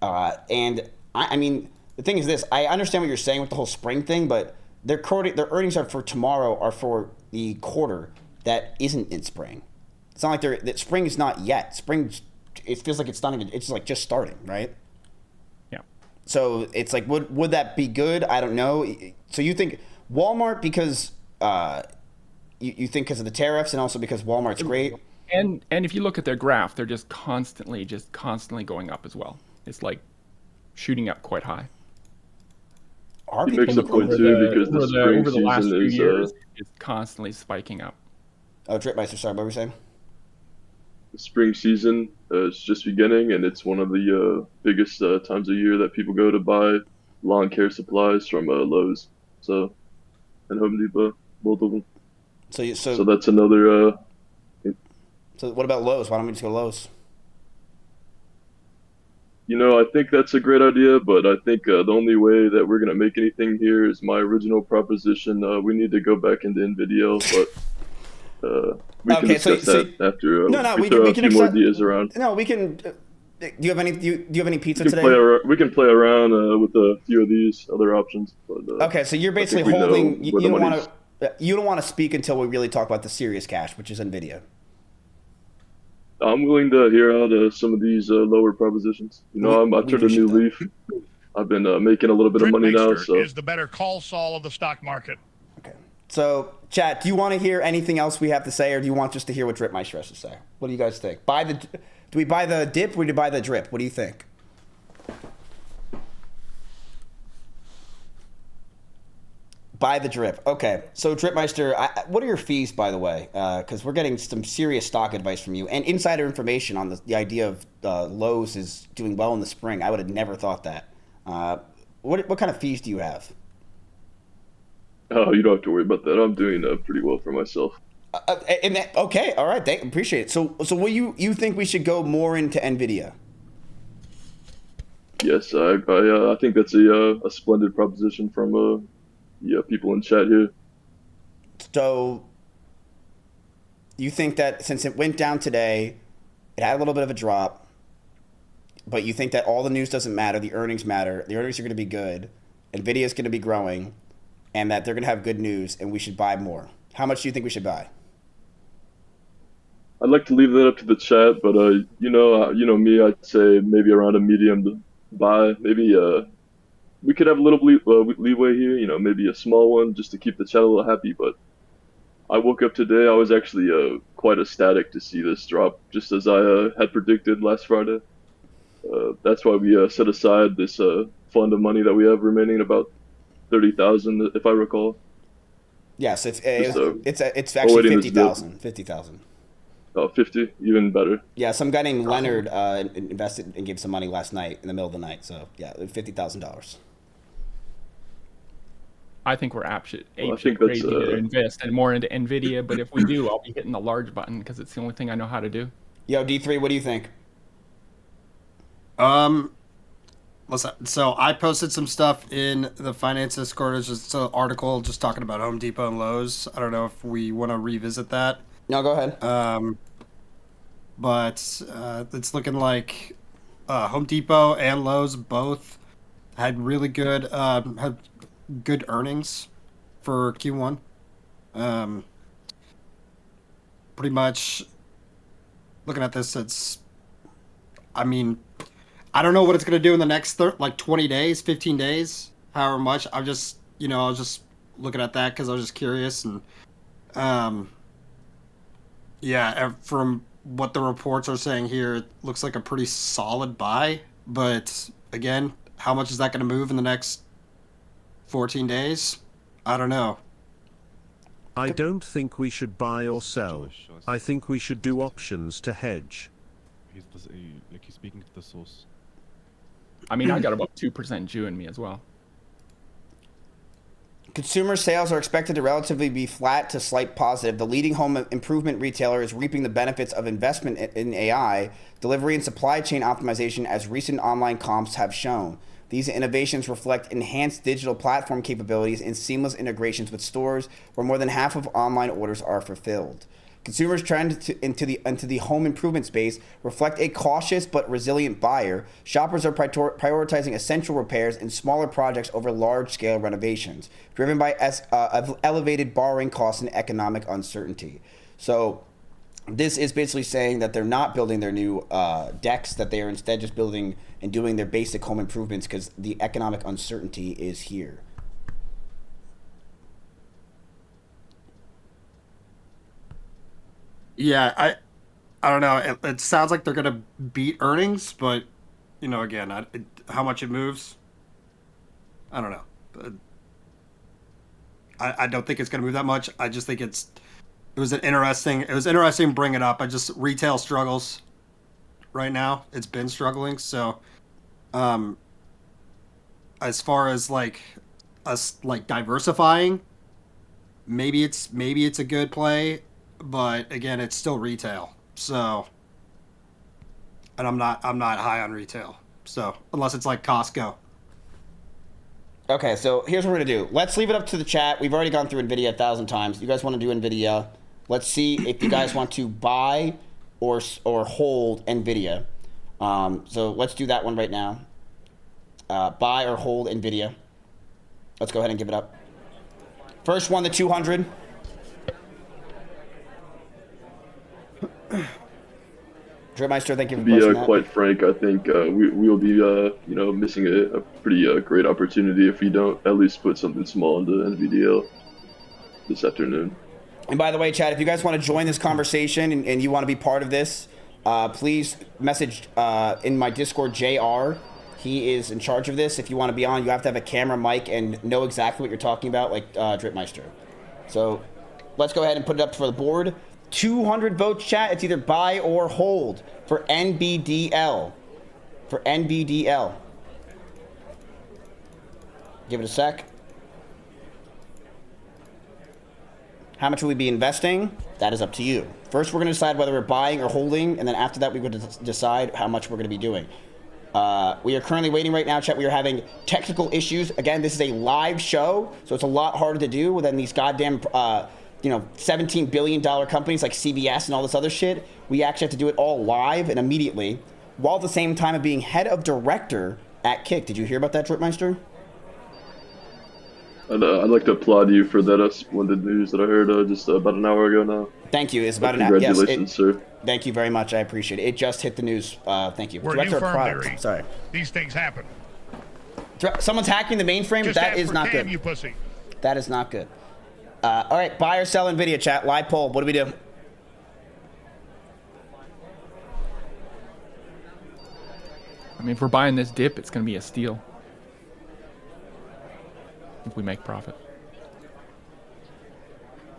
And I mean, the thing is this, I understand what you're saying with the whole spring thing, but their earnings are for tomorrow are for the quarter that isn't in spring. It's not like that spring is not yet. Spring, it feels like it's not even, it's like just starting, right? Yeah. So it's like, would that be good? I don't know. So you think Walmart because you think because of the tariffs and also because Walmart's great? And if you look at their graph, they're just constantly going up as well. It's like shooting up quite high. He makes a point too because the spring season is it's constantly spiking up. Oh, Dripmeister, sorry, what were you saying? The spring season is just beginning, and it's one of the biggest times of year that people go to buy lawn care supplies from Lowe's. So, and Home Depot, both of them. So that's another. So what about Lowe's? Why don't we just go to Lowe's? You know, I think that's a great idea, but I think the only way that we're gonna make anything here is my original proposition. We need to go back into NVIDIA, but we can discuss that after. We can a few more ideas around. No, we can. Do you have any? Do you have any pizza today? We can play around with a few of these other options. But, okay, so you're basically holding. You don't want to. You don't want to speak until we really talk about the serious cash, which is NVIDIA. I'm willing to hear out some of these lower propositions. You know, I turned a new leaf. I've been making a little bit of money now. So is the better call Saul of the stock market. Okay. So, chat, do you want to hear anything else we have to say, or do you want just to hear what Dripmeister has to say? What do you guys think? Do we buy the dip or do we buy the drip? What do you think? Buy the drip. Okay. So, Dripmeister, what are your fees, by the way? Because we're getting some serious stock advice from you and insider information on the idea of Lowe's is doing well in the spring. I would have never thought that. What kind of fees do you have? Oh, you don't have to worry about that. I'm doing pretty well for myself. Okay, all right, appreciate it. So what you think we should go more into NVIDIA? Yes, I think that's a splendid proposition from people in chat here. So you think that since it went down today, it had a little bit of a drop, but you think that all the news doesn't matter, the earnings matter, the earnings are going to be good, NVIDIA is going to be growing, and that they're going to have good news, and we should buy more. How much do you think we should buy? I'd like to leave that up to the chat, but you know me, I'd say maybe around a medium to buy. Maybe we could have a little leeway here, you know, maybe a small one just to keep the chat a little happy. But I woke up today, I was actually quite ecstatic to see this drop, just as I had predicted last Friday. That's why we set aside this fund of money that we have remaining, about 30,000, if I recall. Yes, it's actually 50,000. 50,000. Oh, 50, even better. Yeah, some guy named Leonard invested and gave some money last night in the middle of the night. So yeah, $50,000. I think we're crazy to invest and more into NVIDIA, but if we do, I'll be hitting the large button because it's the only thing I know how to do. Yo, D3, what do you think? So I posted some stuff in the finance Discord. It's just an article just talking about Home Depot and Lowe's. I don't know if we want to revisit that. No, go ahead. But it's looking like Home Depot and Lowe's both had really good had good earnings for Q1. Pretty much looking at this, I mean, I don't know what it's going to do in the next 20 days, 15 days, however much. I was just looking at that because I was just curious. And yeah, from what the reports are saying here, it looks like a pretty solid buy. But again, how much is that going to move in the next 14 days? I don't know. I don't think we should buy or sell. I think we should do options to hedge. He's speaking to the source. I mean, I got about 2% Jew in me as well. Consumer sales are expected to relatively be flat to slight positive. The leading home improvement retailer is reaping the benefits of investment in AI, delivery, and supply chain optimization, as recent online comps have shown. These innovations reflect enhanced digital platform capabilities and seamless integrations with stores, where more than half of online orders are fulfilled. Consumers' trend into the home improvement space reflect a cautious but resilient buyer. Shoppers are prioritizing essential repairs and smaller projects over large-scale renovations, driven by elevated borrowing costs and economic uncertainty. So this is basically saying that they're not building their new decks, that they are instead just building and doing their basic home improvements because the economic uncertainty is here. Yeah, I don't know. It sounds like they're gonna beat earnings, but again, how much it moves, I don't know. I don't think it's gonna move that much. I just think it was interesting to bring it up. Retail struggles right now. It's been struggling. So, as far as us diversifying, maybe it's a good play. But again, it's still retail. So, and I'm not high on retail. So, unless it's like Costco. Okay, so here's what we're gonna do. Let's leave it up to the chat. We've already gone through NVIDIA 1,000 times. You guys want to do NVIDIA? Let's see if you guys want to buy or hold NVIDIA. So let's do that one right now. Buy or hold NVIDIA. Let's go ahead and give it up. First one, the 200. Dripmeister, thank you for posting that. To be quite frank, I think we will be missing a pretty great opportunity if we don't at least put something small into NVDL this afternoon. And by the way, Chad, if you guys want to join this conversation and you want to be part of this, please message in my Discord JR. He is in charge of this. If you want to be on, you have to have a camera, mic, and know exactly what you're talking about, like Dripmeister. So let's go ahead and put it up for the board. 200 votes, chat. It's either buy or hold for NBDL. For NBDL. Give it a sec. How much will we be investing? That is up to you. First, we're going to decide whether we're buying or holding, and then after that, we're going to decide how much we're going to be doing. We are currently waiting right now, chat. We are having technical issues. Again, this is a live show, so it's a lot harder to do than these goddamn $17 billion companies like CBS and all this other shit. We actually have to do it all live and immediately, while at the same time of being head of director at Kick. Did you hear about that, Dripmeister? I'd like to applaud you for that splendid news that I heard just about an hour ago now. Thank you. It's about an hour. Congratulations, sir. Thank you very much. I appreciate it. It just hit the news. Thank you. We're Director a new of firm, products. Barry. Sorry. These things happen. Someone's hacking the mainframe. Just That ask is for not Cam, good. you pussy. That is not good. All right, buy or sell NVIDIA, chat. Live poll. What do we do? I mean, if we're buying this dip, it's going to be a steal. If we make profit.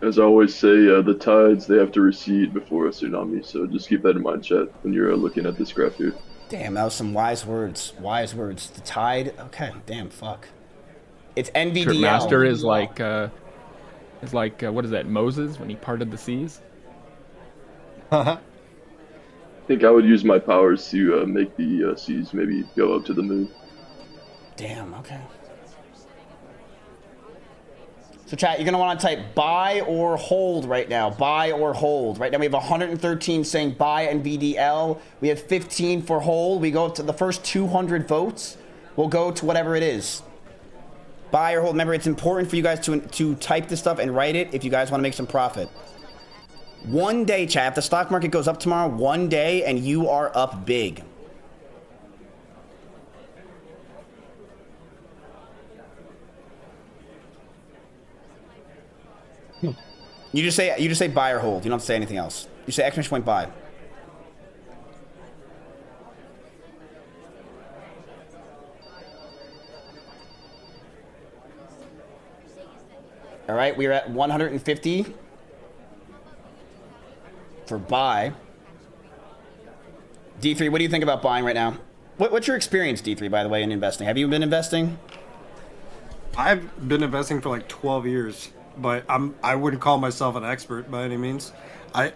As I always say, the tides, they have to recede before a tsunami, so just keep that in mind, chat, when you're looking at this graph here. Damn, that was some wise words. Wise words. The tide. Okay, damn, fuck. It's NVDL. Master is like what is that? Moses when he parted the seas. I think I would use my powers to make the seas maybe go up to the moon. Damn. Okay. So chat, you're going to want to type buy or hold right now. Buy or hold. Right now we have 113 saying buy NVDL. We have 15 for hold. We go to the first 200 votes. We'll go to whatever it is. Buy or hold. Remember, it's important for you guys to type this stuff and write it if you guys want to make some profit. One day, chat. If the stock market goes up tomorrow, one day, and you are up big. You just say buy or hold. You don't have to say anything else. You say exclamation point buy. All right, we're at 150 for buy. D3, what do you think about buying right now? What's your experience, D3, by the way, in investing? Have you been investing? I've been investing for like 12 years, but I wouldn't call myself an expert by any means. I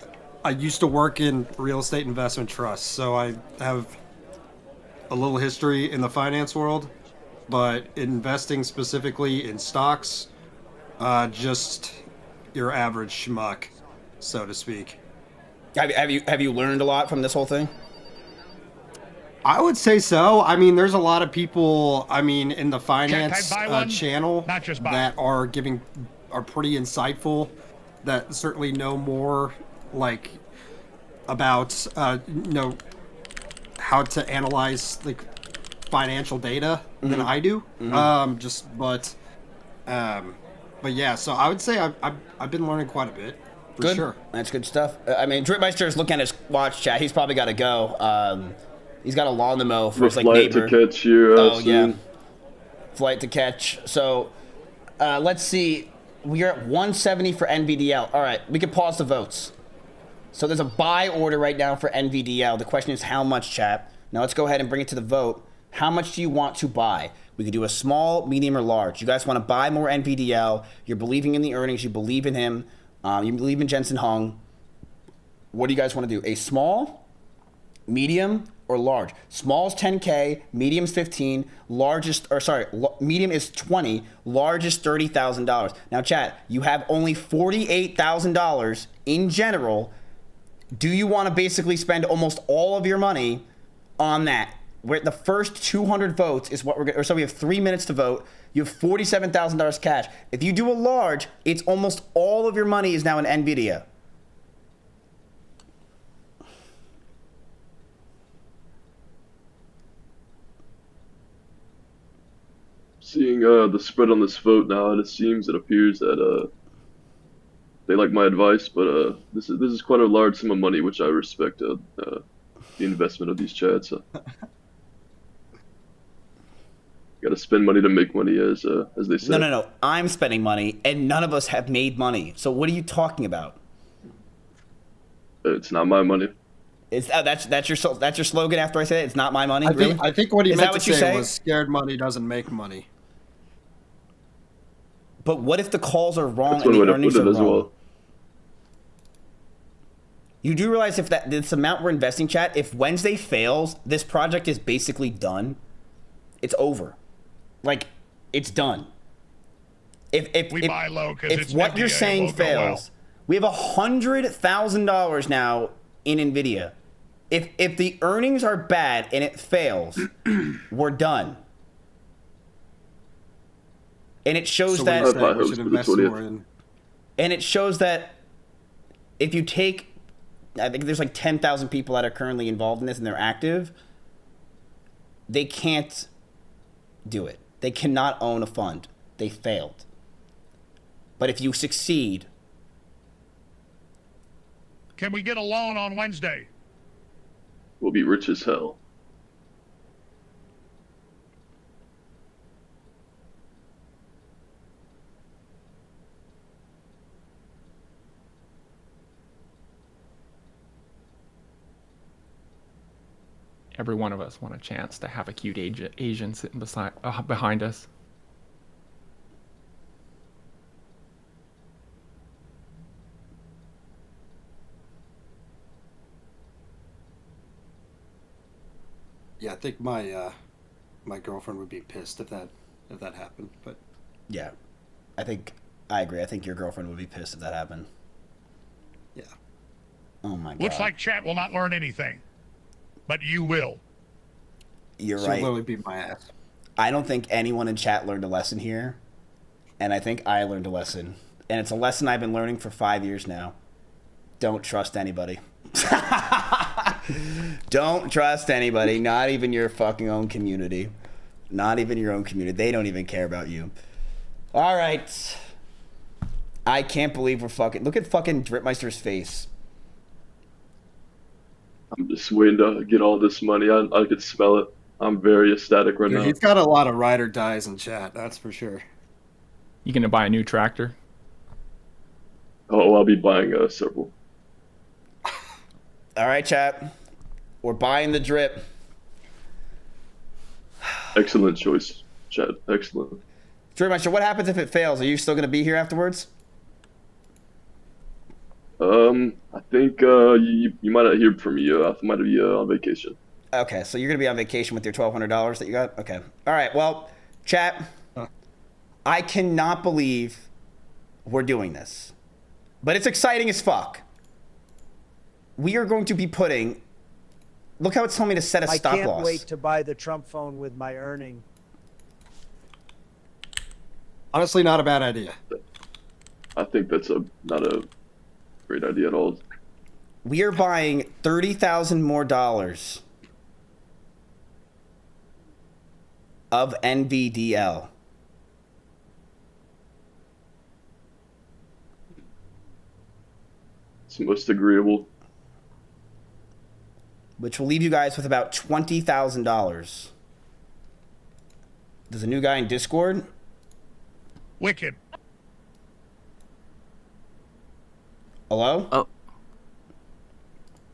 used to work in real estate investment trusts, so I have a little history in the finance world, but investing specifically in stocks, just your average schmuck, so to speak. Have you learned a lot from this whole thing? I would say so. I mean, there's a lot of people, I mean, in the finance channel that are pretty insightful, that certainly know more, like, about, you know, how to analyze, like, financial data than I do. But yeah, so I would say I've been learning quite a bit. For Good. sure. That's good stuff. I mean, Dripmeister is looking at his watch, chat. He's probably got to go. He's got a lawn to mow for his like neighbor. Flight to catch here. Yeah. Flight to catch. So let's see. We are at 170 for NVDL. All right, we can pause the votes. So there's a buy order right now for NVDL. The question is how much, chat? Now let's go ahead and bring it to the vote. How much do you want to buy? We could do a small, medium, or large. You guys want to buy more NVDL. You're believing in the earnings. You believe in him. You believe in Jensen Hung. What do you guys want to do? A small, medium, or large? Small is 10K, medium is 15, medium is 20, large is $30,000. Now, chat, you have only $48,000 in general. Do you want to basically spend almost all of your money on that? We're at the first 200 votes is what we're going. So we have 3 minutes to vote. You have $47,000 cash. If you do a large, it's almost all of your money is now in NVIDIA. Seeing the spread on this vote now, it appears that they like my advice, but this is quite a large sum of money, which I respect the investment of these chats. Got to spend money to make money, as they say. No. I'm spending money, and none of us have made money. So what are you talking about? It's not my money. That's your slogan after I say it? It's not my money? I think what he meant to say say was scared money doesn't make money. But what if the calls are wrong and the earnings are wrong? Well. You do realize if this amount we're investing, chat, if Wednesday fails, this project is basically done. It's over. Like, it's done. If buy low because if what you're saying fails, we have $100,000 now in NVIDIA. If the earnings are bad and it fails, we're done. And it shows that. And it shows that if you take, I think there's like 10,000 people that are currently involved in this and they're active. They can't do it. They cannot own a fund. They failed. But if you succeed. Can we get a loan on Wednesday? We'll be rich as hell. Every one of us want a chance to have a cute Asian sitting behind us. Yeah, I think my girlfriend would be pissed if that happened. But yeah, I think I agree. I think your girlfriend would be pissed if that happened. Yeah. Oh my god. Looks like chat will not learn anything, but you will. You're She'll right. literally beat my ass. I don't think anyone in chat learned a lesson here, and I think I learned a lesson, and it's a lesson I've been learning for 5 years now. Don't trust anybody. Don't trust anybody, not even your fucking own community. Not even your own community. They don't even care about you. All right. I can't believe we're fucking... Look at fucking Dripmeister's face. I'm just waiting to get all this money. I could smell it. I'm very ecstatic right now. He's got a lot of ride or dies in chat, that's for sure. You gonna buy a new tractor? Oh, I'll be buying several. All right, chat. We're buying the drip. Excellent choice, Chad. Excellent. Dripmeister, what happens if it fails? Are you still going to be here afterwards? I think you might not hear from me. I might be on vacation. Okay, so you're going to be on vacation with your $1,200 that you got? Okay. All right, well, chat, I cannot believe we're doing this. But it's exciting as fuck. We are going to be putting... Look how it's telling me to set a stop loss. I can't wait to buy the Trump phone with my earning. Honestly, not a bad idea. I think that's not a great idea at all. We are buying $30,000 more dollars of NVDL. It's most agreeable. Which will leave you guys with about $20,000. There's a new guy in Discord. Wicked. Hello?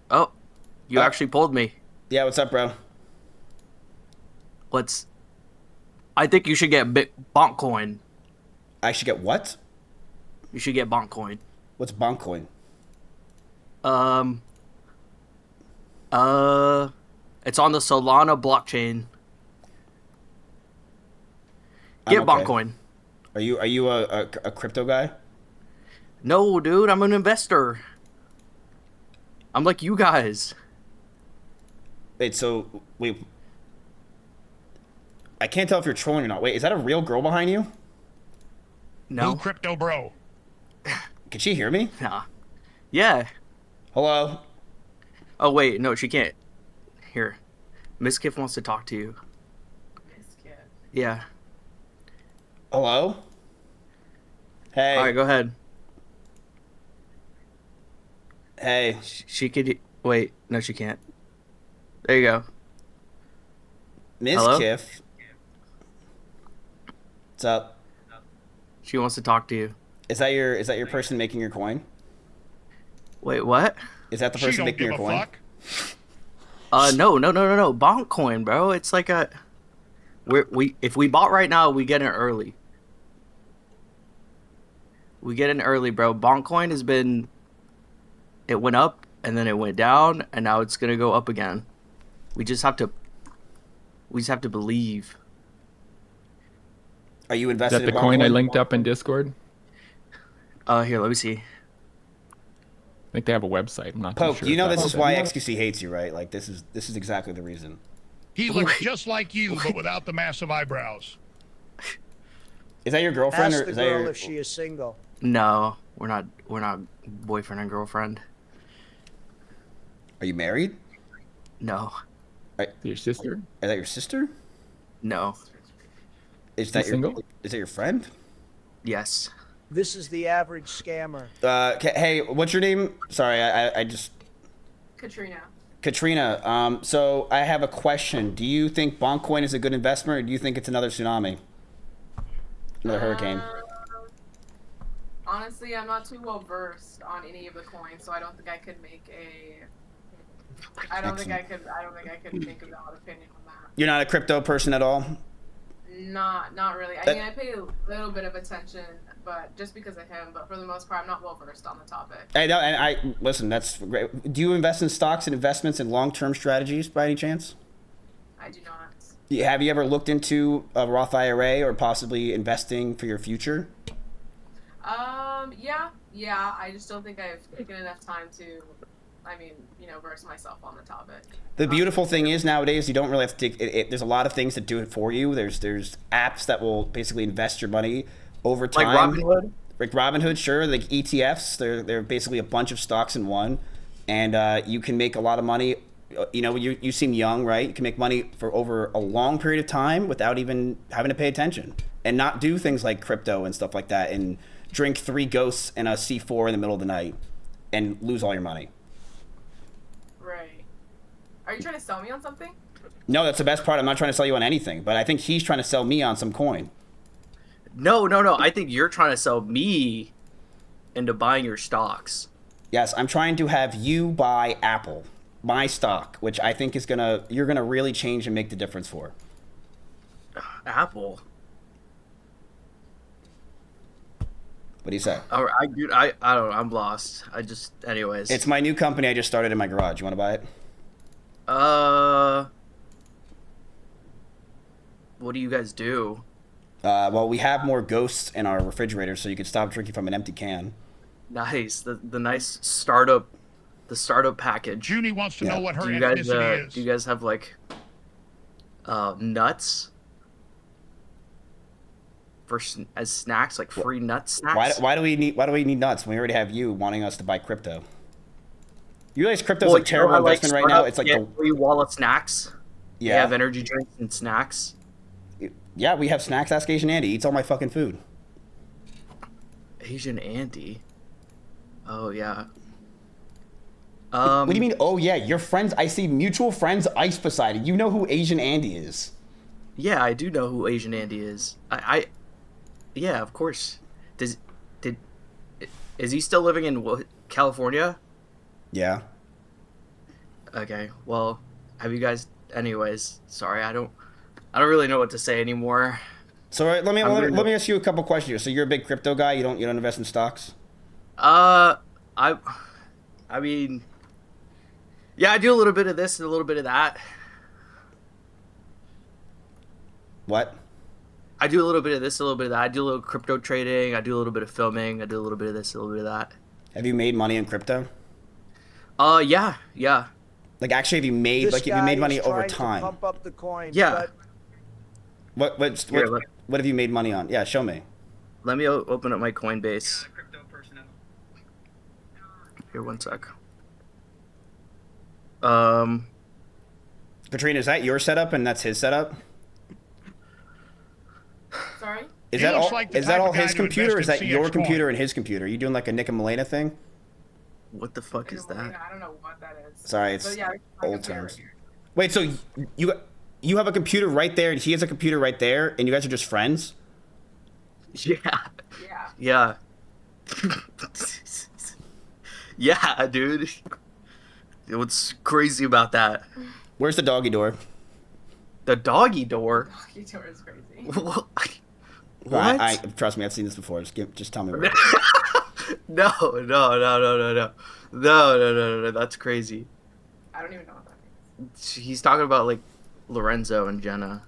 Oh, you actually pulled me. Yeah, what's up, bro? I think you should get Bonkcoin. I should get what? You should get Bonkcoin. What's Bonkcoin? It's on the Solana blockchain. Get I'm okay. Bonkcoin. Are you a crypto guy? No, dude, I'm an investor. I'm like you guys. Wait, I can't tell if you're trolling or not. Wait, is that a real girl behind you? No. Blue crypto bro. Can she hear me? Nah. Yeah. Hello? Oh, wait, no, she can't. Here. Mizkif wants to talk to you. Mizkif? Yeah. Hello? Hey. Alright, go ahead. Hey. She could... Wait, no, she can't. There you go. Mizkif. What's up? She wants to talk to you. Is that your person making your coin? Wait, what? Is that the person making your coin? No. Bonkcoin, bro. It's like a... If we bought right now, we get in early. We get in early, bro. Bonkcoin has been... It went up, and then it went down, and now it's gonna go up again. We just have to believe. Are you Is invested that the in coin I Bonkcoin? linked up in Discord? Here, let me see. I think they have a website. I'm not Pope, too sure. you know if this that's is why it. XQC hates you, right? Like this is exactly the reason. He looks just like you, but without the massive eyebrows. Is that your girlfriend Ask or the is that girl your... if she is single. No, we're not boyfriend and girlfriend. Are you married? No. Your sister? Is that your sister? No. Is that You single? Is that your friend? Yes. This is the average scammer. Hey, what's your name? Sorry, I just... Katrina. Katrina, so I have a question. Do you think Bonkcoin is a good investment, or do you think it's another tsunami? Another hurricane? Honestly, I'm not too well versed on any of the coins, so I don't think I could make a. I don't think I could make a valid opinion on that. You're not a crypto person at all? Not really. I mean, I pay a little bit of attention, but just because of him. But for the most part, I'm not well versed on the topic. Listen. That's great. Do you invest in stocks and investments and long-term strategies by any chance? I do not. Have you ever looked into a Roth IRA or possibly investing for your future? Yeah. I just don't think I've taken enough time to, verse myself on the topic. The beautiful thing is nowadays you don't really have to take it. There's a lot of things that do it for you. There's apps that will basically invest your money over time. Like Robinhood? Like Robinhood, sure. Like ETFs, they're basically a bunch of stocks in one, and you can make a lot of money. You seem young, right? You can make money for over a long period of time without even having to pay attention and not do things like crypto and stuff like that and drink 3 ghosts and a C4 in the middle of the night and lose all your money. Right. Are you trying to sell me on something? No, that's the best part. I'm not trying to sell you on anything, but I think he's trying to sell me on some coin. No. I think you're trying to sell me into buying your stocks. Yes, I'm trying to have you buy Apple, my stock, which I think you're gonna really change and make the difference for. Apple. What do you say? I don't know. I'm lost. Anyways. It's my new company I just started in my garage. You want to buy it? What do you guys do? Well, we have more ghosts in our refrigerator, so you can stop drinking from an empty can. Nice. The nice startup, the startup package. Junie wants to know what her do you guys, ethnicity is. Do you guys have like nuts as snacks, like free nut snacks? Why do we need nuts when we already have you wanting us to buy crypto? You realize crypto's a terrible investment right now? It's like the free wallet snacks. Yeah. They have energy drinks and snacks. Yeah, we have snacks. Ask Asian Andy. He eats all my fucking food. Asian Andy. Oh yeah. What do you mean? Oh yeah, your friends. I see mutual friends. Ice beside it. You know who Asian Andy is? Yeah, I do know who Asian Andy is. Yeah, of course. Is he still living in California? Yeah. Okay. Well, have you guys? Anyways, sorry, I don't really know what to say anymore. So let me ask you a couple questions here. So you're a big crypto guy. You don't invest in stocks? I mean, yeah, I do a little bit of this and a little bit of that. What? I do a little bit of this, a little bit of that. I do a little crypto trading. I do a little bit of filming. I do a little bit of this, a little bit of that. Have you made money in crypto? Yeah. Like actually, have you made money over time? Pump up the coin. Yeah. What have you made money on? Yeah, show me. Let me open up my Coinbase. Here, one sec. Katrina, is that your setup and that's his setup? Sorry? Is that all his computer or is that your computer and his computer? Are you doing like a Nick and Milena thing? What the fuck is that? I don't know what that is. Sorry, it's yeah, old terms. Wait, so you have a computer right there and he has a computer right there and you guys are just friends? Yeah. Yeah, dude. What's crazy about that? Where's the doggy door? The doggy door? Doggy door is crazy. What? I trust me, I've seen this before. Just tell me. No. That's crazy. I don't even know what that means. He's talking about like Lorenzo and Jenna.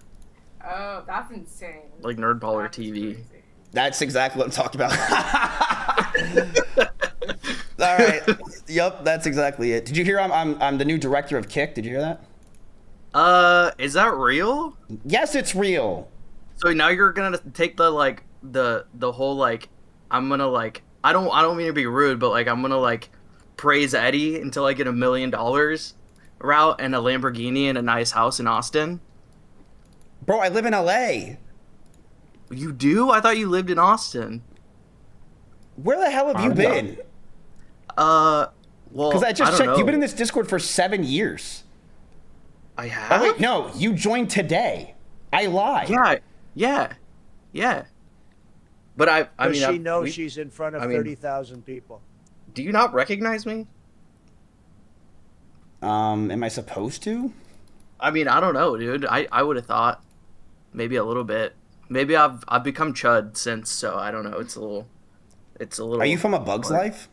Oh, that's insane. Like Nerdballer TV. Crazy. That's exactly what I'm talking about. All right. Yep, that's exactly it. Did you hear I'm the new director of Kick? Did you hear that? Is that real? Yes, it's real. So now you're gonna take the whole like I'm gonna like I don't mean to be rude, but like I'm gonna like praise Eddie until I get $1 million route and a Lamborghini and a nice house in Austin. Bro, I live in LA. You do? I thought you lived in Austin. Where the hell have you been? Well, because I just checked. You've been in this Discord for 7 years. I have. Oh wait, no, you joined today. I lied. Yeah. But I mean, she knows she's in front of 30,000 people. Do you not recognize me? Am I supposed to? I mean, I don't know, dude. I would have thought maybe a little bit. Maybe I've become Chud since, so I don't know. It's a little. Are you from A Bug's Life?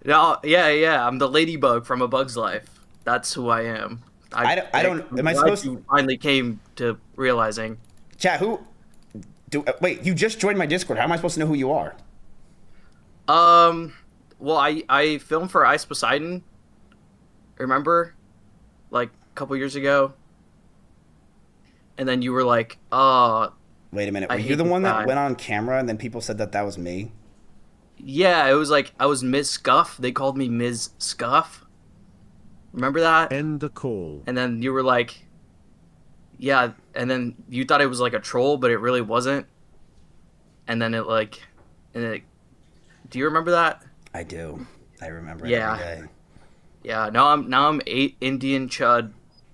No, yeah. I'm the ladybug from A Bug's Life. That's who I am. I don't. Am I supposed to? Finally came to realizing. Chat, wait, you just joined my Discord. How am I supposed to know who you are? Well, I filmed for Ice Poseidon. Remember, like a couple years ago. And then you were like, Wait a minute. I Were you hate the this one that guy. went on camera and then people said that was me? Yeah, it was like I was Ms. Scuff. They called me Ms. Scuff. Remember that? End the call. And then you were like, yeah, and then you thought it was like a troll, but it really wasn't. And then do you remember that? I do. I remember it Yeah. every day. Yeah, now I'm Indian Chud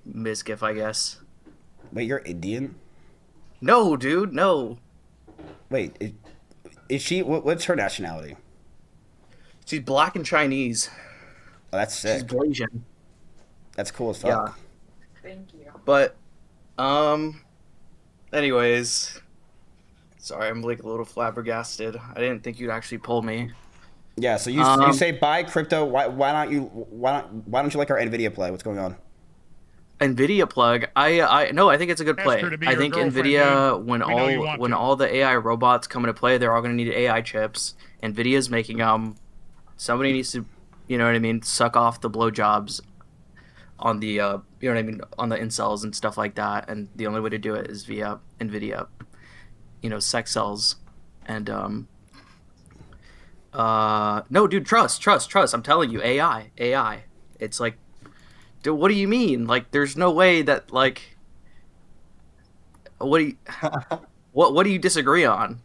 Mizkif, I guess. Wait, you're Indian? No, dude, no. Wait, is she? What's her nationality? She's black and Chinese. Oh, that's sick. She's Blasian. That's cool as fuck. Thank you. But, anyways, sorry, I'm like a little flabbergasted. I didn't think you'd actually pull me. Yeah. So you say buy crypto. Why don't you like our Nvidia play? What's going on? Nvidia plug. No, I think it's a good Ask play. her to be I your think girlfriend, Nvidia, dude. when We know you want to. all the AI robots come into play, they're all going to need AI chips. Nvidia's making them. Somebody needs to, you know what I mean, suck off the blowjobs on the, you know what I mean, on the incels and stuff like that. And the only way to do it is via Nvidia, you know, sex cells, and no, dude, trust. I'm telling you, AI. It's like, dude, what do you mean? Like, there's no way that, like, what do you disagree on?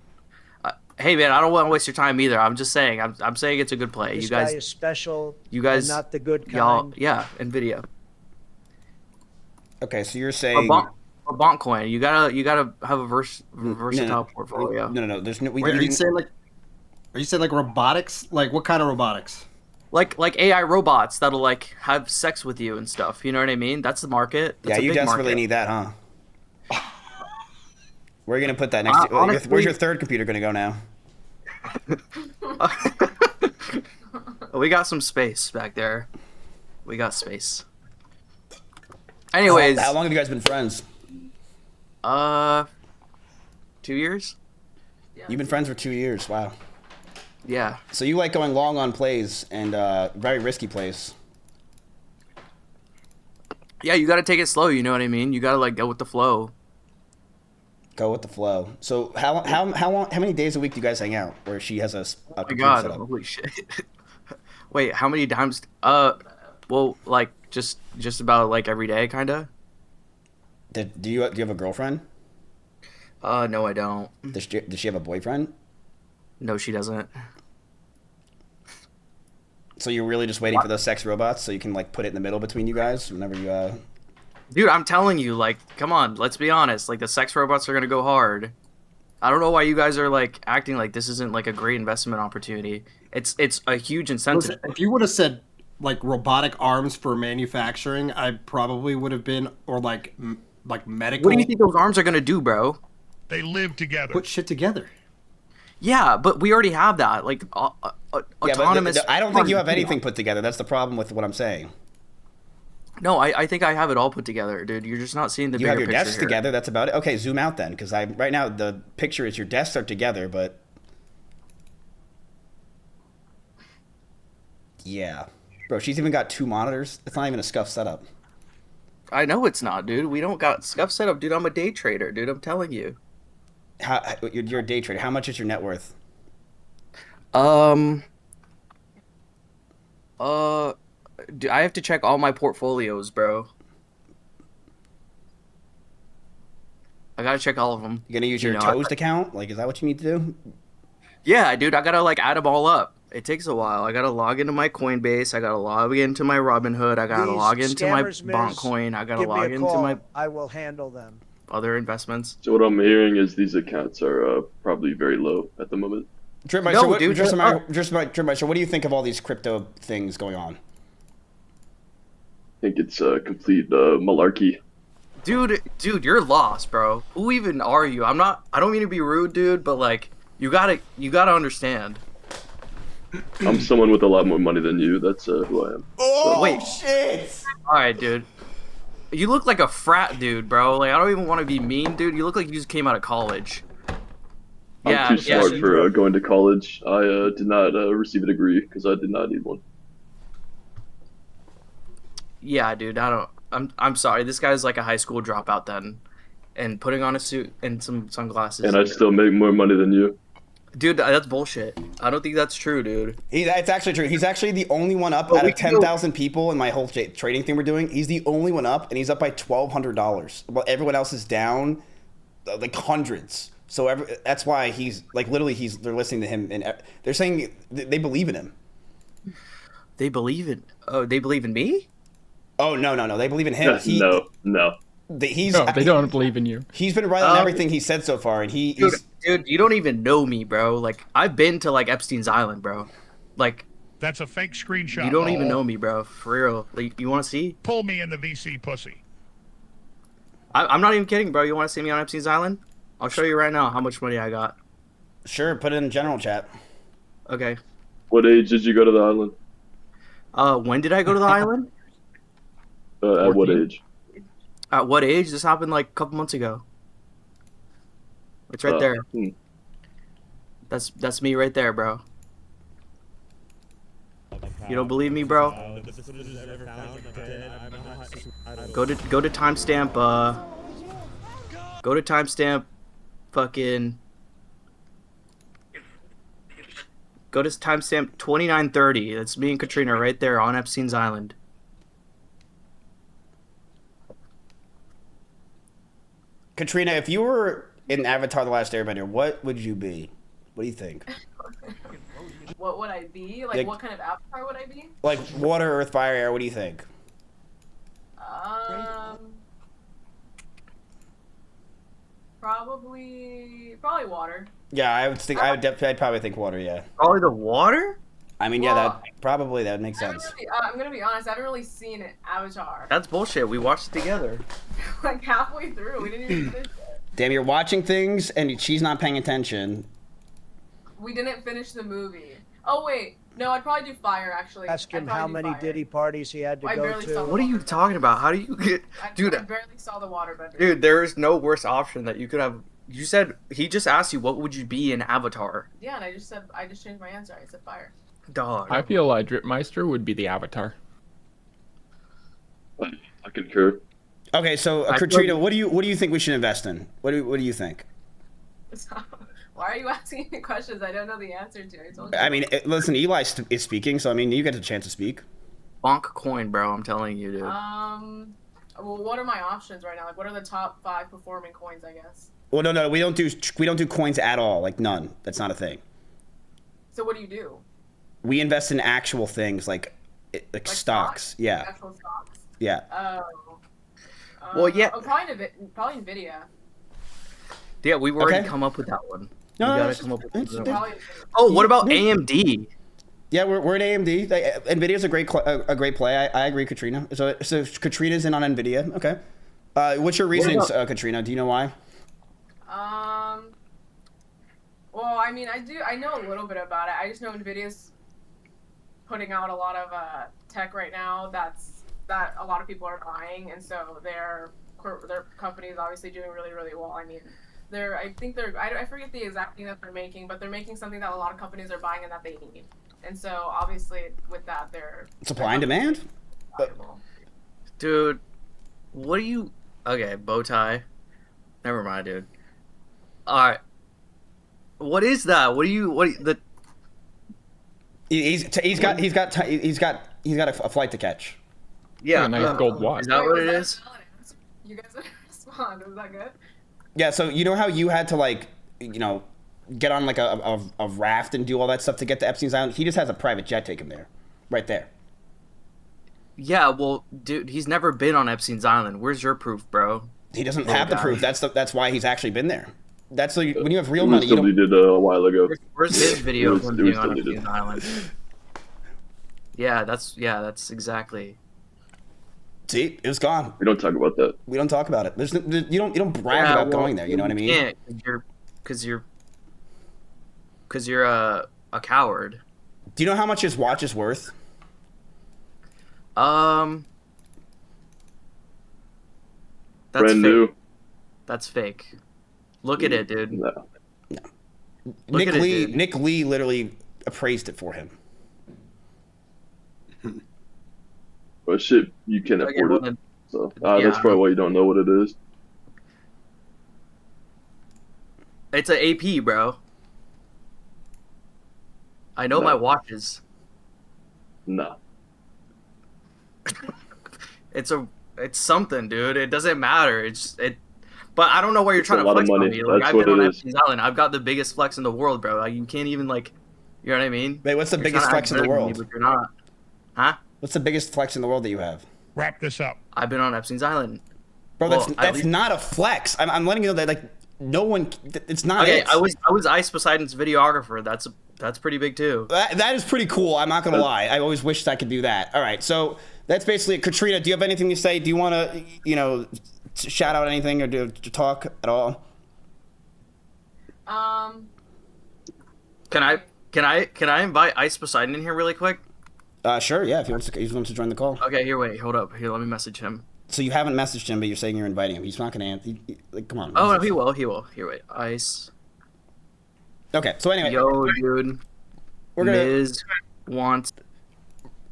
Hey, man, I don't want to waste your time either. I'm just saying, I'm saying it's a good play. This You guys, guy is special. you guys, and not the good y'all, kind. yeah, Nvidia. Okay, so you're Or saying bonk coin. You gotta have a versatile portfolio. No. There's no. Wait, are you saying like robotics? Like what kind of robotics? Like AI robots that'll like have sex with you and stuff. You know what I mean? That's the market. That's Yeah, a you big desperately market. need that, huh? Where are you gonna put that next? Honestly- Where's your third computer gonna go now? We got some space back there. We got space. Anyways, how long have you guys been friends? 2 years. You've been friends for 2 years. Wow. Yeah. So you like going long on plays and very risky plays. Yeah, you gotta take it slow. You know what I mean? You gotta like go with the flow. Go with the flow. So how many days a week do you guys hang out? Where she has a Oh my computer god! set up? Holy shit! Wait, how many times? Well, like just about like every day, kinda. Do you have a girlfriend? No, I don't. Does she have a boyfriend? No, she doesn't. So you're really just waiting for those sex robots so you can like put it in the middle between you guys whenever you Dude, I'm telling you, like, come on, let's be honest. Like, the sex robots are gonna go hard. I don't know why you guys are like acting like this isn't like a great investment opportunity. It's a huge incentive. Listen, if you would have said like robotic arms for manufacturing, I probably would have been, or like medical. What do you think those arms are gonna do, bro? They live together. Put shit together. Yeah, but we already have that. Like, autonomous. I don't think you have anything put together. That's the problem with what I'm saying. No, I think I have it all put together, dude. You're just not seeing the You bigger have your picture desks here. together. That's about it. Okay, zoom out then, because right now the picture is your desks are together, but yeah, bro, she's even got 2 monitors. It's not even a scuff setup. I know it's not, dude. We don't got scuff set up, dude. I'm a day trader, dude. I'm telling you. You're a day trader. How much is your net worth? Dude, I have to check all my portfolios, bro. I gotta check all of them. You gonna use your Toast account? Like, is that what you need to do? Yeah, dude. I gotta like add them all up. It takes a while. I gotta log into my Coinbase. I gotta log into my Robinhood. I gotta These log into my scammers, Miz, Bontcoin. I gotta give me log a into call. my I will handle them. other investments. So what I'm hearing is these accounts are probably very low at the moment. Dripmeister, No, dude, Dripmeister, what do you think of all these crypto things going on? I think it's a complete malarkey. Dude, you're lost, bro. Who even are you? I don't mean to be rude, dude, but like, you gotta understand. I'm someone with a lot more money than you. That's who I am. Oh, Wait. shit! All right, dude. You look like a frat dude, bro. Like, I don't even want to be mean, dude. You look like you just came out of college. I'm too smart for going to college. I did not receive a degree because I did not need one. Yeah, dude, I don't. I'm sorry. This guy's like a high school dropout then, and putting on a suit and some sunglasses. And I still make more money than you. Dude, that's bullshit. I don't think that's true, dude. It's actually true. He's actually the only one up out of 10,000 people in my whole trading thing we're doing. He's the only one up, and he's up by $1,200. Well, everyone else is down like hundreds. So that's why he's like literally they're listening to him, and they're saying they believe in him. They believe in me? Oh no! They believe in him. No. They don't believe in you. He's been right on everything he said so far, and he's dude, you don't even know me, bro. Like I've been to like Epstein's Island, bro. Like that's a fake screenshot. You don't even know me, bro. For real. Like, you want to see? Pull me in the VC pussy. I'm not even kidding, bro. You want to see me on Epstein's Island? I'll show you right now how much money I got. Sure, put it in general chat. Okay. What age did you go to the island? When did I go to the island? At what age? At what age? This happened like a couple months ago. It's right there. That's me right there, bro. You don't believe me, bro? Go to timestamp. Go to timestamp. Fucking. Go to timestamp 2930. That's me and Katrina right there on Epstein's Island. Katrina, if you were in Avatar: The Last Airbender, what would you be? What do you think? What would I be? Like, what kind of avatar would I be? Like water, earth, fire, air. What do you think? Probably water. Yeah, I would think. I'd probably think water. Yeah. Probably the water. I mean, yeah, that would make sense. I'm gonna be honest. I haven't really seen Avatar. That's bullshit. We watched it together. Like halfway through, we didn't even finish it. Damn, you're watching things and she's not paying attention. We didn't finish the movie. Oh wait, no, I'd probably do fire actually. Ask him how many Diddy parties he had to go to. What are you talking about? How do you get, dude? I barely saw the waterbender. Dude, there is no worse option that you could have. You said he just asked you what would you be in Avatar. Yeah, and I just changed my answer. I said fire. Dog. I feel Dripmeister would be the Avatar. I concur. Okay, so Katrina, what do you think we should invest in? What do you think? Why are you asking me questions I don't know the answer to? I told you. I mean, listen, Eli is speaking, so I mean, you get a chance to speak. Bonk coin, bro. I'm telling you, dude. Well, what are my options right now? Like, what are the top 5 performing coins? I guess. Well, no, we don't do coins at all. Like none. That's not a thing. So what do you do? We invest in actual things like stocks. Yeah. Actual stocks. Yeah. Oh. Well, yeah. Probably Nvidia. Yeah, we've already come up with that one. No, we gotta come up with Probably, Oh, what about AMD? Yeah, we're in AMD. Nvidia's a great play. I agree, Katrina. So Katrina's in on Nvidia. Okay. What's your reasons, Katrina? Do you know why? Well, I mean, I know a little bit about it. I just know Nvidia's putting out a lot of tech right now that a lot of people are buying, and so their company is obviously doing really, really well. I mean, I forget the exact thing that they're making, but they're making something that a lot of companies are buying and that they need. And so obviously with that, they're supply and demand. Dude, what do you? Okay, bow tie. Never mind, dude. All right. What is that? He's got a flight to catch. Yeah, a nice gold watch. Is that what it is? You guys didn't respond. Was that good? Yeah. So you know how you had to get on like a raft and do all that stuff to get to Epstein's Island? He just has a private jet take him there, right there. Yeah. Well, dude, he's never been on Epstein's Island. Where's your proof, bro? He doesn't have the proof. That's why he's actually been there. That's when you have real money. Somebody did a while ago. Where's his video of him being on Epstein's Island? Yeah, that's exactly. See, it was gone. We don't talk about that. We don't talk about it. You don't brag about going there. You know what I mean? Yeah, because you're a coward. Do you know how much his watch is worth? That's Brand fake. new. That's fake. Look at it, dude. No. Nick at it, Lee. dude. Nick Lee literally appraised it for him. But shit, you can't Okay, afford well it. then- So yeah. that's probably why you don't know what it is. It's an AP, bro. I know No. my watches. Nah. It's something, dude. It doesn't matter. But I don't know where you're It's trying a to lot of flex on money. me. Like That's I've what been on it is. Epstein's Island. I've got the biggest flex in the world, bro. Like, you can't even like, you know what I mean? Wait, what's the You're biggest trying to act flex in the better than me, world? but you're not. Huh? What's the biggest flex in the world that you have? Wrap this up. I've been on Epstein's Island. Bro, Well, at that's least- not a flex. I'm letting you know that like no one. It's not. Okay, it. I was Ice Poseidon's videographer. That's pretty big too. That is pretty cool. I'm not gonna lie. I always wished I could do that. All right, so that's basically it. Katrina, do you have anything to say? Do you want to, shout out anything or to talk at all? Can I invite Ice Poseidon in here really quick? Sure. Yeah, if he wants to join the call. Okay, here, wait, hold up. Here, let me message him. So you haven't messaged him, but you're saying you're inviting him. He's not gonna answer. Like, come on. Oh, no, he will. He will. Here, wait, Ice. Okay. So anyway. Yo, dude. We're gonna. Miz wants.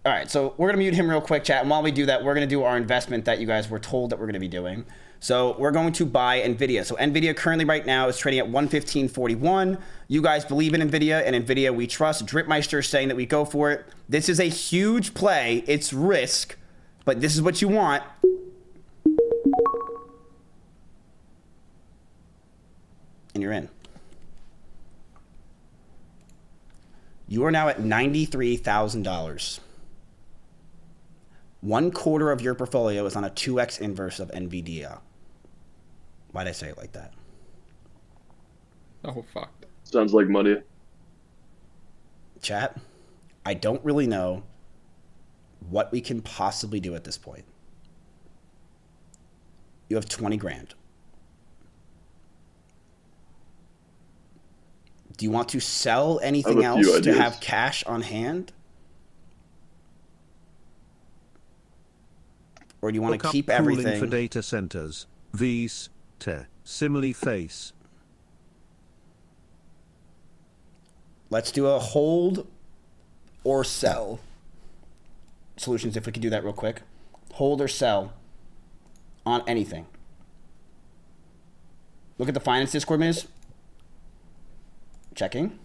All right, so we're gonna mute him real quick, chat. And while we do that, we're gonna do our investment that you guys were told that we're gonna be doing. So we're going to buy Nvidia. So Nvidia currently right now is trading at 115.41. You guys believe in Nvidia, and Nvidia we trust. Dripmeister is saying that we go for it. This is a huge play. It's risk, but this is what you want. And you're in. You are now at $93,000. 1/4 of your portfolio is on a 2x inverse of NVIDIA. Why'd I say it like that? Oh, fuck. Sounds like money. Chat, I don't really know what we can possibly do at this point. You have 20 grand. Do you want to sell anything I have a few else to ideas. have cash on hand? Or do you want Look to up keep cooling everything? for data centers. These, simile face. Let's do a hold or sell. Solutions, if we could do that real quick. Hold or sell on anything. Look at the finance Discord, Miz. Checking.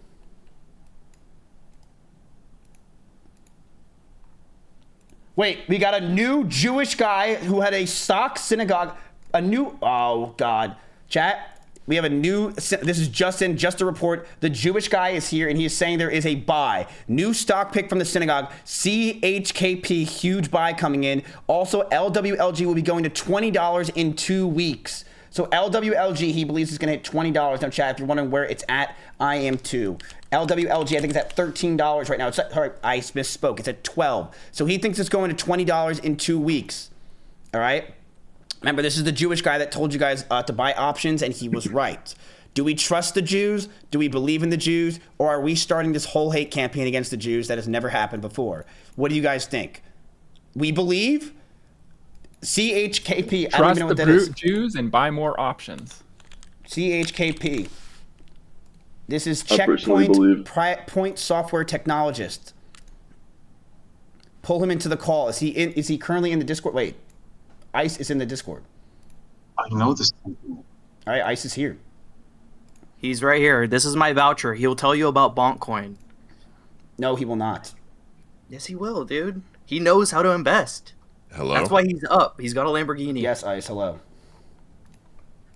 Wait, we got a new Jewish guy who had a stock synagogue. Oh, God. Chat, we have a new, this is Justin, just a report. The Jewish guy is here, and he is saying there is a buy. New stock pick from the synagogue. CHKP, huge buy coming in. Also, LWLG will be going to $20 in 2 weeks. So LWLG, he believes is going to hit $20. Now, chat, if you're wondering where it's at, I am too. LWLG, I think it's at $13 right now. It's at, I misspoke. It's at $12. So he thinks it's going to $20 in 2 weeks. All right? Remember, this is the Jewish guy that told you guys to buy options, and he was right. Do we trust the Jews? Do we believe in the Jews? Or are we starting this whole hate campaign against the Jews that has never happened before? What do you guys think? We believe? CHKP, I don't even know what that is. Trust the Jews and buy more options. CHKP. This is I personally believe. Point Software Technologist. Pull him into the call. Is he currently in the Discord? Wait. Ice is in the Discord. I know this. All right, Ice is here. He's right here. This is my voucher. He'll tell you about Bonkcoin. No, he will not. Yes, he will, dude. He knows how to invest. Hello? That's why he's up. He's got a Lamborghini. Yes, Ice. Hello.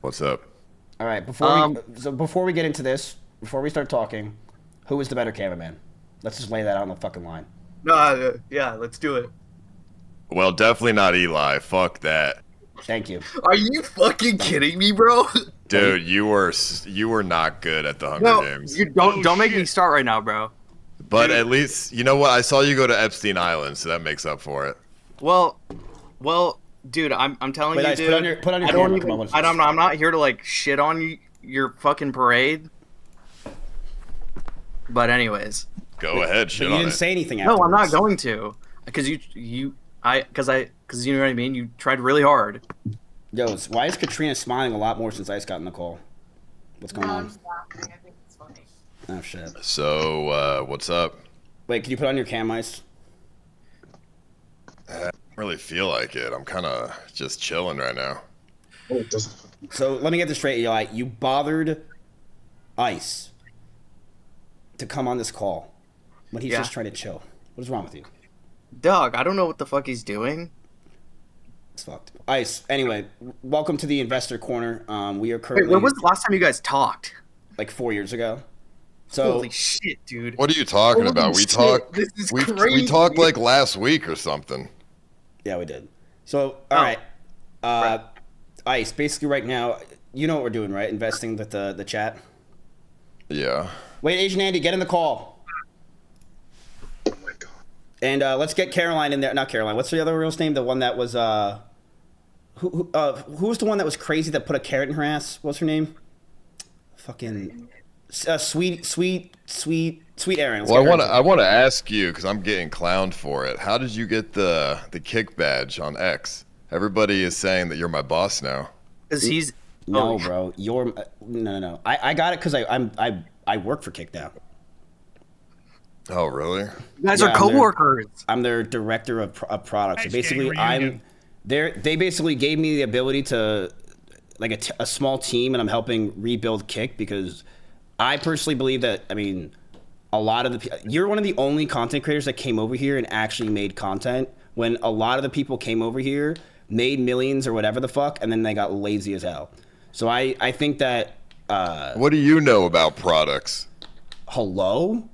What's up? All right. Before we get into this, before we start talking, who is the better cameraman? Let's just lay that out on the fucking line. No, yeah, let's do it. Well, definitely not Eli. Fuck that. Thank you. Are you fucking kidding me, bro? Dude, you were not good at the Hunger Games. You don't make me start right now, bro. But at least, you know what? I saw you go to Epstein Island, so that makes up for it. Well, dude, I'm telling Wait, you, Ice, dude. put on your I don't camera. even, Come on, I'm not here to like shit on your fucking parade. But anyways. Go ahead, shit on it. You didn't say anything No, afterwards. I'm not going to, because you know what I mean. You tried really hard. Yo, why is Katrina smiling a lot more since Ice got in the call? What's going No, on? I'm just laughing. I think it's funny. Oh shit. So, what's up? Wait, can you put on your cam ice? I don't really feel like it. I'm kind of just chilling right now. So let me get this straight, Eli. You bothered Ice to come on this call when he's Yeah. just trying to chill. What is wrong with you? Dog, I don't know what the fuck he's doing. It's fucked. Ice. Anyway, welcome to the Investor Corner. We are currently. Wait, when was the last time you guys talked? Like 4 years ago. So. Holy shit, dude. What are you talking Holy about? We shit, talked. this is We crazy. talked like last week or something. Yeah, we did. So, all right. Ice. Basically, right now, you know what we're doing, right? Investing with the chat. Yeah. Wait, Asian Andy, get in the call. Oh my god. And let's get Caroline in there. Not Caroline. What's the other girl's name? The one that was who was the one that was crazy that put a carrot in her ass? What's her name? Fucking sweet Aaron. Let's Well, get her I want to ask you because I'm getting clowned for it. How did you get the kick badge on X? Everybody is saying that you're my boss now. Because he's no, bro. You're no. I got it because I work for Kick now. Oh, really? You guys are coworkers. I'm their director of products. So Nice basically, gang reunion. they basically gave me the ability to like a small team, and I'm helping rebuild Kick because I personally believe that. I mean, a lot of you're one of the only content creators that came over here and actually made content. When a lot of the people came over here, made millions or whatever the fuck, and then they got lazy as hell. So I think that. What do you know about products? Hello?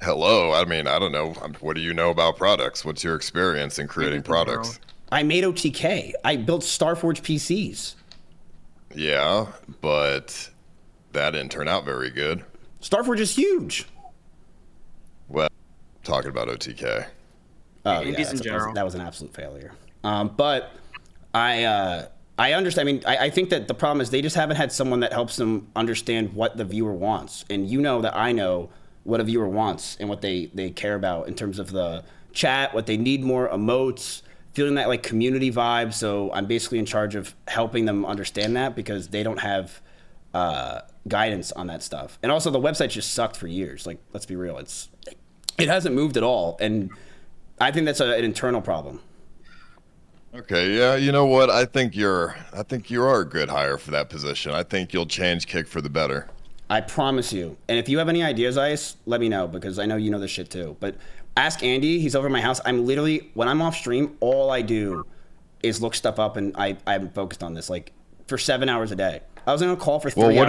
Hello. I mean, I don't know. What do you know about products? What's your experience in creating products? I made OTK. I built Starforge PCs. Yeah, but that didn't turn out very good. Starforge is huge. Well, talking about OTK. Oh, Indies yeah, in general. that was an absolute failure. But I understand. I mean, I think that the problem is they just haven't had someone that helps them understand what the viewer wants. And you know that I know what a viewer wants and what they care about in terms of the chat, what they need more emotes, feeling that like community vibe. So I'm basically in charge of helping them understand that because they don't have guidance on that stuff. And also the website just sucked for years. Like, let's be real. It hasn't moved at all. And I think that's an internal problem. Okay, yeah, you know what? I think you are a good hire for that position. I think you'll change Kick for the better. I promise you. And if you have any ideas, Ice, let me know because I know you know this shit too. But ask Andy. He's over at my house. I'm literally, when I'm off stream, all I do is look stuff up, and I'm focused on this like for 7 hours a day. I was on a call for 3 hours. Well,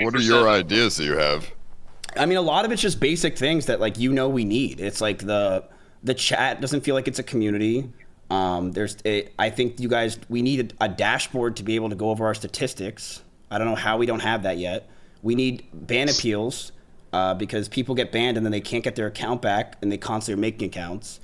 what are your ideas that you have? I mean, a lot of it's just basic things that like we need. It's like the chat doesn't feel like it's a community. I think you guys, we need a dashboard to be able to go over our statistics. I don't know how we don't have that yet. We need ban appeals because people get banned and then they can't get their account back and they constantly are making accounts.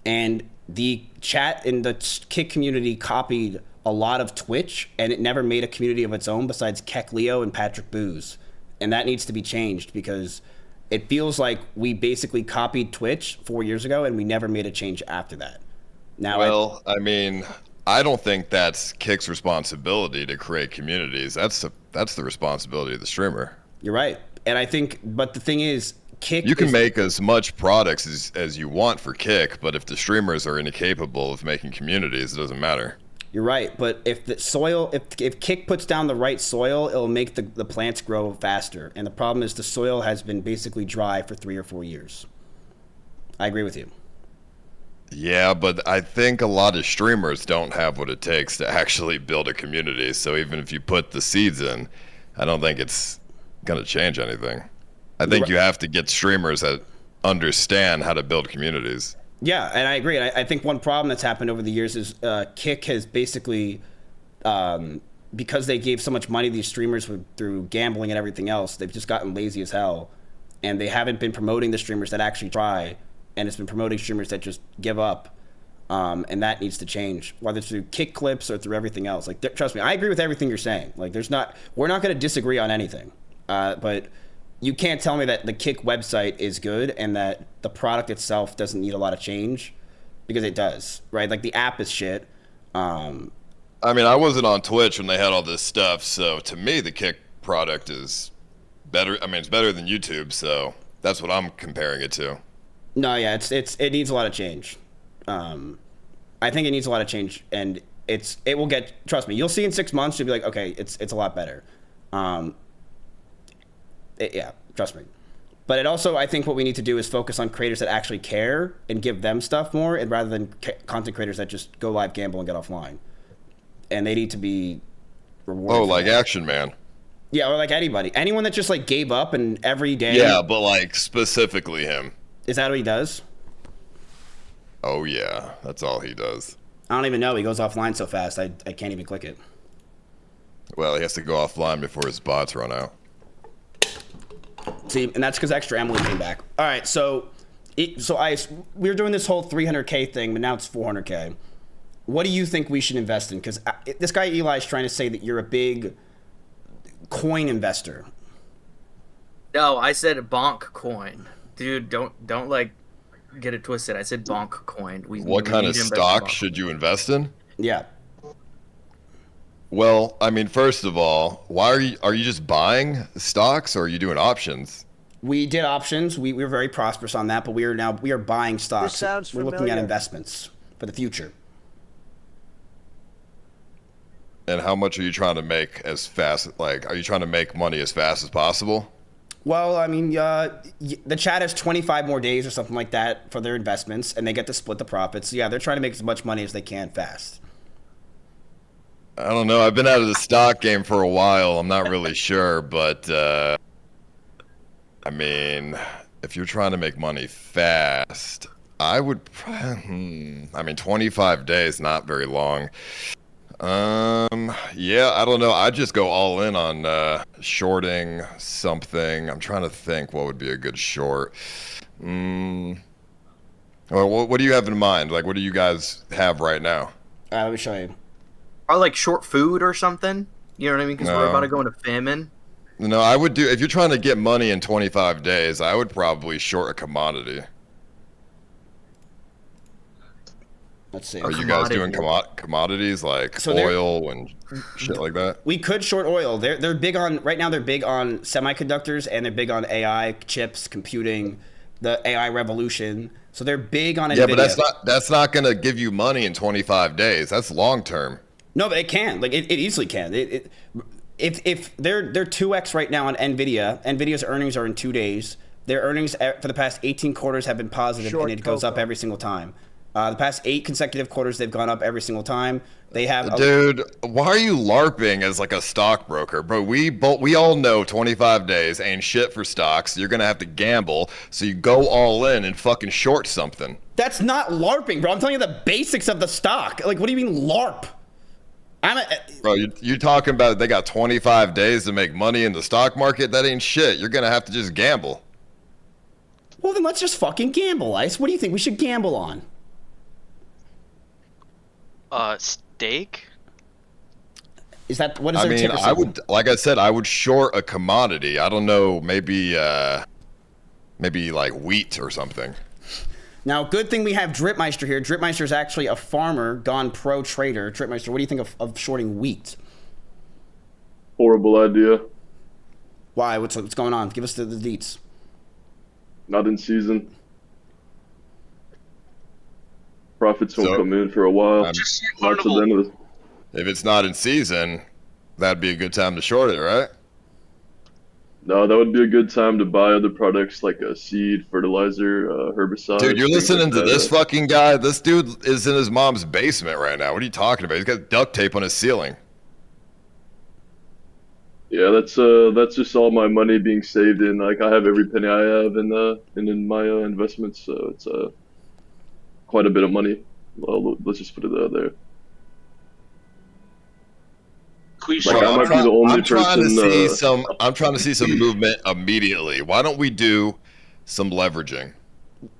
And the chat in the Kick community copied a lot of Twitch and it never made a community of its own besides Keck Leo and Patrick Booze. And that needs to be changed because it feels like we basically copied Twitch 4 years ago and we never made a change after that. Now, Well, I mean, I don't think that's Kick's responsibility to create communities. That's the responsibility of the streamer. You're right. And I think, but the thing is, Kick You can is, make as much products as you want for Kick, but if the streamers are incapable of making communities, it doesn't matter. You're right. But if the soil, if Kick puts down the right soil, it'll make the plants grow faster. And the problem is the soil has been basically dry for 3 or 4 years. I agree with you. Yeah, but I think a lot of streamers don't have what it takes to actually build a community. So even if you put the seeds in, I don't think it's going to change anything. I think you have to get streamers that understand how to build communities. Yeah, and I agree. And I think one problem that's happened over the years is Kick has basically, because they gave so much money to these streamers through gambling and everything else, they've just gotten lazy as hell. And they haven't been promoting the streamers that actually try. And it's been promoting streamers that just give up. And that needs to change, whether it's through Kick clips or through everything else. Like, trust me, I agree with everything you're saying. Like, we're not going to disagree on anything. But you can't tell me that the Kick website is good and that the product itself doesn't need a lot of change, because it does, right? Like, the app is shit. I mean, I wasn't on Twitch when they had all this stuff, so to me, the Kick product is better. I mean, it's better than YouTube, so that's what I'm comparing it to. No, yeah, it needs a lot of change. I think it needs a lot of change, and it will get. Trust me, you'll see in 6 months. You'll be like, okay, it's a lot better. Yeah, trust me. But it also, I think what we need to do is focus on creators that actually care and give them stuff more, and rather than content creators that just go live, gamble, and get offline. And they need to be rewarded. Oh, like Action Man. Yeah, or like anyone that just like gave up and every day. Yeah, but like specifically him. Is that what he does? Oh yeah, that's all he does. I don't even know. He goes offline so fast, I can't even click it. Well, he has to go offline before his bots run out. See, and that's because Extra Emily came back. All right, so we were doing this whole 300K thing, but now it's 400K. What do you think we should invest in? Because this guy Eli is trying to say that you're a big coin investor. No, I said bonk coin, dude. Don't like get it twisted. I said bonk coin. What kind of stock should you invest in? Yeah. Well, I mean, first of all, why are you just buying stocks, or are you doing options? We did options. We were very prosperous on that, but we are buying stocks. This sounds We're looking familiar. at investments for the future. And how much are you trying to make as fast? Like, are you trying to make money as fast as possible? Well, I mean, the chat has 25 more days or something like that for their investments, and they get to split the profits. Yeah, they're trying to make as much money as they can fast. I don't know. I've been out of the stock game for a while. I'm not really sure, but I mean, if you're trying to make money fast, I would. I mean, 25 days, not very long. Yeah, I don't know. I'd just go all in on shorting something. I'm trying to think what would be a good short. Well, what do you have in mind? Like, what do you guys have right now? Let me show you. Or like short food or something. You know what I mean? Because we're No. about to go into famine. No, I would do, if you're trying to get money in 25 days, I would probably short a commodity. Let's see. Are you guys doing commodities like oil and shit like that? We could short oil. They're big on right now. They're big on semiconductors, and they're big on AI chips, computing, the AI revolution. So they're big on Yeah, NVIDIA. but that's not going to give you money in 25 days. That's long term. No, but it can. Like it easily can. If they're 2x right now on NVIDIA. NVIDIA's earnings are in 2 days. Their earnings for the past 18 quarters have been positive, Short and it goes up every single time. The past 8 consecutive quarters, they've gone up every single time. They have. Dude, why are you LARPing as like a stockbroker, bro? We all know 25 days ain't shit for stocks. You're gonna have to gamble, so you go all in and fucking short something. That's not LARPing, bro. I'm telling you the basics of the stock. Like, what do you mean LARP? Bro, you're talking about they got 25 days to make money in the stock market? That ain't shit. You're gonna have to just gamble. Well, then let's just fucking gamble, Ice. What do you think we should gamble on? Steak? Is that what is I their mean, ticker I symbol? would, like I said, I would short a commodity. I don't know, maybe like wheat or something. Now, good thing we have Dripmeister here. Dripmeister is actually a farmer gone pro trader. Dripmeister, what do you think of shorting wheat? Horrible idea. Why? What's going on? Give us the deets. Not in season. Profits won't come in for a while. Not till the end of the. If it's not in season, that'd be a good time to short it, right? No, that would be a good time to buy other products like a seed, fertilizer, herbicide. Dude, you're things listening like to that. this fucking guy? This dude is in his mom's basement right now. What are you talking about? He's got duct tape on his ceiling. Yeah, that's just all my money being saved in. Like I have every penny I have in my investments, so it's quite a bit of money. Well, let's just put it out there. Like, I might be the only I'm trying to person. see I'm trying to see some movement immediately. Why don't we do some leveraging?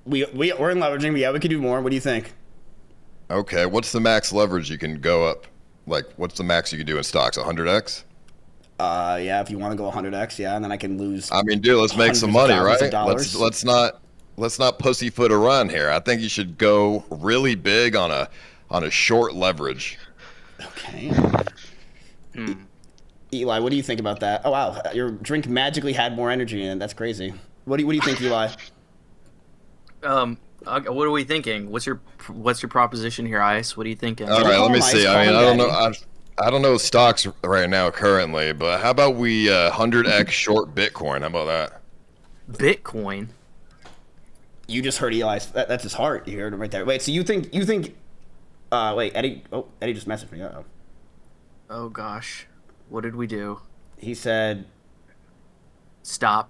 We're in leveraging, but yeah, we could do more. What do you think? Okay, what's the max leverage you can go up? Like, what's the max you can do in stocks? 100x? Yeah, if you want to go 100x, yeah, and then I can lose. I mean, dude, let's make some hundreds money, of thousands right? of dollars. Let's not pussyfoot around here. I think you should go really big on a short leverage. Okay. Eli, what do you think about that? Oh wow, your drink magically had more energy in it. That's crazy. What do you think, Eli? What are we thinking? What's your proposition here, Ice? What are you thinking? All right, let me see. I mean, I don't know. I don't know stocks right now currently, but how about we 100x short Bitcoin? How about that? Bitcoin. You just heard Eli. That's his heart. You heard him right there. Wait, so you think? Wait, Eddie. Oh, Eddie just messaged me. Uh-oh. Oh gosh, what did we do? He said, "Stop."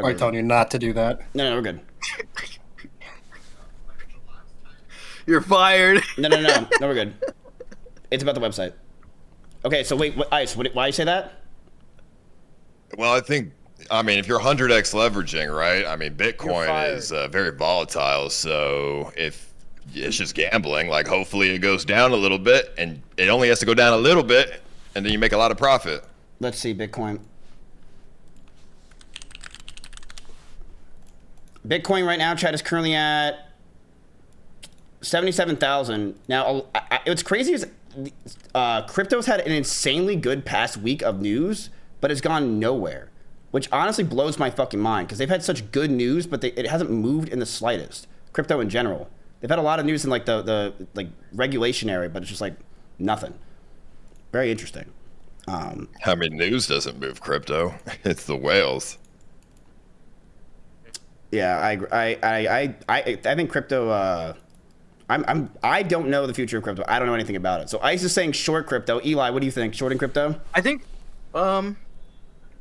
I told you not to do that. No, we're good. You're fired. No, we're good. It's about the website. Okay, so wait, Ice, why you say that? Well, I mean, if you're 100x leveraging, right? I mean, Bitcoin is very volatile, so if it's just gambling, like hopefully it goes down a little bit, and it only has to go down a little bit, and then you make a lot of profit. Let's see, Bitcoin. Bitcoin right now, Chad, is currently at 77,000. Now, what's crazy is crypto's had an insanely good past week of news, but it's gone nowhere, which honestly blows my fucking mind because they've had such good news, but it hasn't moved in the slightest. Crypto in general, they've had a lot of news in like the like regulation area, but it's just like nothing. Very interesting. I mean, news doesn't move crypto; it's the whales. Yeah, I think crypto. I don't know the future of crypto. I don't know anything about it. So Ice is saying short crypto. Eli, what do you think? Shorting crypto? I think,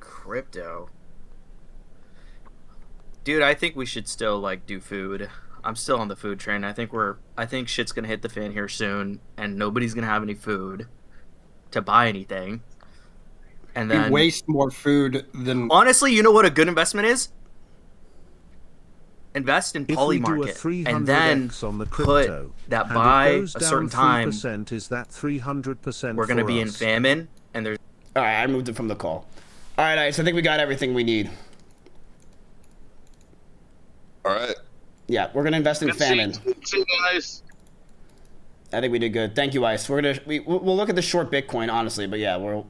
crypto. Dude, I think we should still like do food. I'm still on the food train. I think shit's gonna hit the fan here soon, and nobody's gonna have any food to buy anything. And then we waste more food than. Honestly, you know what a good investment is? Invest in If we do a Polymarket 300x and then on the put crypto, that and by it goes a down certain time. 3%, is that 300% We're gonna for be in us? famine, and there's. All right, I moved it from the call. All right, Ice, I think we got everything we need. All right. Yeah, we're gonna invest in famine. Ice. I think we did good. Thank you, Ice. We'll look at the short Bitcoin, honestly, but yeah,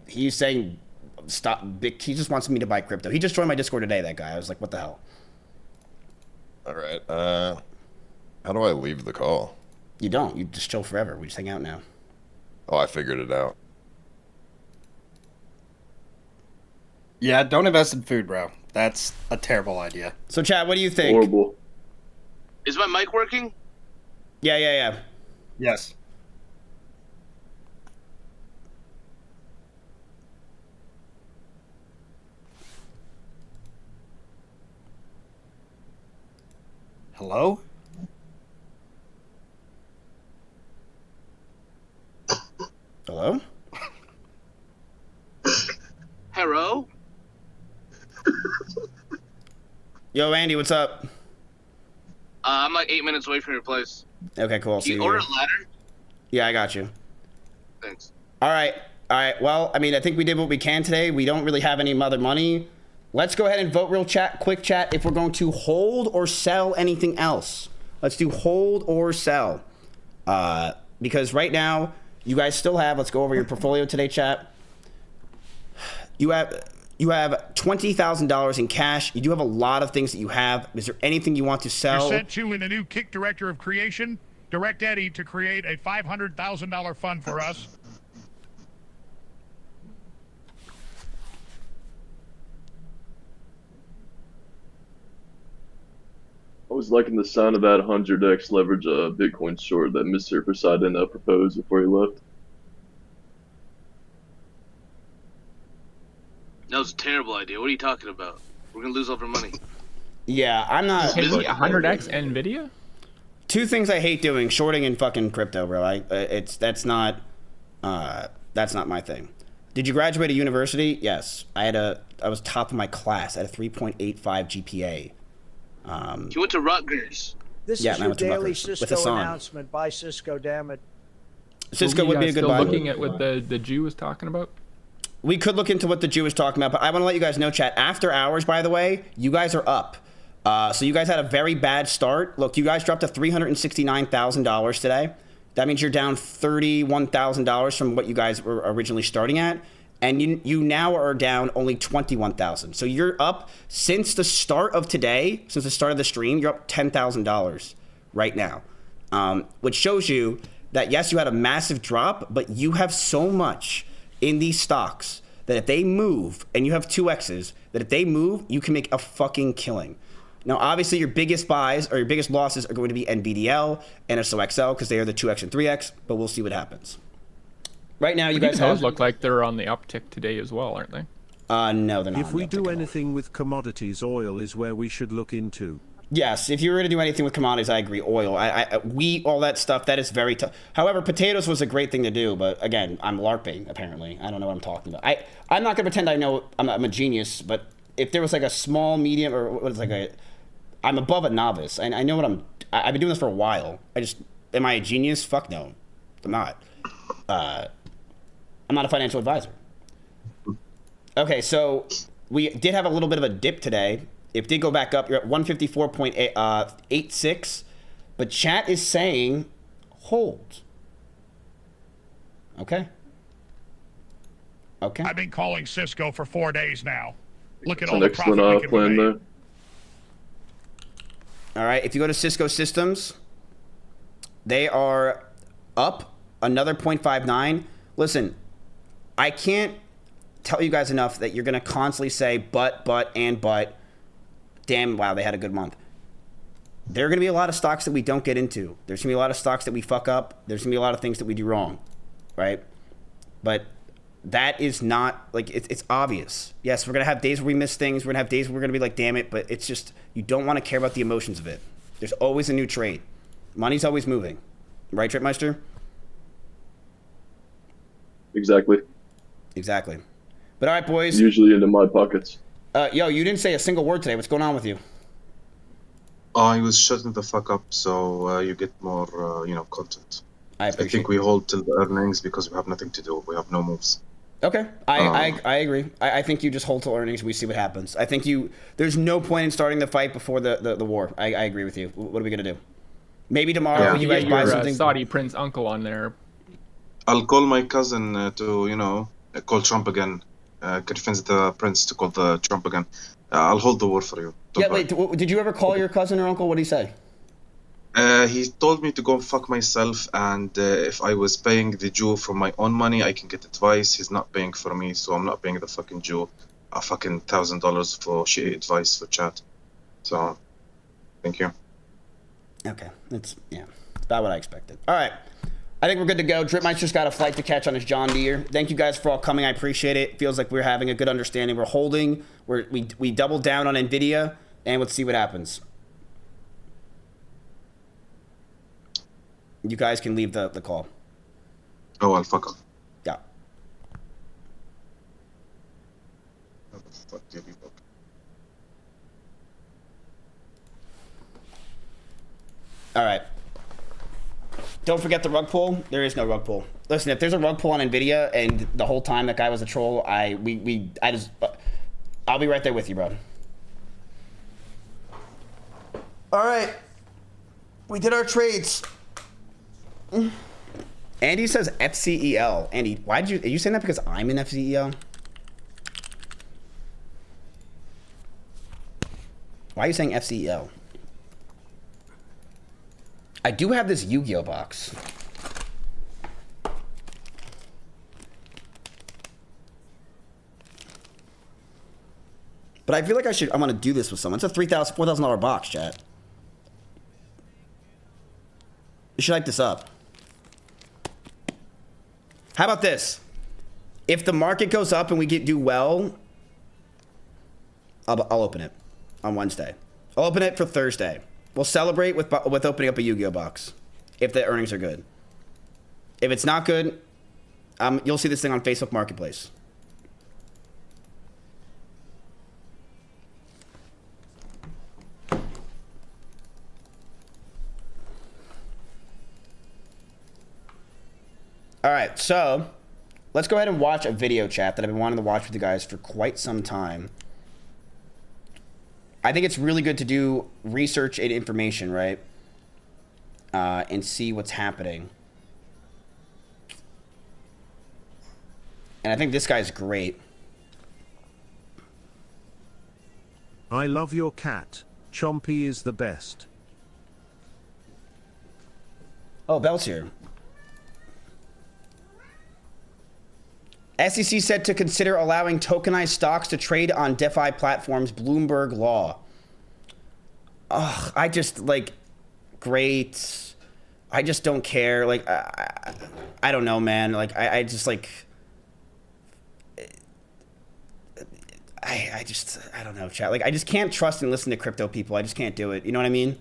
he's saying stop. He just wants me to buy crypto. He just joined my Discord today. That guy. I was like, what the hell? All right. How do I leave the call? You don't. You just chill forever. We just hang out now. Oh, I figured it out. Yeah, don't invest in food, bro. That's a terrible idea. So, Chad, what do you think? Horrible. Is my mic working? Yeah. Yes. Hello? Hello? Hello? Yo, Andy, what's up? I'm like 8 minutes away from your place. Okay, cool. I'll see Can you you. order a ladder? Yeah, I got you. Thanks. All right. Well, I mean, I think we did what we can today. We don't really have any other money. Let's go ahead and vote quick chat, if we're going to hold or sell anything else. Let's do hold or sell. Because right now, you guys still have, let's go over your portfolio today, chat. You have $20,000 in cash. You do have a lot of things that you have. Is there anything you want to sell? You're sent to in the new Kick Director of Creation. Direct Eddie to create a $500,000 fund for us. I was liking the sound of that 100x leverage Bitcoin short that Mr. Poseidon proposed before he left. That was a terrible idea. What are you talking about? We're gonna lose all of our money. Yeah, I'm not. 100x NVIDIA? Two things I hate doing: shorting and fucking crypto, bro. That's not my thing. Did you graduate at university? Yes, I was top of my class. I had a 3.85 GPA. You went to Rutgers. This Yeah, is and I your went to daily Rutgers with Cisco Hassan. announcement by Cisco, damn it. Cisco would be a good still buy. looking at what the Jew was talking about? We could look into what the Jew was talking about, but I want to let you guys know, chat, after hours, by the way, you guys are up. So you guys had a very bad start. Look, you guys dropped to $369,000 today. That means you're down $31,000 from what you guys were originally starting at. And you now are down only $21,000. So you're up since the start of today, since the start of the stream, you're up $10,000 right now. Which shows you that, yes, you had a massive drop, but you have so much in these stocks that if they move, and you have 2Xs, that if they move, you can make a fucking killing. Now, obviously, your biggest buys or your biggest losses are going to be NVDL and SOXL because they are the 2X and 3X, but we'll see what happens. Right now, you guys have... Those look like they're on the uptick today as well, aren't they? No, they're not. If we do anything with commodities, oil is where we should look into. Yes, if you were to do anything with commodities, I agree. Oil, wheat, all that stuff, that is very tough. However, potatoes was a great thing to do, but again, I'm LARPing, apparently. I don't know what I'm talking about. I'm not going to pretend I know I'm a genius, but if there was like a small, medium, or what is like a... I'm above a novice. I know what I've been doing this for a while. Am I a genius? Fuck no. I'm not. I'm not a financial advisor. Okay, so we did have a little bit of a dip today. It did go back up. You're at 154.86, but chat is saying hold. Okay. Okay. I've been calling Cisco for 4 days now. Look at It's all an the profit excellent we can plan make. there. All right, if you go to Cisco Systems, they are up another 0.59. Listen, I can't tell you guys enough that you're going to constantly say but. Damn, wow, they had a good month. There are going to be a lot of stocks that we don't get into. There's going to be a lot of stocks that we fuck up. There's going to be a lot of things that we do wrong, right? But that is not, like, it's obvious. Yes, we're going to have days where we miss things. We're going to have days where we're going to be like, damn it, but it's just, you don't want to care about the emotions of it. There's always a new trade. Money's always moving. Right, Tripmeister? Exactly. Exactly. But all right, boys. Usually into my pockets. Yo, you didn't say a single word today. What's going on with you? I was shutting the fuck up so you get more, content. I think we hold till the earnings because we have nothing to do. We have no moves. Okay, I agree. I think you just hold till earnings. We see what happens. I think there's no point in starting the fight before the war. I agree with you. What are we gonna do? Maybe tomorrow you guys buy something. Saudi prince uncle on there. I'll call my cousin to call Trump again. Convince the prince to call the Trump again. I'll hold the war for you. Wait, did you ever call your cousin or uncle? What did he say? He told me to go fuck myself, and if I was paying the Jew from my own money, I can get advice. He's not paying for me, so I'm not paying the fucking Jew a fucking $1,000 for shitty advice for chat. So, thank you. Okay, it's about what I expected. All right, I think we're good to go. Dripmeister's got a flight to catch on his John Deere. Thank you guys for all coming. I appreciate it. Feels like we're having a good understanding. We're holding. We doubled down on NVIDIA, and let's see what happens. You guys can leave the call. Oh, I'll fuck up. Yeah. All right. Don't forget the rug pull. There is no rug pull. Listen, if there's a rug pull on NVIDIA and the whole time that guy was a troll, I'll be right there with you, bro. All right. We did our trades. Andy says FCEL. Andy, are you saying that because I'm in FCEL? Why are you saying FCEL? I do have this Yu-Gi-Oh box. But I feel like I'm gonna do this with someone. It's a $4,000 box, chat. You should hype this up. How about this? If the market goes up and we do well, I'll open it on Wednesday. I'll open it for Thursday. We'll celebrate with opening up a Yu-Gi-Oh box if the earnings are good. If it's not good, you'll see this thing on Facebook Marketplace. All right, so let's go ahead and watch a video chat that I've been wanting to watch with you guys for quite some time. I think it's really good to do research and information, right? And see what's happening. And I think this guy's great. I love your cat. Chompy is the best. Oh, Bell's here. SEC said to consider allowing tokenized stocks to trade on DeFi platforms, Bloomberg law. Ugh, I just, like, great. I just don't care. Like, I don't know, man. Like, I just, like... I don't know, chat. Like, I just can't trust and listen to crypto people. I just can't do it. You know what I mean?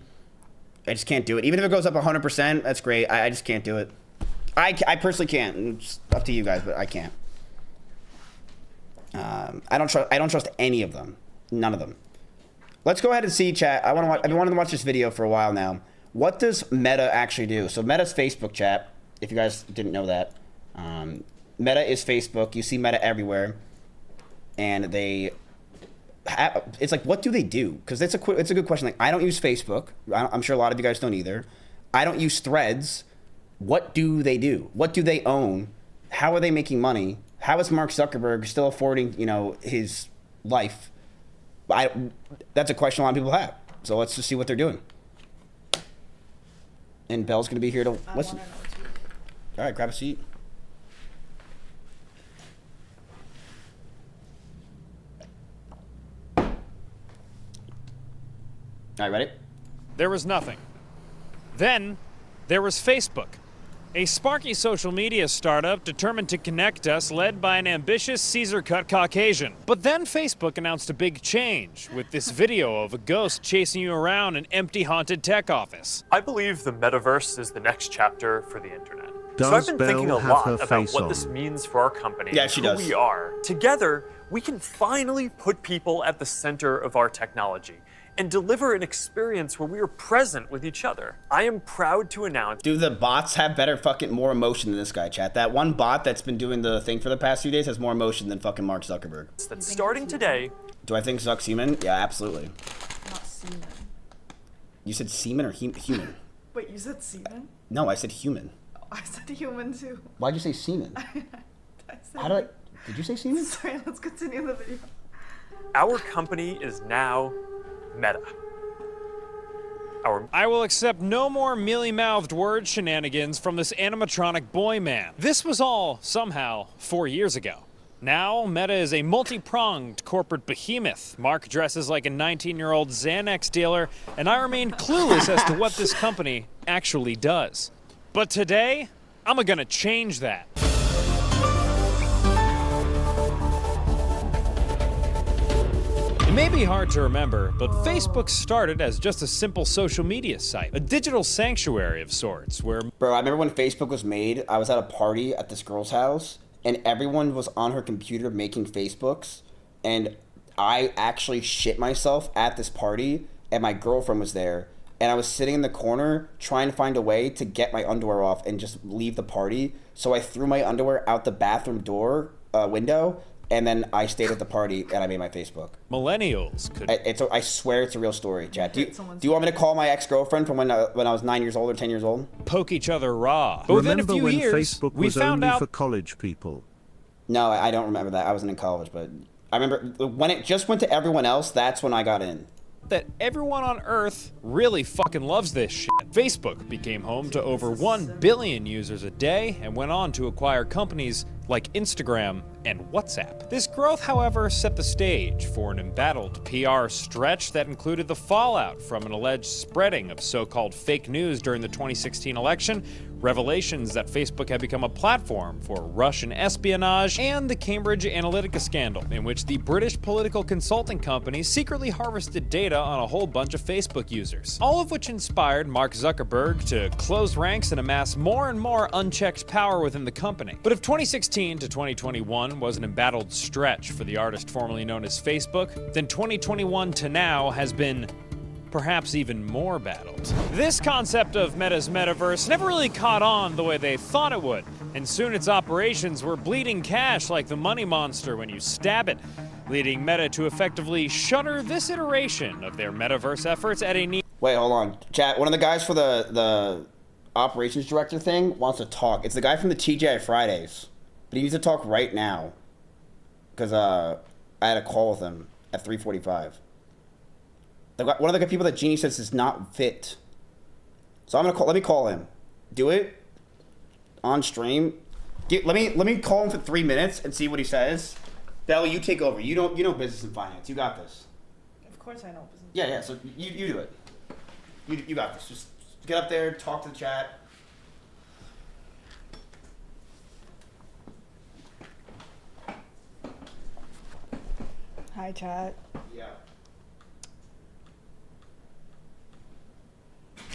I just can't do it. Even if it goes up 100%, that's great. I just can't do it. I personally can't. It's up to you guys, but I can't. I don't trust any of them. None of them. Let's go ahead and see, chat. I've been wanting to watch this video for a while now. What does Meta actually do? So Meta's Facebook, chat. If you guys didn't know that, Meta is Facebook. You see Meta everywhere, and it's like, what do they do? Because it's a good question. Like, I don't use Facebook. I'm sure a lot of you guys don't either. I don't use Threads. What do they do? What do they own? How are they making money? How is Mark Zuckerberg still affording, his life? That's a question a lot of people have. So let's just see what they're doing. And Belle's going to be here to listen. All right, grab a seat. All right, ready? There was nothing. Then there was Facebook, a sparky social media startup determined to connect us, led by an ambitious Caesar-cut Caucasian. But then Facebook announced a big change with this video of a ghost chasing you around an empty haunted tech office. I believe the metaverse is the next chapter for the internet. Does So I've been thinking a Belle have lot her about face what on? this means for our company, Yeah, she who does. we are. Together, we can finally put people at the center of our technology and deliver an experience where we are present with each other. I am proud to announce... Do the bots have more emotion than this guy, chat? That one bot that's been doing the thing for the past few days has more emotion than fucking Mark Zuckerberg. That starting today... Do I think Zuck's human? Yeah, absolutely. Not semen. You said semen or human? Wait, you said semen? No, I said human. I said human too. Why'd you say semen? Did you say semen? Sorry, let's continue the video. Our company is now Meta. I will accept no more mealy-mouthed word shenanigans from this animatronic boy man. This was all, somehow, 4 years ago. Now, Meta is a multi-pronged corporate behemoth. Mark dresses like a 19-year-old Xanax dealer, and I remain clueless as to what this company actually does. But today, I'm gonna change that. It may be hard to remember, but Facebook started as just a simple social media site, a digital sanctuary of sorts, where... Bro, I remember when Facebook was made, I was at a party at this girl's house, and everyone was on her computer making Facebooks, and I actually shit myself at this party, and my girlfriend was there, and I was sitting in the corner trying to find a way to get my underwear off and just leave the party, so I threw my underwear out the bathroom door window, and then I stayed at the party and I made my Facebook. Millennials could... I swear it's a real story, Chad. Do you want me to call my ex-girlfriend from when I was 9 years old or 10 years old? Poke each other raw. But within a Remember few when years, Facebook we was found only out for college people? No, I don't remember that. I wasn't in college, but I remember when it just went to everyone else, that's when I got in. that everyone on Earth really fucking loves this shit. Facebook became home to over 1 billion users a day and went on to acquire companies like Instagram and WhatsApp. This growth, however, set the stage for an embattled PR stretch that included the fallout from an alleged spreading of so-called fake news during the 2016 election, revelations that Facebook had become a platform for Russian espionage, and the Cambridge Analytica scandal, in which the British political consulting company secretly harvested data on a whole bunch of Facebook users. All of which inspired Mark Zuckerberg to close ranks and amass more and more unchecked power within the company. But if 2016 to 2021 was an embattled stretch for the artist formerly known as Facebook, then 2021 to now has been perhaps even more battled. This concept of Meta's metaverse never really caught on the way they thought it would, and soon its operations were bleeding cash like the money monster when you stab it, leading Meta to effectively shutter this iteration of their metaverse efforts at a need. Wait, hold on. Chat, one of the guys for the operations director thing wants to talk. It's the guy from the TGI Fridays. but he needs to talk right now. Because I had a call with him at 3:45. One of the people that Jeannie says is not fit. So I'm gonna call. Let me call him. Do it on stream. Let me call him for 3 minutes and see what he says. Bella, you take over. You know business and finance. You got this. Of course I know business. Yeah. So you do it. You got this. Just get up there, talk to the chat. Hi, chat. Yeah.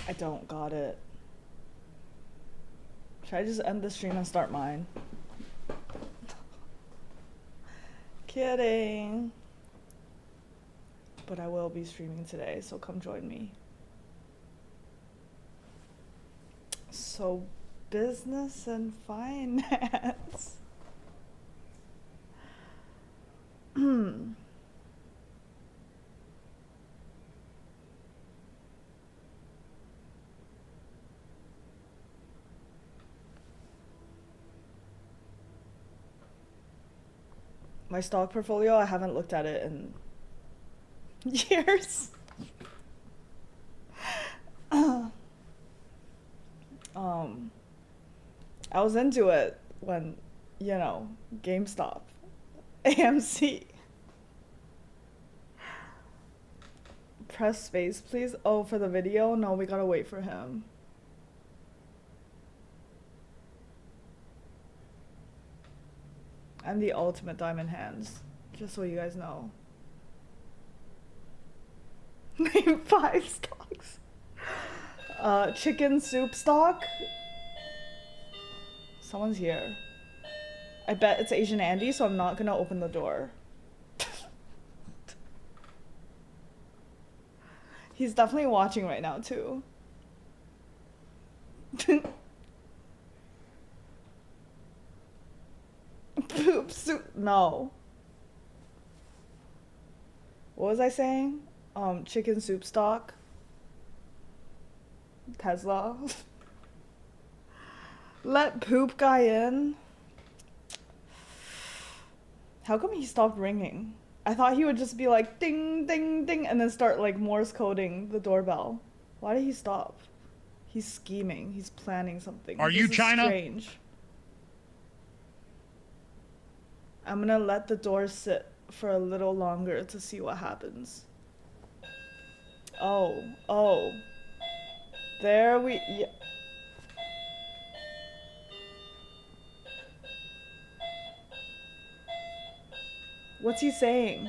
I don't got it. Should I just end the stream and start mine? Kidding. But I will be streaming today, so come join me. So, business and finance. My stock portfolio, I haven't looked at it in years. I was into it when, GameStop, AMC. Press space, please. Oh, for the video? No, we gotta wait for him. I'm the ultimate diamond hands, just so you guys know. Name 5 stocks. Chicken soup stock. Someone's here. I bet it's Asian Andy, so I'm not gonna open the door. He's definitely watching right now, too. Poop soup. No. What was I saying? Chicken soup stock. Tesla. Let poop guy in. How come he stopped ringing? I thought he would just be like ding ding ding and then start like Morse coding the doorbell. Why did he stop? He's scheming. He's planning something. Are you China? Strange. I'm gonna let the door sit for a little longer to see what happens. Oh. There we... Yeah. What's he saying?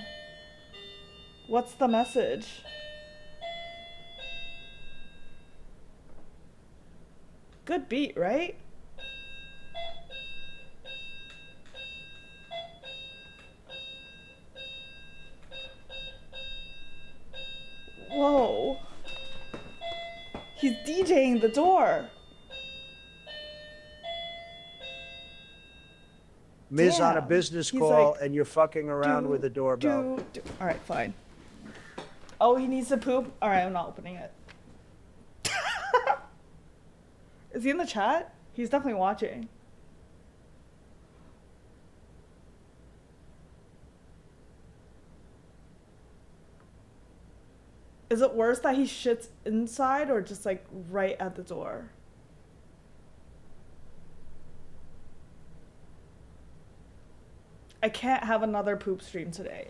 What's the message? Good beat, right? Whoa. He's DJing the door. Miz on a Damn. business He's call like, and you're fucking around with the doorbell. All right, fine. Oh, he needs to poop? All right, I'm not opening it. Is he in the chat? He's definitely watching. Is it worse that he shits inside or just like right at the door? I can't have another poop stream today.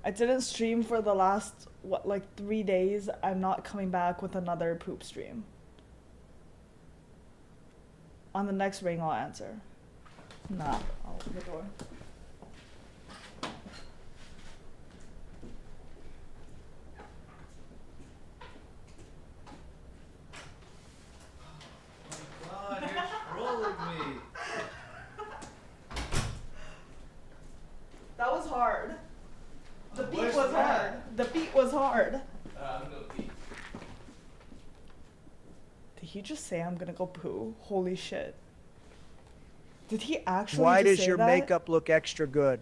I didn't stream for the last, 3 days. I'm not coming back with another poop stream. On the next ring, I'll answer. Nah, I'll open the door. God, you're trolling me. That was hard. The beat Where's was Brad? hard. The beat was hard. I'm gonna pee. Did he just say I'm gonna go poo? Holy shit. Did he actually Why just does say your that? makeup look extra good?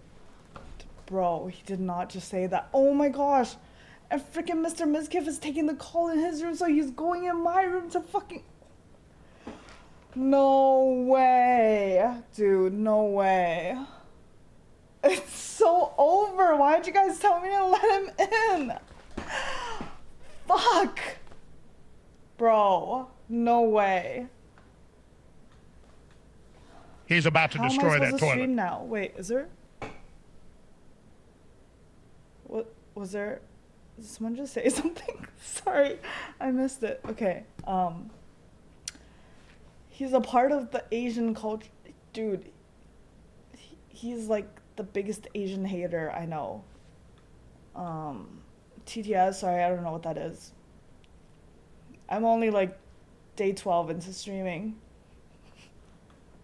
Bro, he did not just say that. Oh my gosh. And freaking Mr. Mizkif is taking the call in his room, so he's going in my room to fucking... No way. Dude, no way. It's so over. Why'd you guys tell me to let him in? Fuck. Bro, no way. He's about to How am I destroy supposed that to toilet. stream now? Wait, is there? What was there? Did someone just say something? Sorry, I missed it. Okay. He's a part of the Asian culture, dude. He's like the biggest Asian hater I know. TTS, sorry, I don't know what that is. I'm only like day 12 into streaming.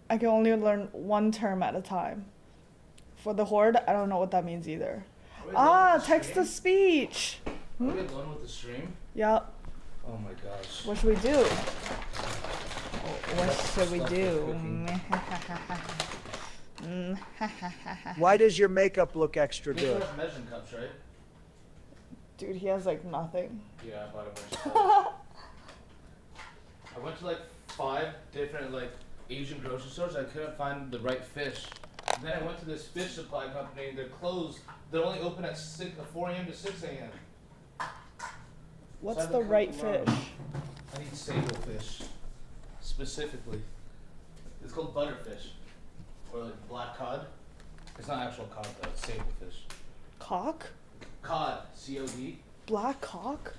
I can only learn one term at a time. For the horde, I don't know what that means either. Text to speech. Are we done with the stream? Yep. Oh my gosh. What should we do? What should we do? Why does your makeup look extra You good? have measuring cups, right? Dude, he has like nothing. Yeah, I bought a bunch of stuff. I went to like 5 different like Asian grocery stores. I couldn't find the right fish. Then I went to this fish supply company and they're closed. They're only open at 4 a.m. to 6 a.m. What's the right fish? I need sable fish, specifically. It's called butterfish, or like black cod. It's not actual cod though, it's sable fish. Cock? Cod, C-O-D. Black cock?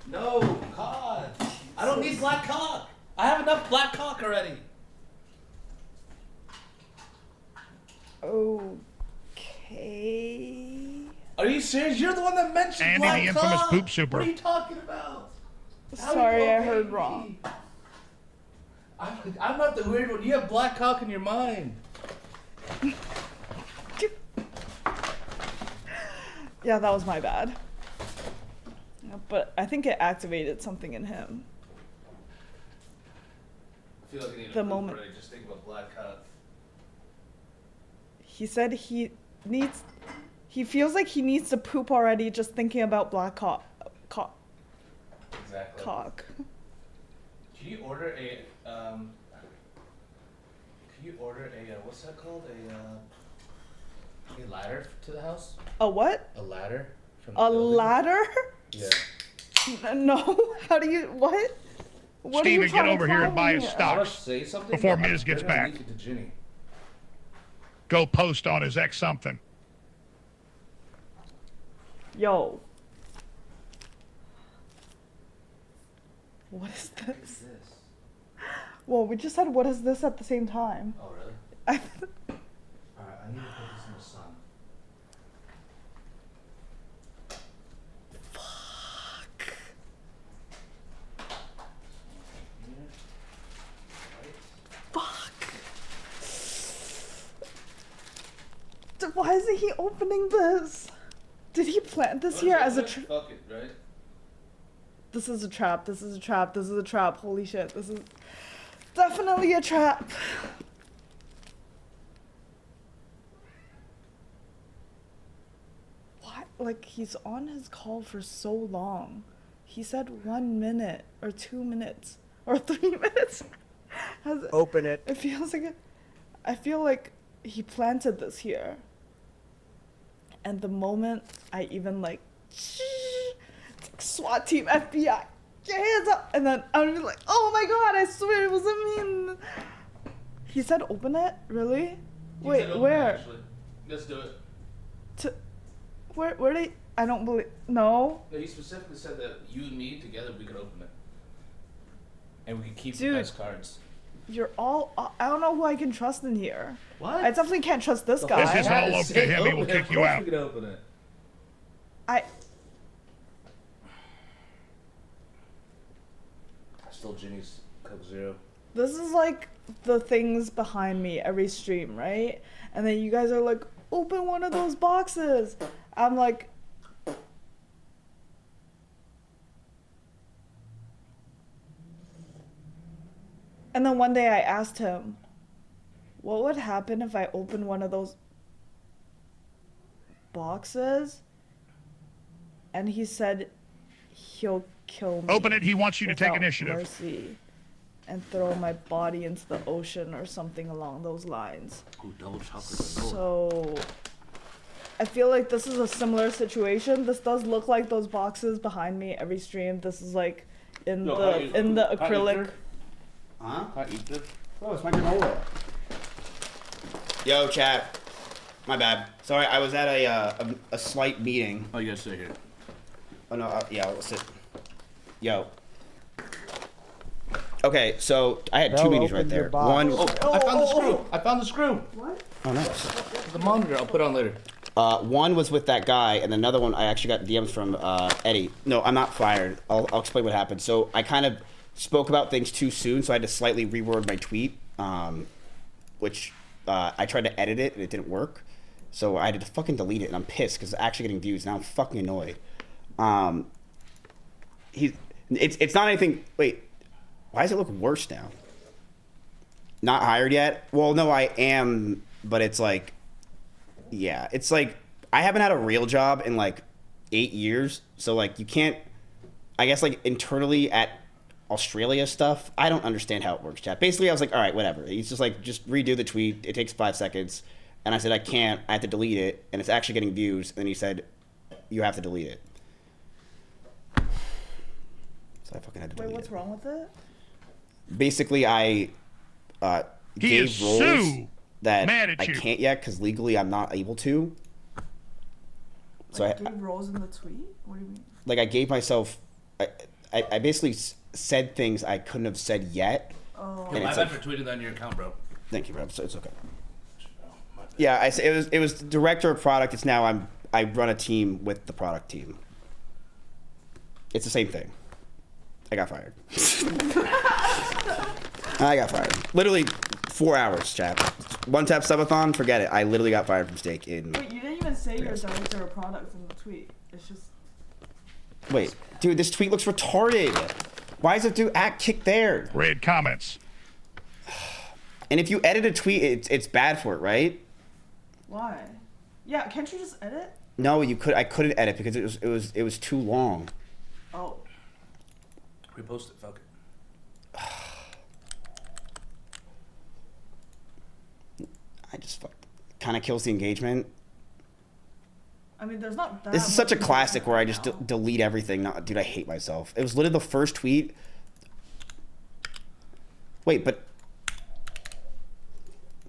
No, cod. I don't need black cock. I have enough black cock already. Okay. Are you serious? You're the one that mentioned Andy, black the infamous cock. poop super. What are you talking about? How Sorry, you I okay heard with wrong. me? I'm not the weird one. You have black cock in your mind. Yeah, that was my bad. But I think it activated something in him. I feel like I need The a moment- break. Just think about black cock. He said he feels like he needs to poop already just thinking about black cock. Exactly. Cock. Can you order a what's that called? A ladder to the house? A what? A ladder from the A building? ladder? Yeah. No. How do you what? What are you Steven, get trying to over here and climb buy in his here? I wanna stocks say something, before but Miz gets I'm gonna back. leave it to Ginny. Go post on his ex something. Yo. What is this? Well, we just said what is this at the same time. Oh really? I Alright, I need to put this in the sun. Why isn't he opening this? Did he plant this here as a trap? Fuck it, right? This is a trap. This is a trap. This is a trap. Holy shit. This is definitely a trap. Why? Like, he's on his call for so long. He said 1 minute or 2 minutes or 3 minutes. Open it. It feels like I feel like he planted this here. And the moment I even like SWAT team, FBI, get your hands up, and then I'm just like, oh my god, I swear it wasn't me. He said open it? Really? He Wait, said open it, where? actually. Let's do it. Where did I don't believe no. No, he specifically said that you and me together we could open it. And we could keep Dude. the best cards. You're all I don't know who I can trust in here. What? I definitely can't trust this guy. This is all up to him. He will kick you out. We could open it. I Still Ginny's Coke Zero. This is like the things behind me every stream, right? And then you guys are like, open one of those boxes. I'm like, and then one day I asked him, what would happen if I open one of those boxes? And he said he'll kill me. Open it. He wants you to take without initiative. mercy. and throw my body into the ocean or something along those lines. Ooh, double chocolate. So I feel like this is a similar situation. This does look like those boxes behind me every stream. This is like in the acrylic. Huh? Can't eat this. Oh, it's my granola. Yo, chat. My bad. Sorry, I was at a slight meeting. Oh, you gotta sit here. Oh no, yeah, I'll sit. Yo. Okay, so I had two meetings right there. One. Oh, I found the screw. I found the screw. What? Oh, nice. The monitor. I'll put on later. One was with that guy, and another one I actually got DMs from Eddie. No, I'm not fired. I'll explain what happened. So I kind of spoke about things too soon, so I had to slightly reword my tweet, which I tried to edit it and it didn't work. So I had to fucking delete it, and I'm pissed because it's actually getting views. Now I'm fucking annoyed. It's not anything. Wait, why does it look worse now? Not hired yet? Well, no, I am, but it's like, yeah, it's like I haven't had a real job in like 8 years. So like you can't, I guess like internally at Australia stuff, I don't understand how it works, chat. Basically, I was like, all right, whatever. He's just like, just redo the tweet. It takes 5 seconds. And I said, I can't. I have to delete it. And it's actually getting views. And then he said, you have to delete it. So I fucking had to delete it. Wait, what's wrong with it? Basically, I gave roles that I can't yet because legally I'm not able to. So Like gave roles in the tweet? What do you mean? Like I gave myself, I basically said things I couldn't have said yet. Oh. Yo, my bad for tweeting that on your account, bro. Thank you, bro. So it's okay. Yeah, it was director of product. It's now I run a team with the product team. It's the same thing. I got fired. I got fired. Literally 4 hours, chat. One tap subathon, forget it. I literally got fired from Steak in. Wait, you didn't even say you're director of products in the tweet. It's just. Wait, dude, this tweet looks retarded. Why does it do @kick there? Read comments. And if you edit a tweet, it's bad for it, right? Why? Yeah, can't you just edit? No, you could. I couldn't edit because it was too long. Oh. Repost it. Fuck it. I just kind of kills the engagement. I mean, there's not that. This is such a classic where I just delete everything. No, dude, I hate myself. It was literally the first tweet. Wait, but.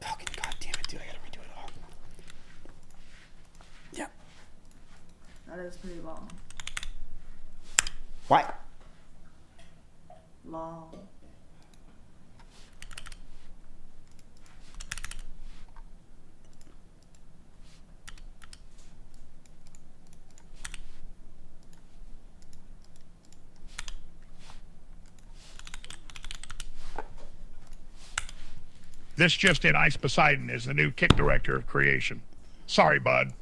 Fucking goddamn it, dude! I gotta redo it all. Yeah. That is pretty long. Why? Long. This just in, Ice Poseidon is the new kick director of creation. Sorry, bud.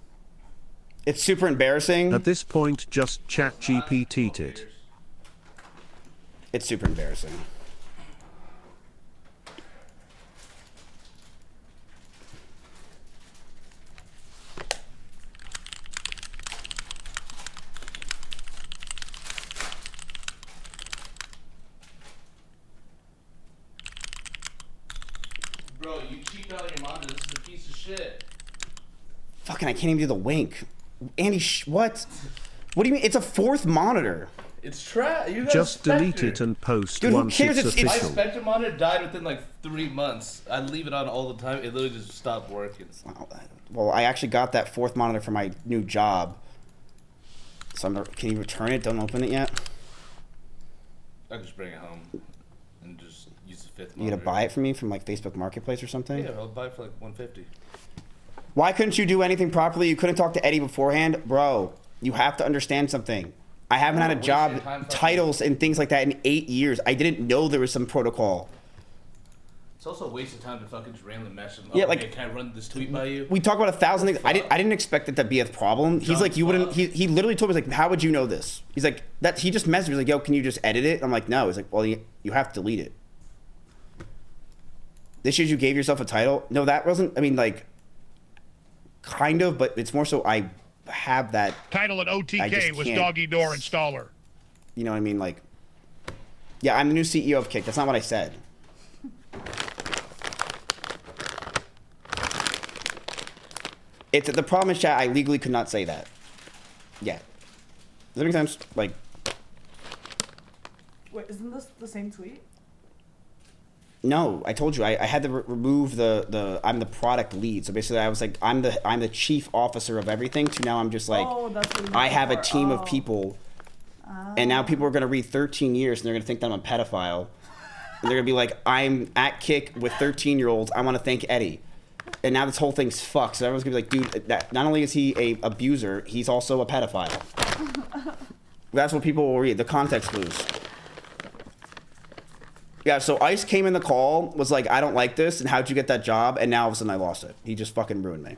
It's super embarrassing. At this point, just chat GPT'd it. It's super embarrassing. Bro, you cheaped out on your monitor. This is a piece of shit. Fucking, I can't even do the wink. Andy, what? What do you mean? It's a fourth monitor. It's trash. You got Just Spectre. delete it and post Dude, who once cares? it's It's- My official. Spectre monitor died within like 3 months. I'd leave it on all the time. It literally just stopped working. Well, I actually got that fourth monitor for my new job. So can you return it? Don't open it yet. I can just bring it home and just use the fifth You monitor. gonna buy it from me from like Facebook Marketplace or something? Yeah, I'll buy it for like $150. Why couldn't you do anything properly? You couldn't talk to Eddie beforehand? Bro, you have to understand something. I haven't had a job, titles and things like that in 8 years. I didn't know there was some protocol. It's also a waste of time to fucking just randomly message them. Yeah, Oh, like- hey, can I run this tweet by you? We talk about 1,000 things. I didn't expect it to be a problem. He's like, you wouldn't. He literally told me, he's like, how would you know this? He's like, that. He just messaged me like, yo, can you just edit it? I'm like, no. He's like, well, you have to delete it. This year you gave yourself a title. No, that wasn't. I mean, like, kind of, but it's more so I have that. Title at I OTK just was can't- Doggy Door Installer. You know what I mean? Like, yeah, I'm the new CEO of Kick. That's not what I said. It's the problem is, chat. I legally could not say that. Yeah. Does that make sense? Like. Wait, isn't this the same tweet? No, I told you I had to remove the I'm the product lead. So basically, I was like I'm the chief officer of everything. To now I'm just like I have a team of people, and now people are gonna read 13 years and they're gonna think that I'm a pedophile, and they're gonna be like I'm at Kick with 13-year-olds. I want to thank Eddie, and now this whole thing's fucked. So everyone's gonna be like, dude, that not only is he a abuser, he's also a pedophile. That's what people will read. The context clues. Yeah, so Ice came in the call, was like, I don't like this, and how'd you get that job? And now all of a sudden I lost it. He just fucking ruined me.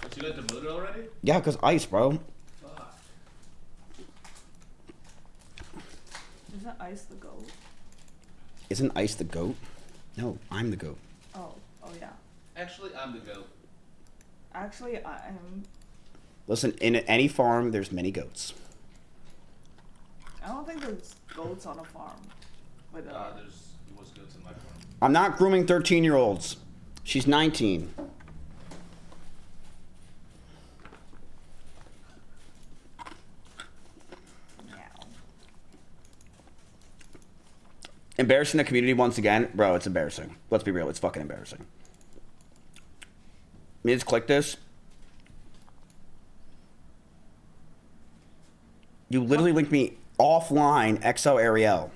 But you got demoted already? Yeah, because Ice, bro. Isn't Ice the goat? Isn't Ice the goat? No, I'm the goat. Oh yeah. Actually, I'm the goat. Actually, I'm. Listen, in any farm, there's many goats. I don't think there's goats on a farm. But, there was goats in my farm. I'm not grooming 13-year-olds. She's 19. Embarrassing the community once again? Bro, it's embarrassing. Let's be real. It's fucking embarrassing. Miz, click this. You literally linked me offline XO Ariel.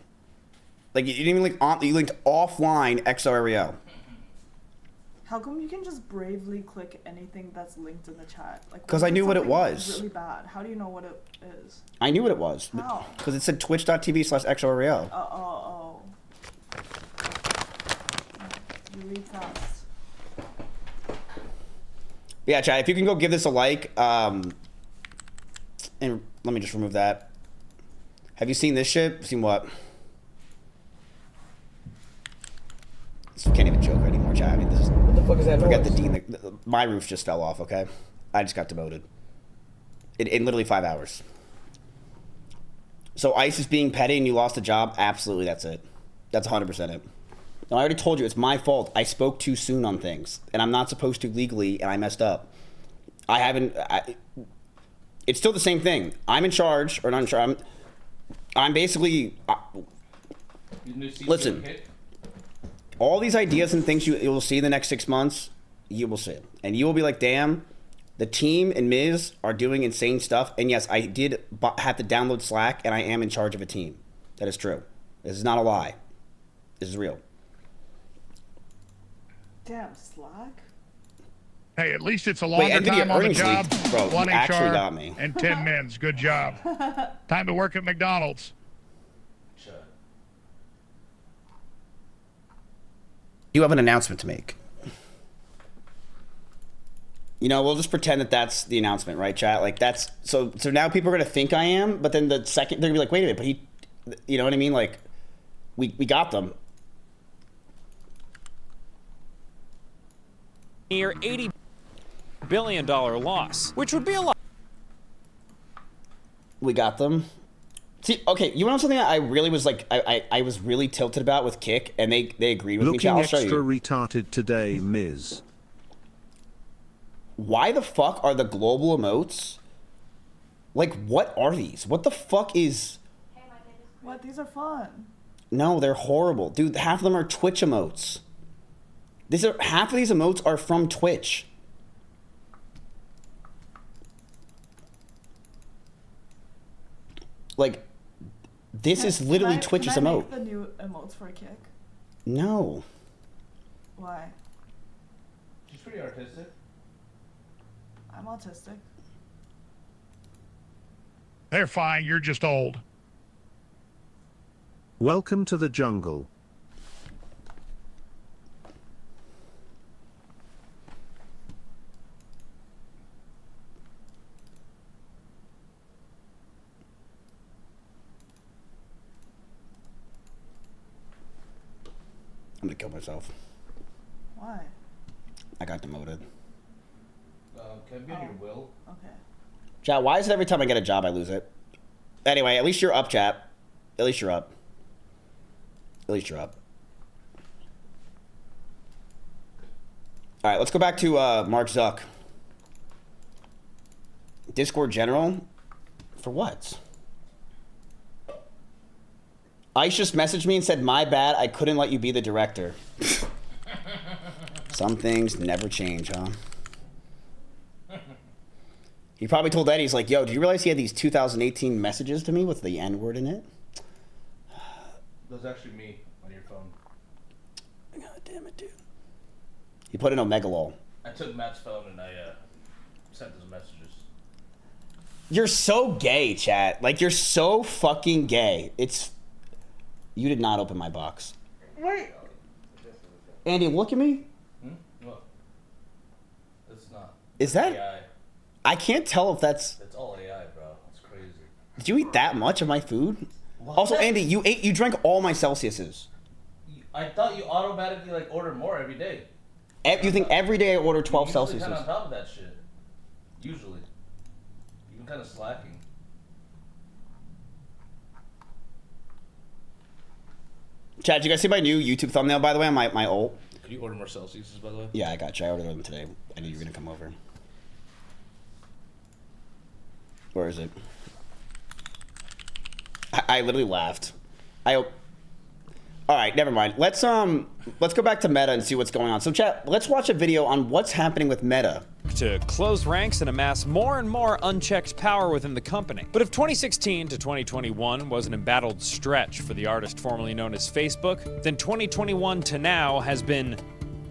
Like, you didn't even link on, you linked offline XO Ariel. How come you can just bravely click anything that's linked in the chat? Like, 'Cause I knew what it was. Really bad. How do you know what it is? I knew what it was. How? Because it said twitch.tv/XO Ariel. Oh. You read fast. Yeah, chat, if you can go give this a like, and let me just remove that. Have you seen this shit? Seen what? I can't even joke anymore, chat. I mean, this is... What the fuck is that? Forget the dean. My roof just fell off, okay? I just got demoted. In literally 5 hours. So Ice is being petty and you lost a job? Absolutely, that's it. That's 100% it. Now, I already told you, it's my fault. I spoke too soon on things. And I'm not supposed to legally, and I messed up. I haven't... it's still the same thing. I'm in charge, or not in charge. I'm basically... listen. All these ideas and things you'll see in the next 6 months, you will see. And you will be like, damn, the team and Miz are doing insane stuff. And yes, I did have to download Slack, and I am in charge of a team. That is true. This is not a lie. This is real. Damn, Slack? Hey, at least it's a longer NVIDIA time on the earnings job. leak, bro, One you actually HR got me. and 10 mins. Good job. Time to work at McDonald's. You have an announcement to make. You know, we'll just pretend that that's the announcement, right, chat? Like, that's... So now people are going to think I am, but then the second... They're going to be like, wait a minute, but he... You know what I mean? Like, we got them. Near $80 billion loss, which would be a lot. We got them. See, okay, you know something I really was like, I was really tilted about with Kick, and they agreed with me. Looking I'll show extra you. retarded today, Miz. Why the fuck are the global emotes? Like, what are these? What the fuck is... What? These are fun. No, they're horrible. Dude, half of them are Twitch emotes. Half of these emotes are from Twitch. Like, this is literally Twitch's can I emote. make the new emotes for a Kick? No. Why? She's pretty artistic. I'm autistic. They're fine. You're just old. Welcome to the jungle. I'm gonna kill myself. Why? I got demoted. Can I be on your will? Okay. Chat, why is it every time I get a job I lose it? Anyway, at least you're up, chat. At least you're up. At least you're up. All right, let's go back to Mark Zuck. Discord general? For what? Ice just messaged me and said, my bad, I couldn't let you be the director. Some things never change, huh? He probably told Eddie, he's like, yo, do you realize he had these 2018 messages to me with the N-word in it? That was actually me on your phone. God damn it, dude. He put in Omega lol. I took Matt's phone and I sent those messages. You're so gay, chat. Like, you're so fucking gay. It's... You did not open my box. Wait. Andy, look at me. What? It's not. Is that... AI. I can't tell if that's... It's all AI, bro. It's crazy. Did you eat that much of my food? What? Also, Andy, you drank all my Celsiuses. I thought you automatically like order more every day. You think every day I order 12 Celsiuses? Kind of on top of that shit. Usually. You've been kind of slacking. Chad, did you guys see my new YouTube thumbnail, by the way, on my ult? Could you order more Celsiuses, by the way? Yeah, I got you. I ordered them today. I knew you were going to come over. Where is it? I literally laughed. All right, never mind. Let's go back to Meta and see what's going on. So, chat, let's watch a video on what's happening with Meta. To close ranks and amass more and more unchecked power within the company. But if 2016 to 2021 was an embattled stretch for the artist formerly known as Facebook, then 2021 to now has been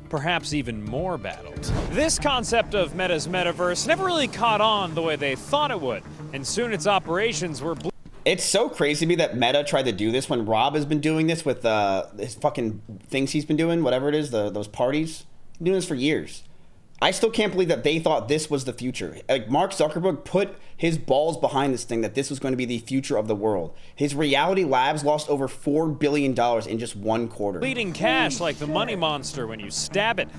perhaps even more battled. This concept of Meta's metaverse never really caught on the way they thought it would, and soon its operations were It's so crazy to me that Meta tried to do this when Rob has been doing this with his fucking things he's been doing, whatever it is, those parties. He's been doing this for years. I still can't believe that they thought this was the future. Like, Mark Zuckerberg put his balls behind this thing, that this was going to be the future of the world. His Reality Labs lost over $4 billion in just one quarter. bleeding cash like the money monster when you stab it,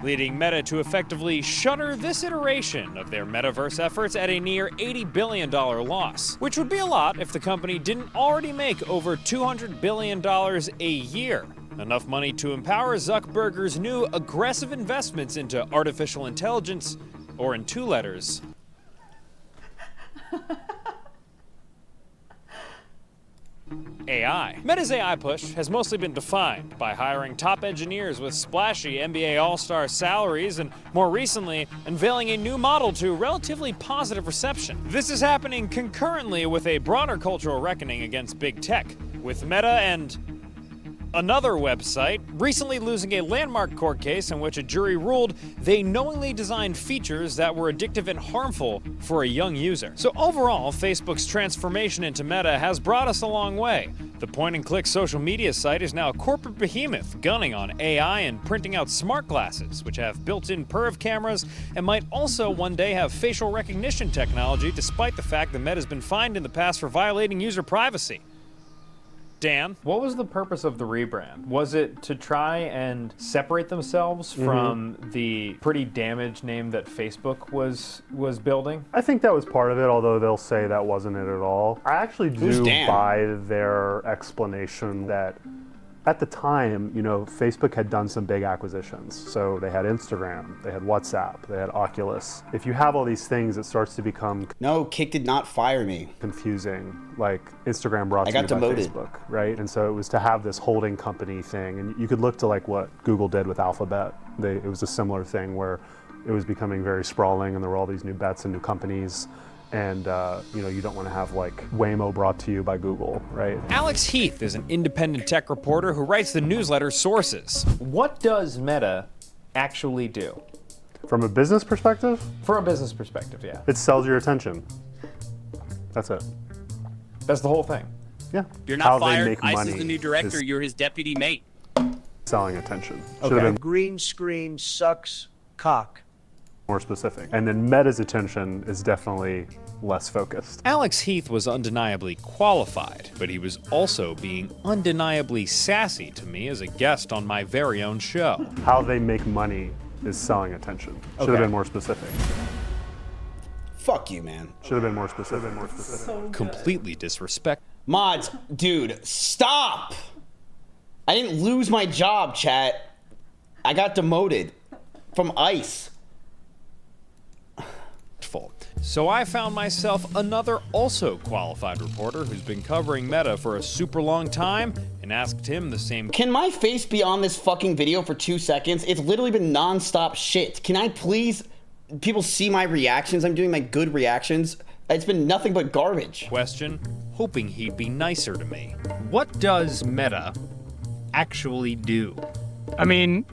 leading Meta to effectively shutter this iteration of their metaverse efforts at a near $80 billion loss, which would be a lot if the company didn't already make over $200 billion a year. Enough money to empower Zuckerberg's new aggressive investments into artificial intelligence, or in two letters, AI. Meta's AI push has mostly been defined by hiring top engineers with splashy NBA All-Star salaries and, more recently, unveiling a new model to relatively positive reception. This is happening concurrently with a broader cultural reckoning against big tech, with Meta and another website recently losing a landmark court case in which a jury ruled they knowingly designed features that were addictive and harmful for a young user. So overall, Facebook's transformation into Meta has brought us a long way. The point-and-click social media site is now a corporate behemoth gunning on AI and printing out smart glasses, which have built-in perv cameras and might also one day have facial recognition technology, despite the fact that Meta's been fined in the past for violating user privacy. Dan? What was the purpose of the rebrand? Was it to try and separate themselves from the pretty damaged name that Facebook was building? I think that was part of it, although they'll say that wasn't it at all. I actually do buy their explanation that at the time, you know, Facebook had done some big acquisitions. So they had Instagram, they had WhatsApp, they had Oculus. If you have all these things, it starts to become... No, Kick did not fire me. Confusing. Like, Instagram brought to you by demoted. Facebook, right? And so it was to have this holding company thing. And you could look to like what Google did with Alphabet. It was a similar thing where it was becoming very sprawling and there were all these new bets and new companies. And you know, you don't want to have like Waymo brought to you by Google, right? Alex Heath is an independent tech reporter who writes the newsletter Sources. What does Meta actually do? From a business perspective? From a business perspective, yeah. It sells your attention. That's it. That's the whole thing. Yeah. You're How not they fired. make Ice money is the new director. is You're his deputy mate. selling attention. Should Okay. have been Green screen sucks cock. more specific. And then Meta's attention is definitely less focused. Alex Heath was undeniably qualified, but he was also being undeniably sassy to me as a guest on my very own show. How they make money is selling attention. Should have been more specific. Fuck you, man. Should have been more specific. Completely disrespect. Mods, dude, stop! I didn't lose my job, chat. I got demoted. from ICE. So I found myself another also qualified reporter who's been covering Meta for a super long time and asked him the same. Can my face be on this fucking video for 2 seconds? It's literally been non-stop shit. Can I please, people see my reactions? I'm doing my good reactions. It's been nothing but garbage. Question, hoping he'd be nicer to me. What does Meta actually do? I mean,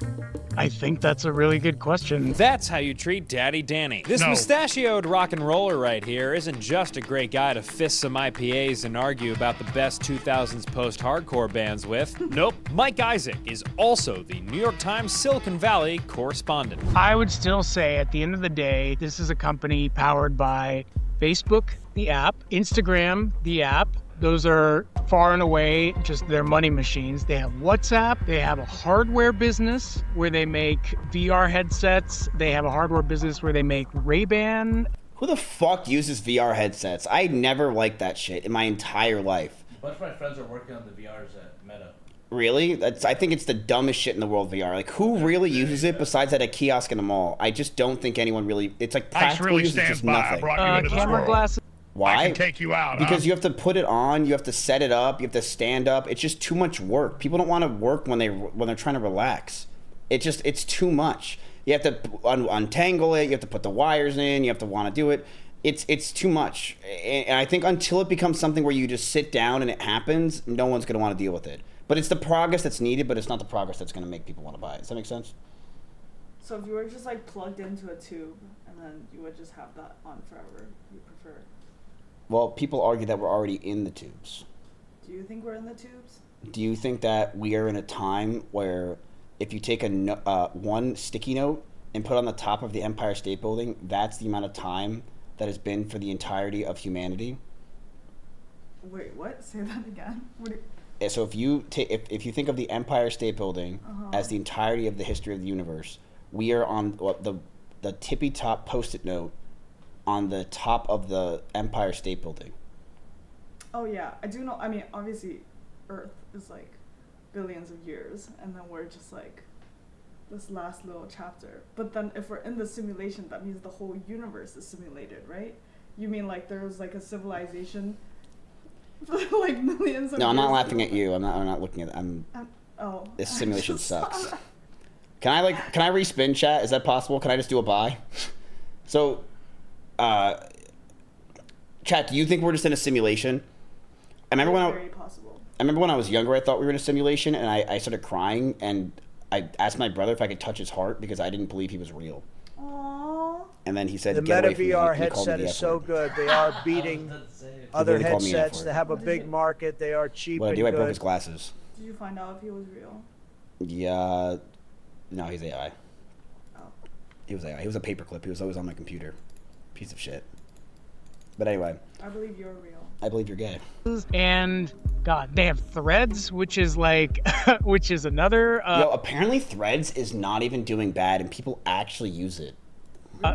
I think that's a really good question. That's how you treat Daddy Danny. This mustachioed rock and roller right here isn't just a great guy to fist some IPAs and argue about the best 2000s post-hardcore bands with. Nope. Mike Isaac is also the New York Times Silicon Valley correspondent. I would still say at the end of the day, this is a company powered by Facebook, the app, Instagram, the app. Those are far and away just their money machines. They have WhatsApp. They have a hardware business where they make VR headsets. They have a hardware business where they make Ray-Ban. Who the fuck uses VR headsets? I never liked that shit in my entire life. A bunch of my friends are working on the VRs at Meta. Really? I think it's the dumbest shit in the world, VR. Like, who really uses it besides at a kiosk in a mall? I just don't think anyone really... It's like practical really use, it's stands just by. I nothing. brought you into this Camera world. glasses. Why? I can take you out. Because you have to put it on, you have to set it up, you have to stand up. It's just too much work. People don't want to work when they're trying to relax. It's too much. You have to untangle it. You have to put the wires in. You have to want to do it. It's too much. And I think until it becomes something where you just sit down and it happens, no one's going to want to deal with it. But it's the progress that's needed, but it's not the progress that's going to make people want to buy it. Does that make sense? So if you were just like plugged into a tube and then you would just have that on forever, you prefer? Well, people argue that we're already in the tubes. Do you think we're in the tubes? Do you think that we are in a time where if you take one sticky note and put on the top of the Empire State Building, that's the amount of time that has been for the entirety of humanity? Wait, what? Say that again. So if you think of the Empire State Building as the entirety of the history of the universe, we are on the tippy top Post-it note on the top of the Empire State Building. Oh yeah, I do know. I mean, obviously, Earth is like billions of years, and then we're just like this last little chapter. But then if we're in the simulation, that means the whole universe is simulated, right? You mean like there was like a civilization for like millions of years? No, I'm not laughing at you. I'm not looking at it. Oh. This simulation sucks. Can I respin chat? Is that possible? Can I just do a buy? So, chat, do you think we're just in a simulation? I remember when I was younger, I thought we were in a simulation, and I started crying, and I asked my brother if I could touch his heart because I didn't believe he was real. Aww. And then he said, The "Get Meta away from me." VR He called me headset the is F so word. good. They are beating other called me an F headsets. word. They have a big market. They are cheap What I and do? I broke good. his glasses. Did you find out if he was real? Yeah, no, he's AI. He was AI. He was a paperclip. He was always on my computer. Piece of shit. But anyway. I believe you're real. I believe you're gay. And God, they have Threads, which is like, which is another. Yo, apparently Threads is not even doing bad, and people actually use it.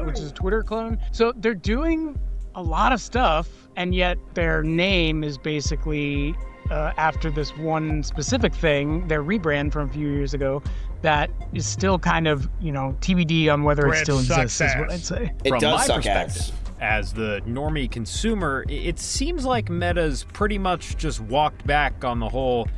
Which is a Twitter clone. So they're doing a lot of stuff, and yet their name is basically after this one specific thing, their rebrand from a few years ago, that is still kind of, TBD on whether it still exists, is what I'd say. It From does my suck perspective, ass. as the normie consumer, it seems like Meta's pretty much just walked back on the whole,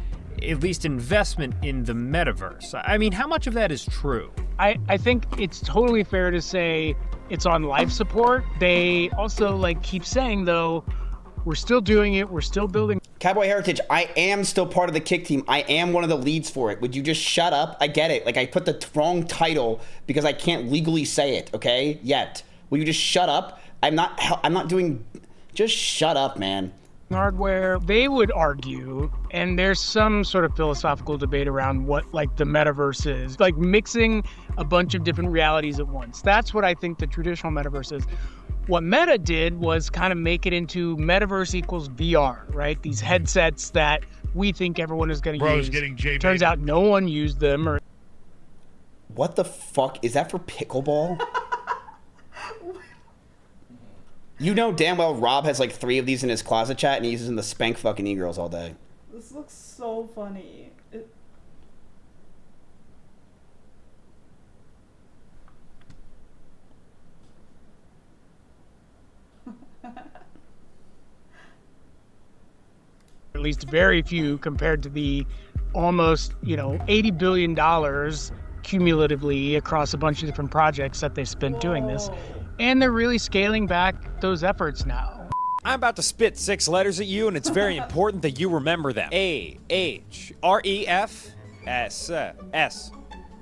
at least investment in the metaverse. I mean, how much of that is true? I think it's totally fair to say it's on life support. They also keep saying though, we're still doing it, we're still building. Cowboy Heritage, I am still part of the kick team. I am one of the leads for it. Would you just shut up? I get it. I put the wrong title because I can't legally say it, okay? Yet. Will you just shut up? I'm not doing... Just shut up, man. Hardware, they would argue, and there's some sort of philosophical debate around what the metaverse is, mixing a bunch of different realities at once. That's what I think the traditional metaverse is. What Meta did was kind of make it into metaverse equals VR, right? These headsets that we think everyone is going to use. Getting J-bait. Turns out no one used them. Or what the fuck? Is that for pickleball? You know damn well Rob has 3 of these in his closet, chat, and he uses them to spank fucking e-girls all day. This looks so funny. least very few compared to the almost, $80 billion cumulatively across a bunch of different projects that they spent doing this. And they're really scaling back those efforts now. I'm about to spit 6 letters at you, and it's very important that you remember them. A-H-R-E-F-S-S.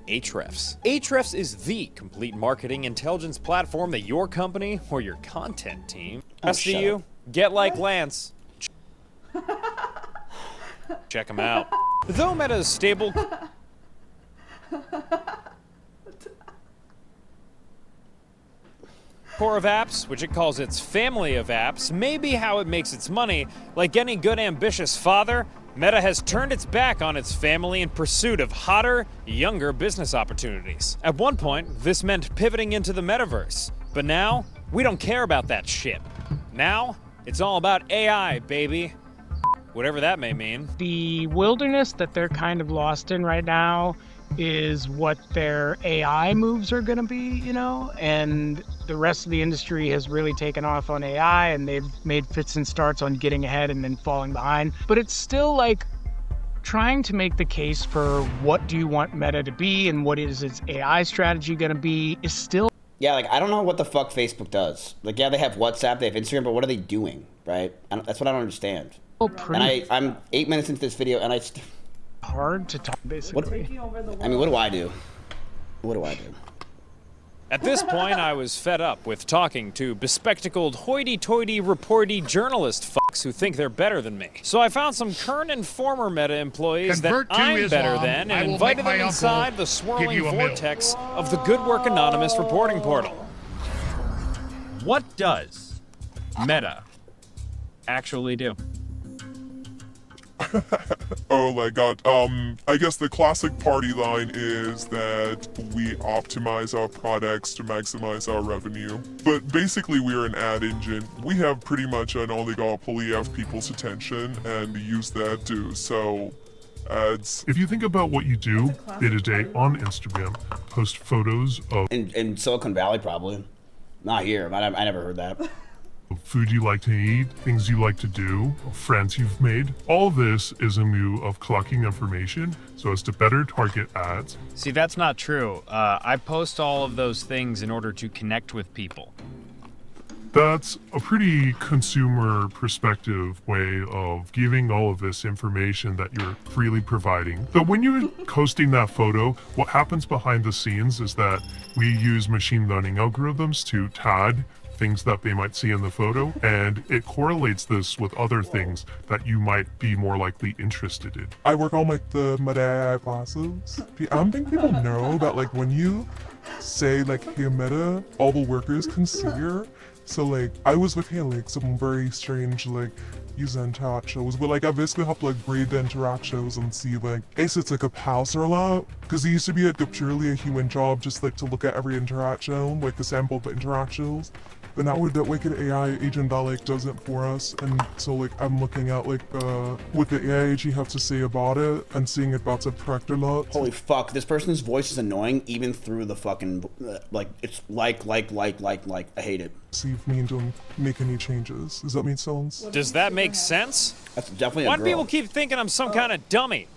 Ahrefs. Ahrefs is the complete marketing intelligence platform that your company or your content team has to you. Get like Lance. Check them out. Though Meta's stable core of apps, which it calls its family of apps, may be how it makes its money. Like any good ambitious father, Meta has turned its back on its family in pursuit of hotter, younger business opportunities. At one point, this meant pivoting into the metaverse. But now, we don't care about that shit. Now, it's all about AI, baby. Whatever that may mean. The wilderness that they're kind of lost in right now is what their AI moves are going to be, and the rest of the industry has really taken off on AI, and they've made fits and starts on getting ahead and then falling behind. But it's still like trying to make the case for what do you want Meta to be and what is its AI strategy going to be is still. Yeah, like, I don't know what the fuck Facebook does. Like, yeah, they have WhatsApp, they have Instagram, but what are they doing, right? That's what I don't understand. And I'm 8 minutes into this video, and hard to talk, basically. I mean, what do I do? What do I do? At this point, I was fed up with talking to bespectacled, hoity-toity, reporty journalist fucks who think they're better than me. So I found some current and former Meta employees that I'm better than and invited them inside the swirling vortex of the Good Work Anonymous reporting portal. What does Meta actually do? Oh my god. I guess the classic party line is that we optimize our products to maximize our revenue. But basically we're an ad engine. We have pretty much an oligopoly of people's attention and use that to sell ads. If you think about what you do day to day on Instagram, post photos of in Silicon Valley, probably. Not here. I never heard that. Food you like to eat, things you like to do, friends you've made. All of this is a move of collecting information so as to better target ads. See, that's not true. I post all of those things in order to connect with people. That's a pretty consumer perspective way of giving all of this information that you're freely providing. But when you're posting that photo, what happens behind the scenes is that we use machine learning algorithms to tag things that they might see in the photo, and it correlates this with other things that you might be more likely interested in. I work on like the Meta AI classes. I don't think people know that like when you say like, hey Meta, all the workers can see her. So like I was with like some very strange like user interactions, but like I basically have to like read the interactions and see like is it like a pass or a lot, because it used to be like purely a human job just like to look at every interaction, like the sample of the interactions. But now with that wicked AI agent that like does it for us, and so like I'm looking at like what the AI agent have to say about it and seeing if that's a correct or not. Holy fuck, this person's voice is annoying even through the fucking like it's like I hate it. See if me don't make any changes. Does that make sense? Does that make sense? That's definitely Why a do girl. people keep thinking I'm some kind of dummy?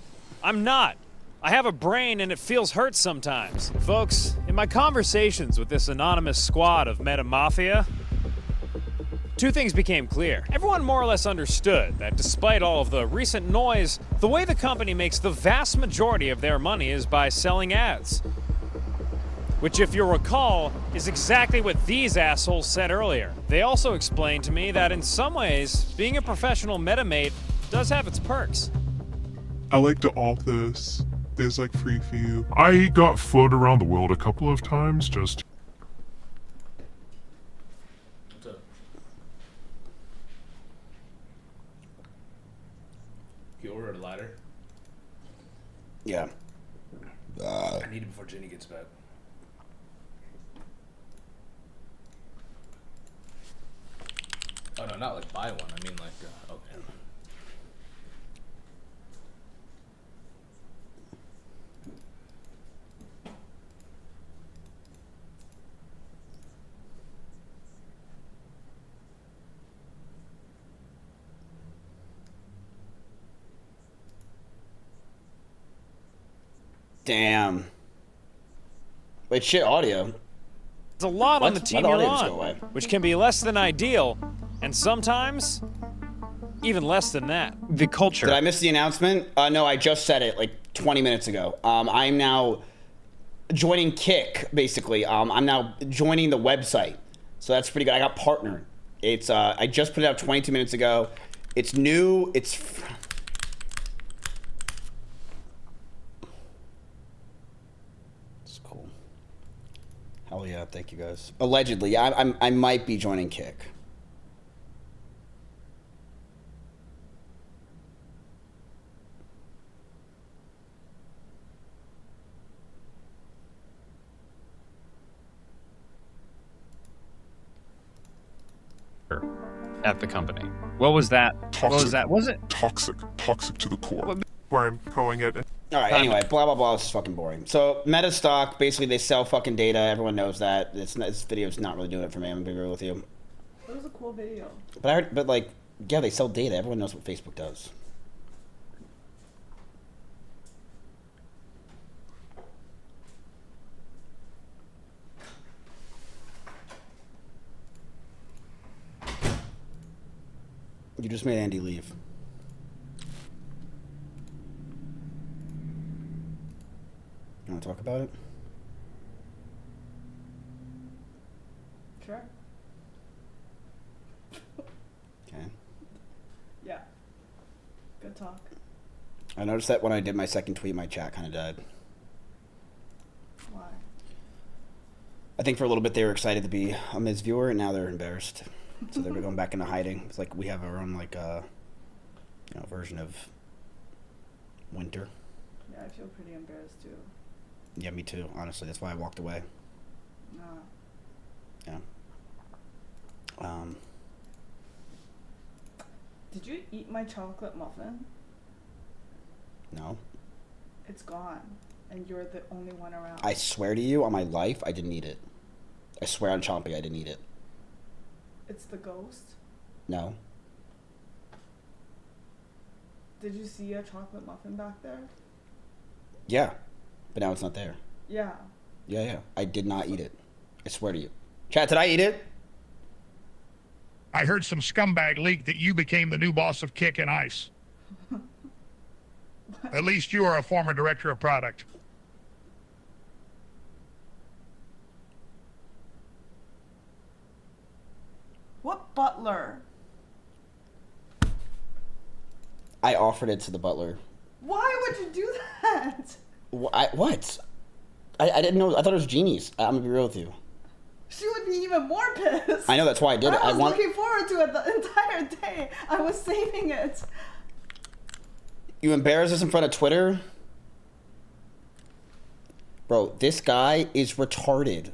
I'm not. I have a brain and it feels hurt sometimes. Folks, in my conversations with this anonymous squad of Meta Mafia, two things became clear. Everyone more or less understood that despite all of the recent noise, the way the company makes the vast majority of their money is by selling ads. Which, if you'll recall, is exactly what these assholes said earlier. They also explained to me that in some ways, being a professional metamate does have its perks. I like the office. There's like free food. I got flown around the world a couple of times just. What's up? You ordered a ladder? Yeah. I need it before Jenny gets back. Oh no, not like buy one. I mean like, okay. Damn. Wait, shit, audio. There's a lot on the Why team the you're audio just on, go away? which can be less than ideal, and sometimes even less than that. The culture. Did I miss the announcement? No, I just said it like 20 minutes ago. I'm now joining Kick, basically. I'm now joining the website. So that's pretty good. I got partnered. It's I just put it out 22 minutes ago. It's new. It's cool. Hell yeah! Thank you guys. Allegedly, I might be joining Kick. At the company. What was that? Toxic. What was that? Was it Toxic to the core. Where I'm calling it. All right. Anyway, blah blah blah. This is fucking boring. So Meta stock, basically, they sell fucking data. Everyone knows that. This video's not really doing it for me. I'm gonna be real with you. It was a cool video. But I heard, like, yeah, they sell data. Everyone knows what Facebook does. You just made Andy leave. You want to talk about it? Sure. Okay. Yeah. Good talk. I noticed that when I did my second tweet, my chat kind of died. Why? I think for a little bit they were excited to be a Miz viewer, and now they're embarrassed. So they're going back into hiding. It's like we have our own, like, version of winter. Yeah, I feel pretty embarrassed too. Yeah, me too, honestly. That's why I walked away. Nah. Yeah. Did you eat my chocolate muffin? No. It's gone, and you're the only one around. I swear to you, on my life, I didn't eat it. I swear on Chompy, I didn't eat it. It's the ghost. No. Did you see a chocolate muffin back there? Yeah. But now it's not there. Yeah. Yeah. I did not eat it. I swear to you. Chat, did I eat it? I heard some scumbag leak that you became the new boss of Kick and Ice. At least you are a former director of product. What butler? I offered it to the butler. Why would you do that? What? I didn't know. I thought it was Jeannie's. I'm going to be real with you. She would be even more pissed. I know, that's why I did it. I was looking forward to it the entire day. I was saving it. You embarrass us in front of Twitter? Bro, this guy is retarded.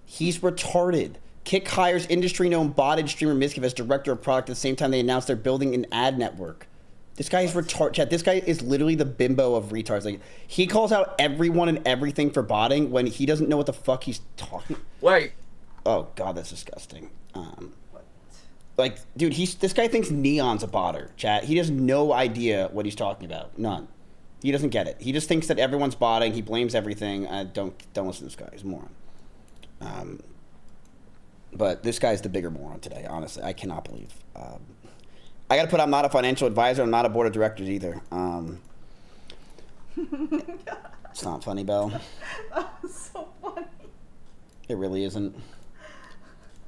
He's retarded. Kick hires industry-known botted streamer Mizkif as director of product at the same time they announced they're building an ad network. This guy is retarded. Chat, this guy is literally the bimbo of retards. Like, he calls out everyone and everything for botting when he doesn't know what the fuck he's talking. Wait. Oh god, that's disgusting. Like, dude, this guy thinks Neon's a botter. Chat, he has no idea what he's talking about. None. He doesn't get it. He just thinks that everyone's botting. He blames everything. Don't listen to this guy. He's a moron. But this guy's the bigger moron today. Honestly, I cannot believe. I got to put. I'm not a financial advisor. I'm not a board of directors either. It's not funny, Belle. That was so funny. It really isn't.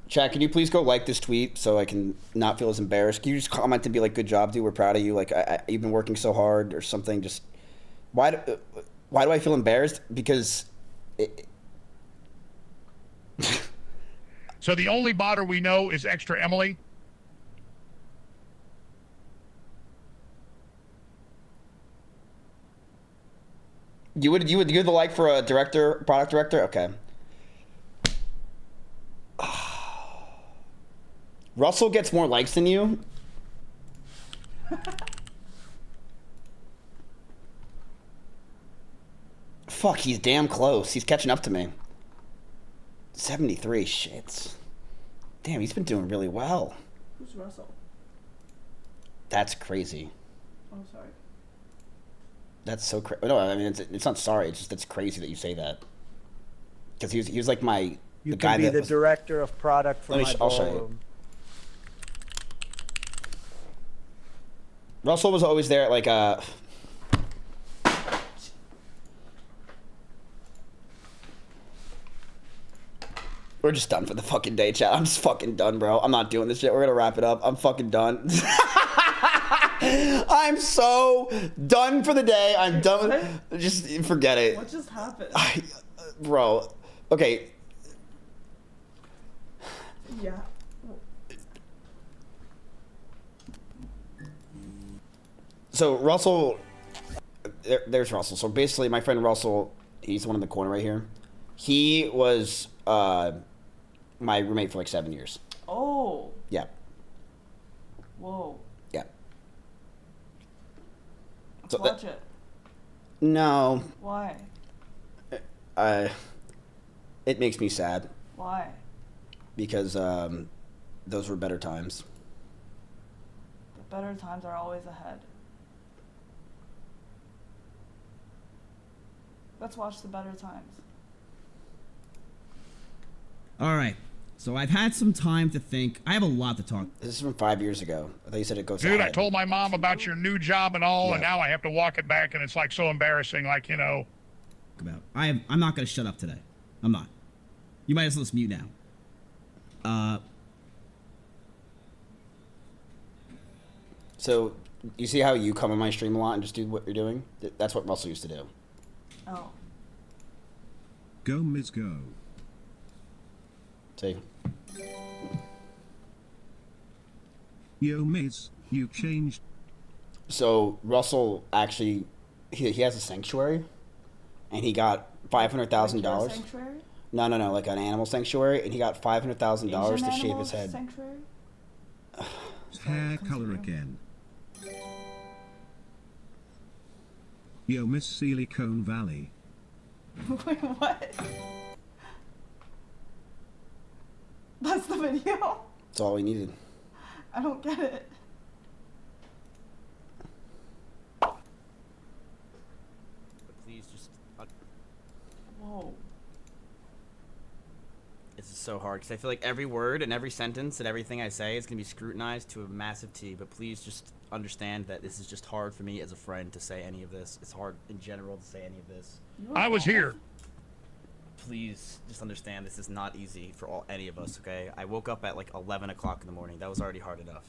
Chat, can you please go like this tweet so I can not feel as embarrassed? Can you just comment and be like, "Good job, dude. We're proud of you. Like, you've been working so hard," or something. Just why do I feel embarrassed? Because. So the only botter we know is Extra Emily. You would give the like for a director, product director? Okay. Russell gets more likes than you? Fuck, he's damn close. He's catching up to me. 73 shits. Damn, he's been doing really well. Who's Russell? That's crazy. Oh, sorry. That's so crazy. No, I mean it's not sorry. It's just it's crazy that you say that. Because he was like You the can guy be that the was, director of product for my I'll show you. ballroom. Russell was always there. Like we're just done for the fucking day, chat. I'm just fucking done, bro. I'm not doing this shit. We're gonna wrap it up. I'm fucking done. I'm so done for the day. I'm done with, just forget it. What just happened? Bro. Okay. Yeah. So Russell, there's Russell. So basically, my friend Russell, he's the one in the corner right here. He was my roommate for like 7 years. Oh. Yeah. Whoa. Yeah. Let's So watch it. No. Why? It makes me sad Why? because those were better times. The better times are always ahead. Let's watch the better times. All right. So I've had some time to think. I have a lot to talk. This is from 5 years ago. I thought you said it goes Dude, I ahead. told my mom about your new job and all, and Yeah. now I have to walk it back, and it's like so embarrassing. Like, you know. About. I'm not gonna shut up today. I'm not. You might as well just mute now. So you see how you come in my stream a lot and just do what you're doing? That's what Russell used to do. Oh. Go Miz go. See? Yo Miz, you changed. So Russell actually, he has a sanctuary, and he got $500,000. Sanctuary? No, like an animal sanctuary, and he got $500,000 to shave his head. Sanctuary? Hair color again. Yo Miss Silicon Valley. Wait, what? That's the video? That's all we needed. I don't get it. Please just. Whoa. This is so hard because I feel like every word and every sentence and everything I say is going to be scrutinized to a massive T. But please just understand that this is just hard for me as a friend to say any of this. It's hard in general to say any of this. I was here. Please just understand this is not easy for any of us, okay? I woke up at like 11 o'clock in the morning. That was already hard enough.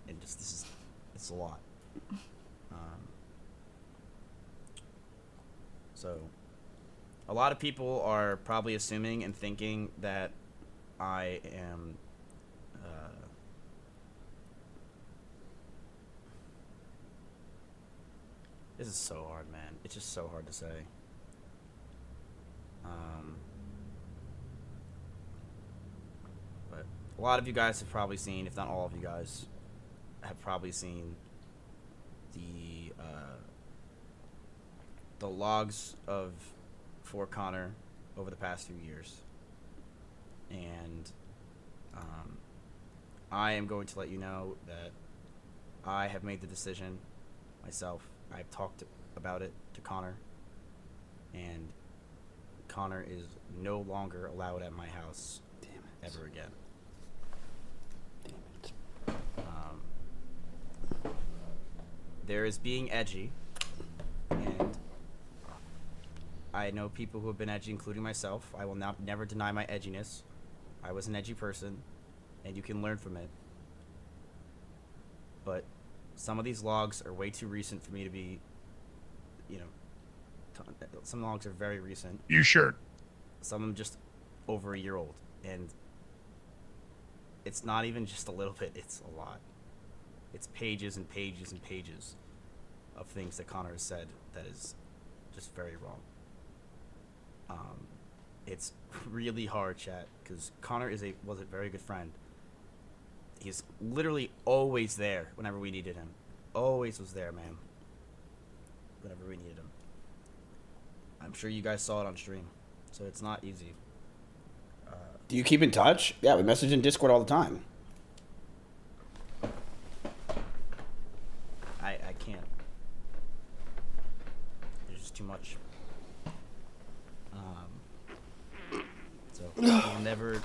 And just, it's a lot. So, a lot of people are probably assuming and thinking that I am, this is so hard, man. It's just so hard to say. But a lot of you guys have probably seen, if not all of you guys, have probably seen the logs of for Connor over the past few years, and I am going to let you know that I have made the decision myself. I've talked about it to Connor, and Connor is no longer allowed at my house ever again. There is being edgy, and I know people who have been edgy, including myself. I will never deny my edginess. I was an edgy person, and you can learn from it. But some of these logs are way too recent for me to be, some logs are very recent. You sure? Some of them just over a year old, and it's not even just a little bit, it's a lot. It's pages and pages and pages of things that Connor has said that is just very wrong. It's really hard, chat, because Connor was a very good friend. He's literally always there whenever we needed him. Always was there, man. Whenever we needed him. I'm sure you guys saw it on stream, so it's not easy. Do you keep in touch? Yeah, we message in Discord all the time. I can't. just too much. So you'll never.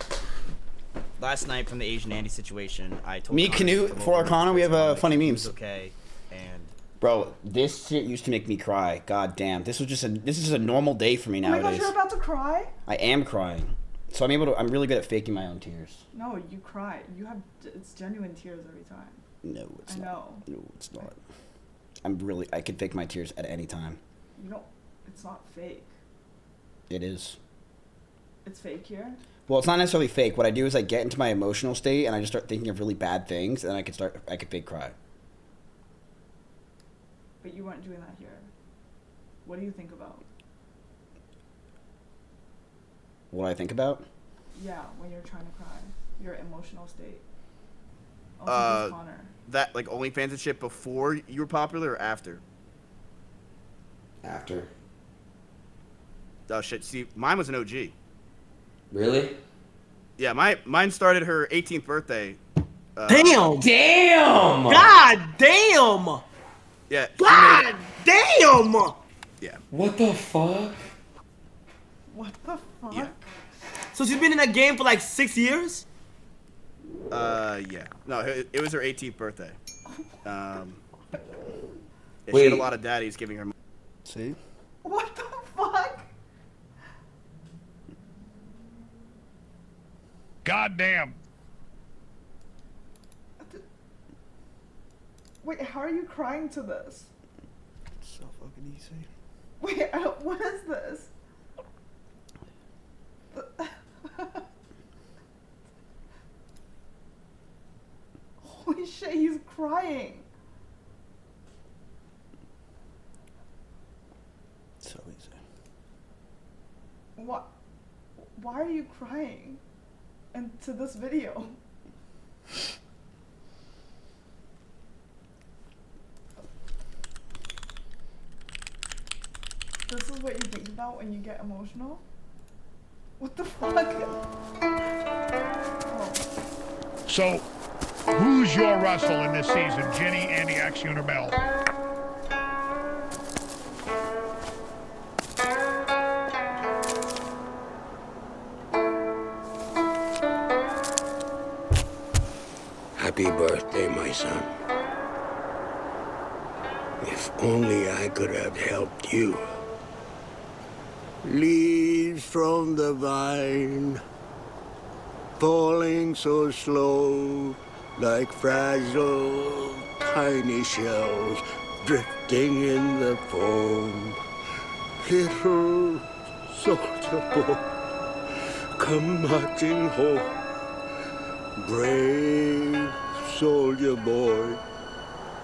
Last night from the Asian Andy situation, I told me Canute for Arcana. We have funny memes. Okay, and bro, this shit used to make me cry. God damn, this is a normal day for me nowadays. Oh my gosh, you're about to cry? I am crying, so I'm really good at faking my own tears. No, you cry. It's genuine tears every time. No, it's I not. know. No, it's not. I can fake my tears at any time. You don't. It's not fake. It is. It's fake here. Well, it's not necessarily fake. What I do is I get into my emotional state and I just start thinking of really bad things, and I could fake cry. But you weren't doing that here. What do you think about? What I think about? Yeah, when you're trying to cry, your emotional state. Also, Connor. That like OnlyFans and shit before you were popular or after? After. Oh shit! See, mine was an OG. Really? Yeah, mine started her 18th birthday. Damn! God damn! Yeah. God damn! Yeah. What the fuck? What the fuck? Yeah. So she's been in that game for like 6 years? Yeah. No, it was her 18th birthday. Yeah, she Wait. had a lot of daddies giving her money. See? What the fuck? God damn. Wait, how are you crying to this? So fucking easy. Wait, what is this? Holy shit, he's crying. So easy. What? Why are you crying? And to this video? This is what you think about when you get emotional? What the fuck? So, who's your Russell in this season? Jenny, Andy, Axion, or Mel? Happy birthday, my son. If only I could have helped you. Leaves from the vine, falling so slow, like fragile, tiny shells drifting in the foam. Little soldier boy, come marching home. Brave soldier boy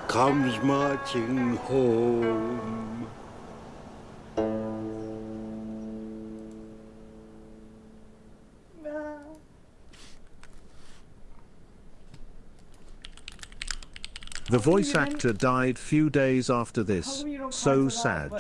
comes marching home. The voice actor died few days after this. So sad.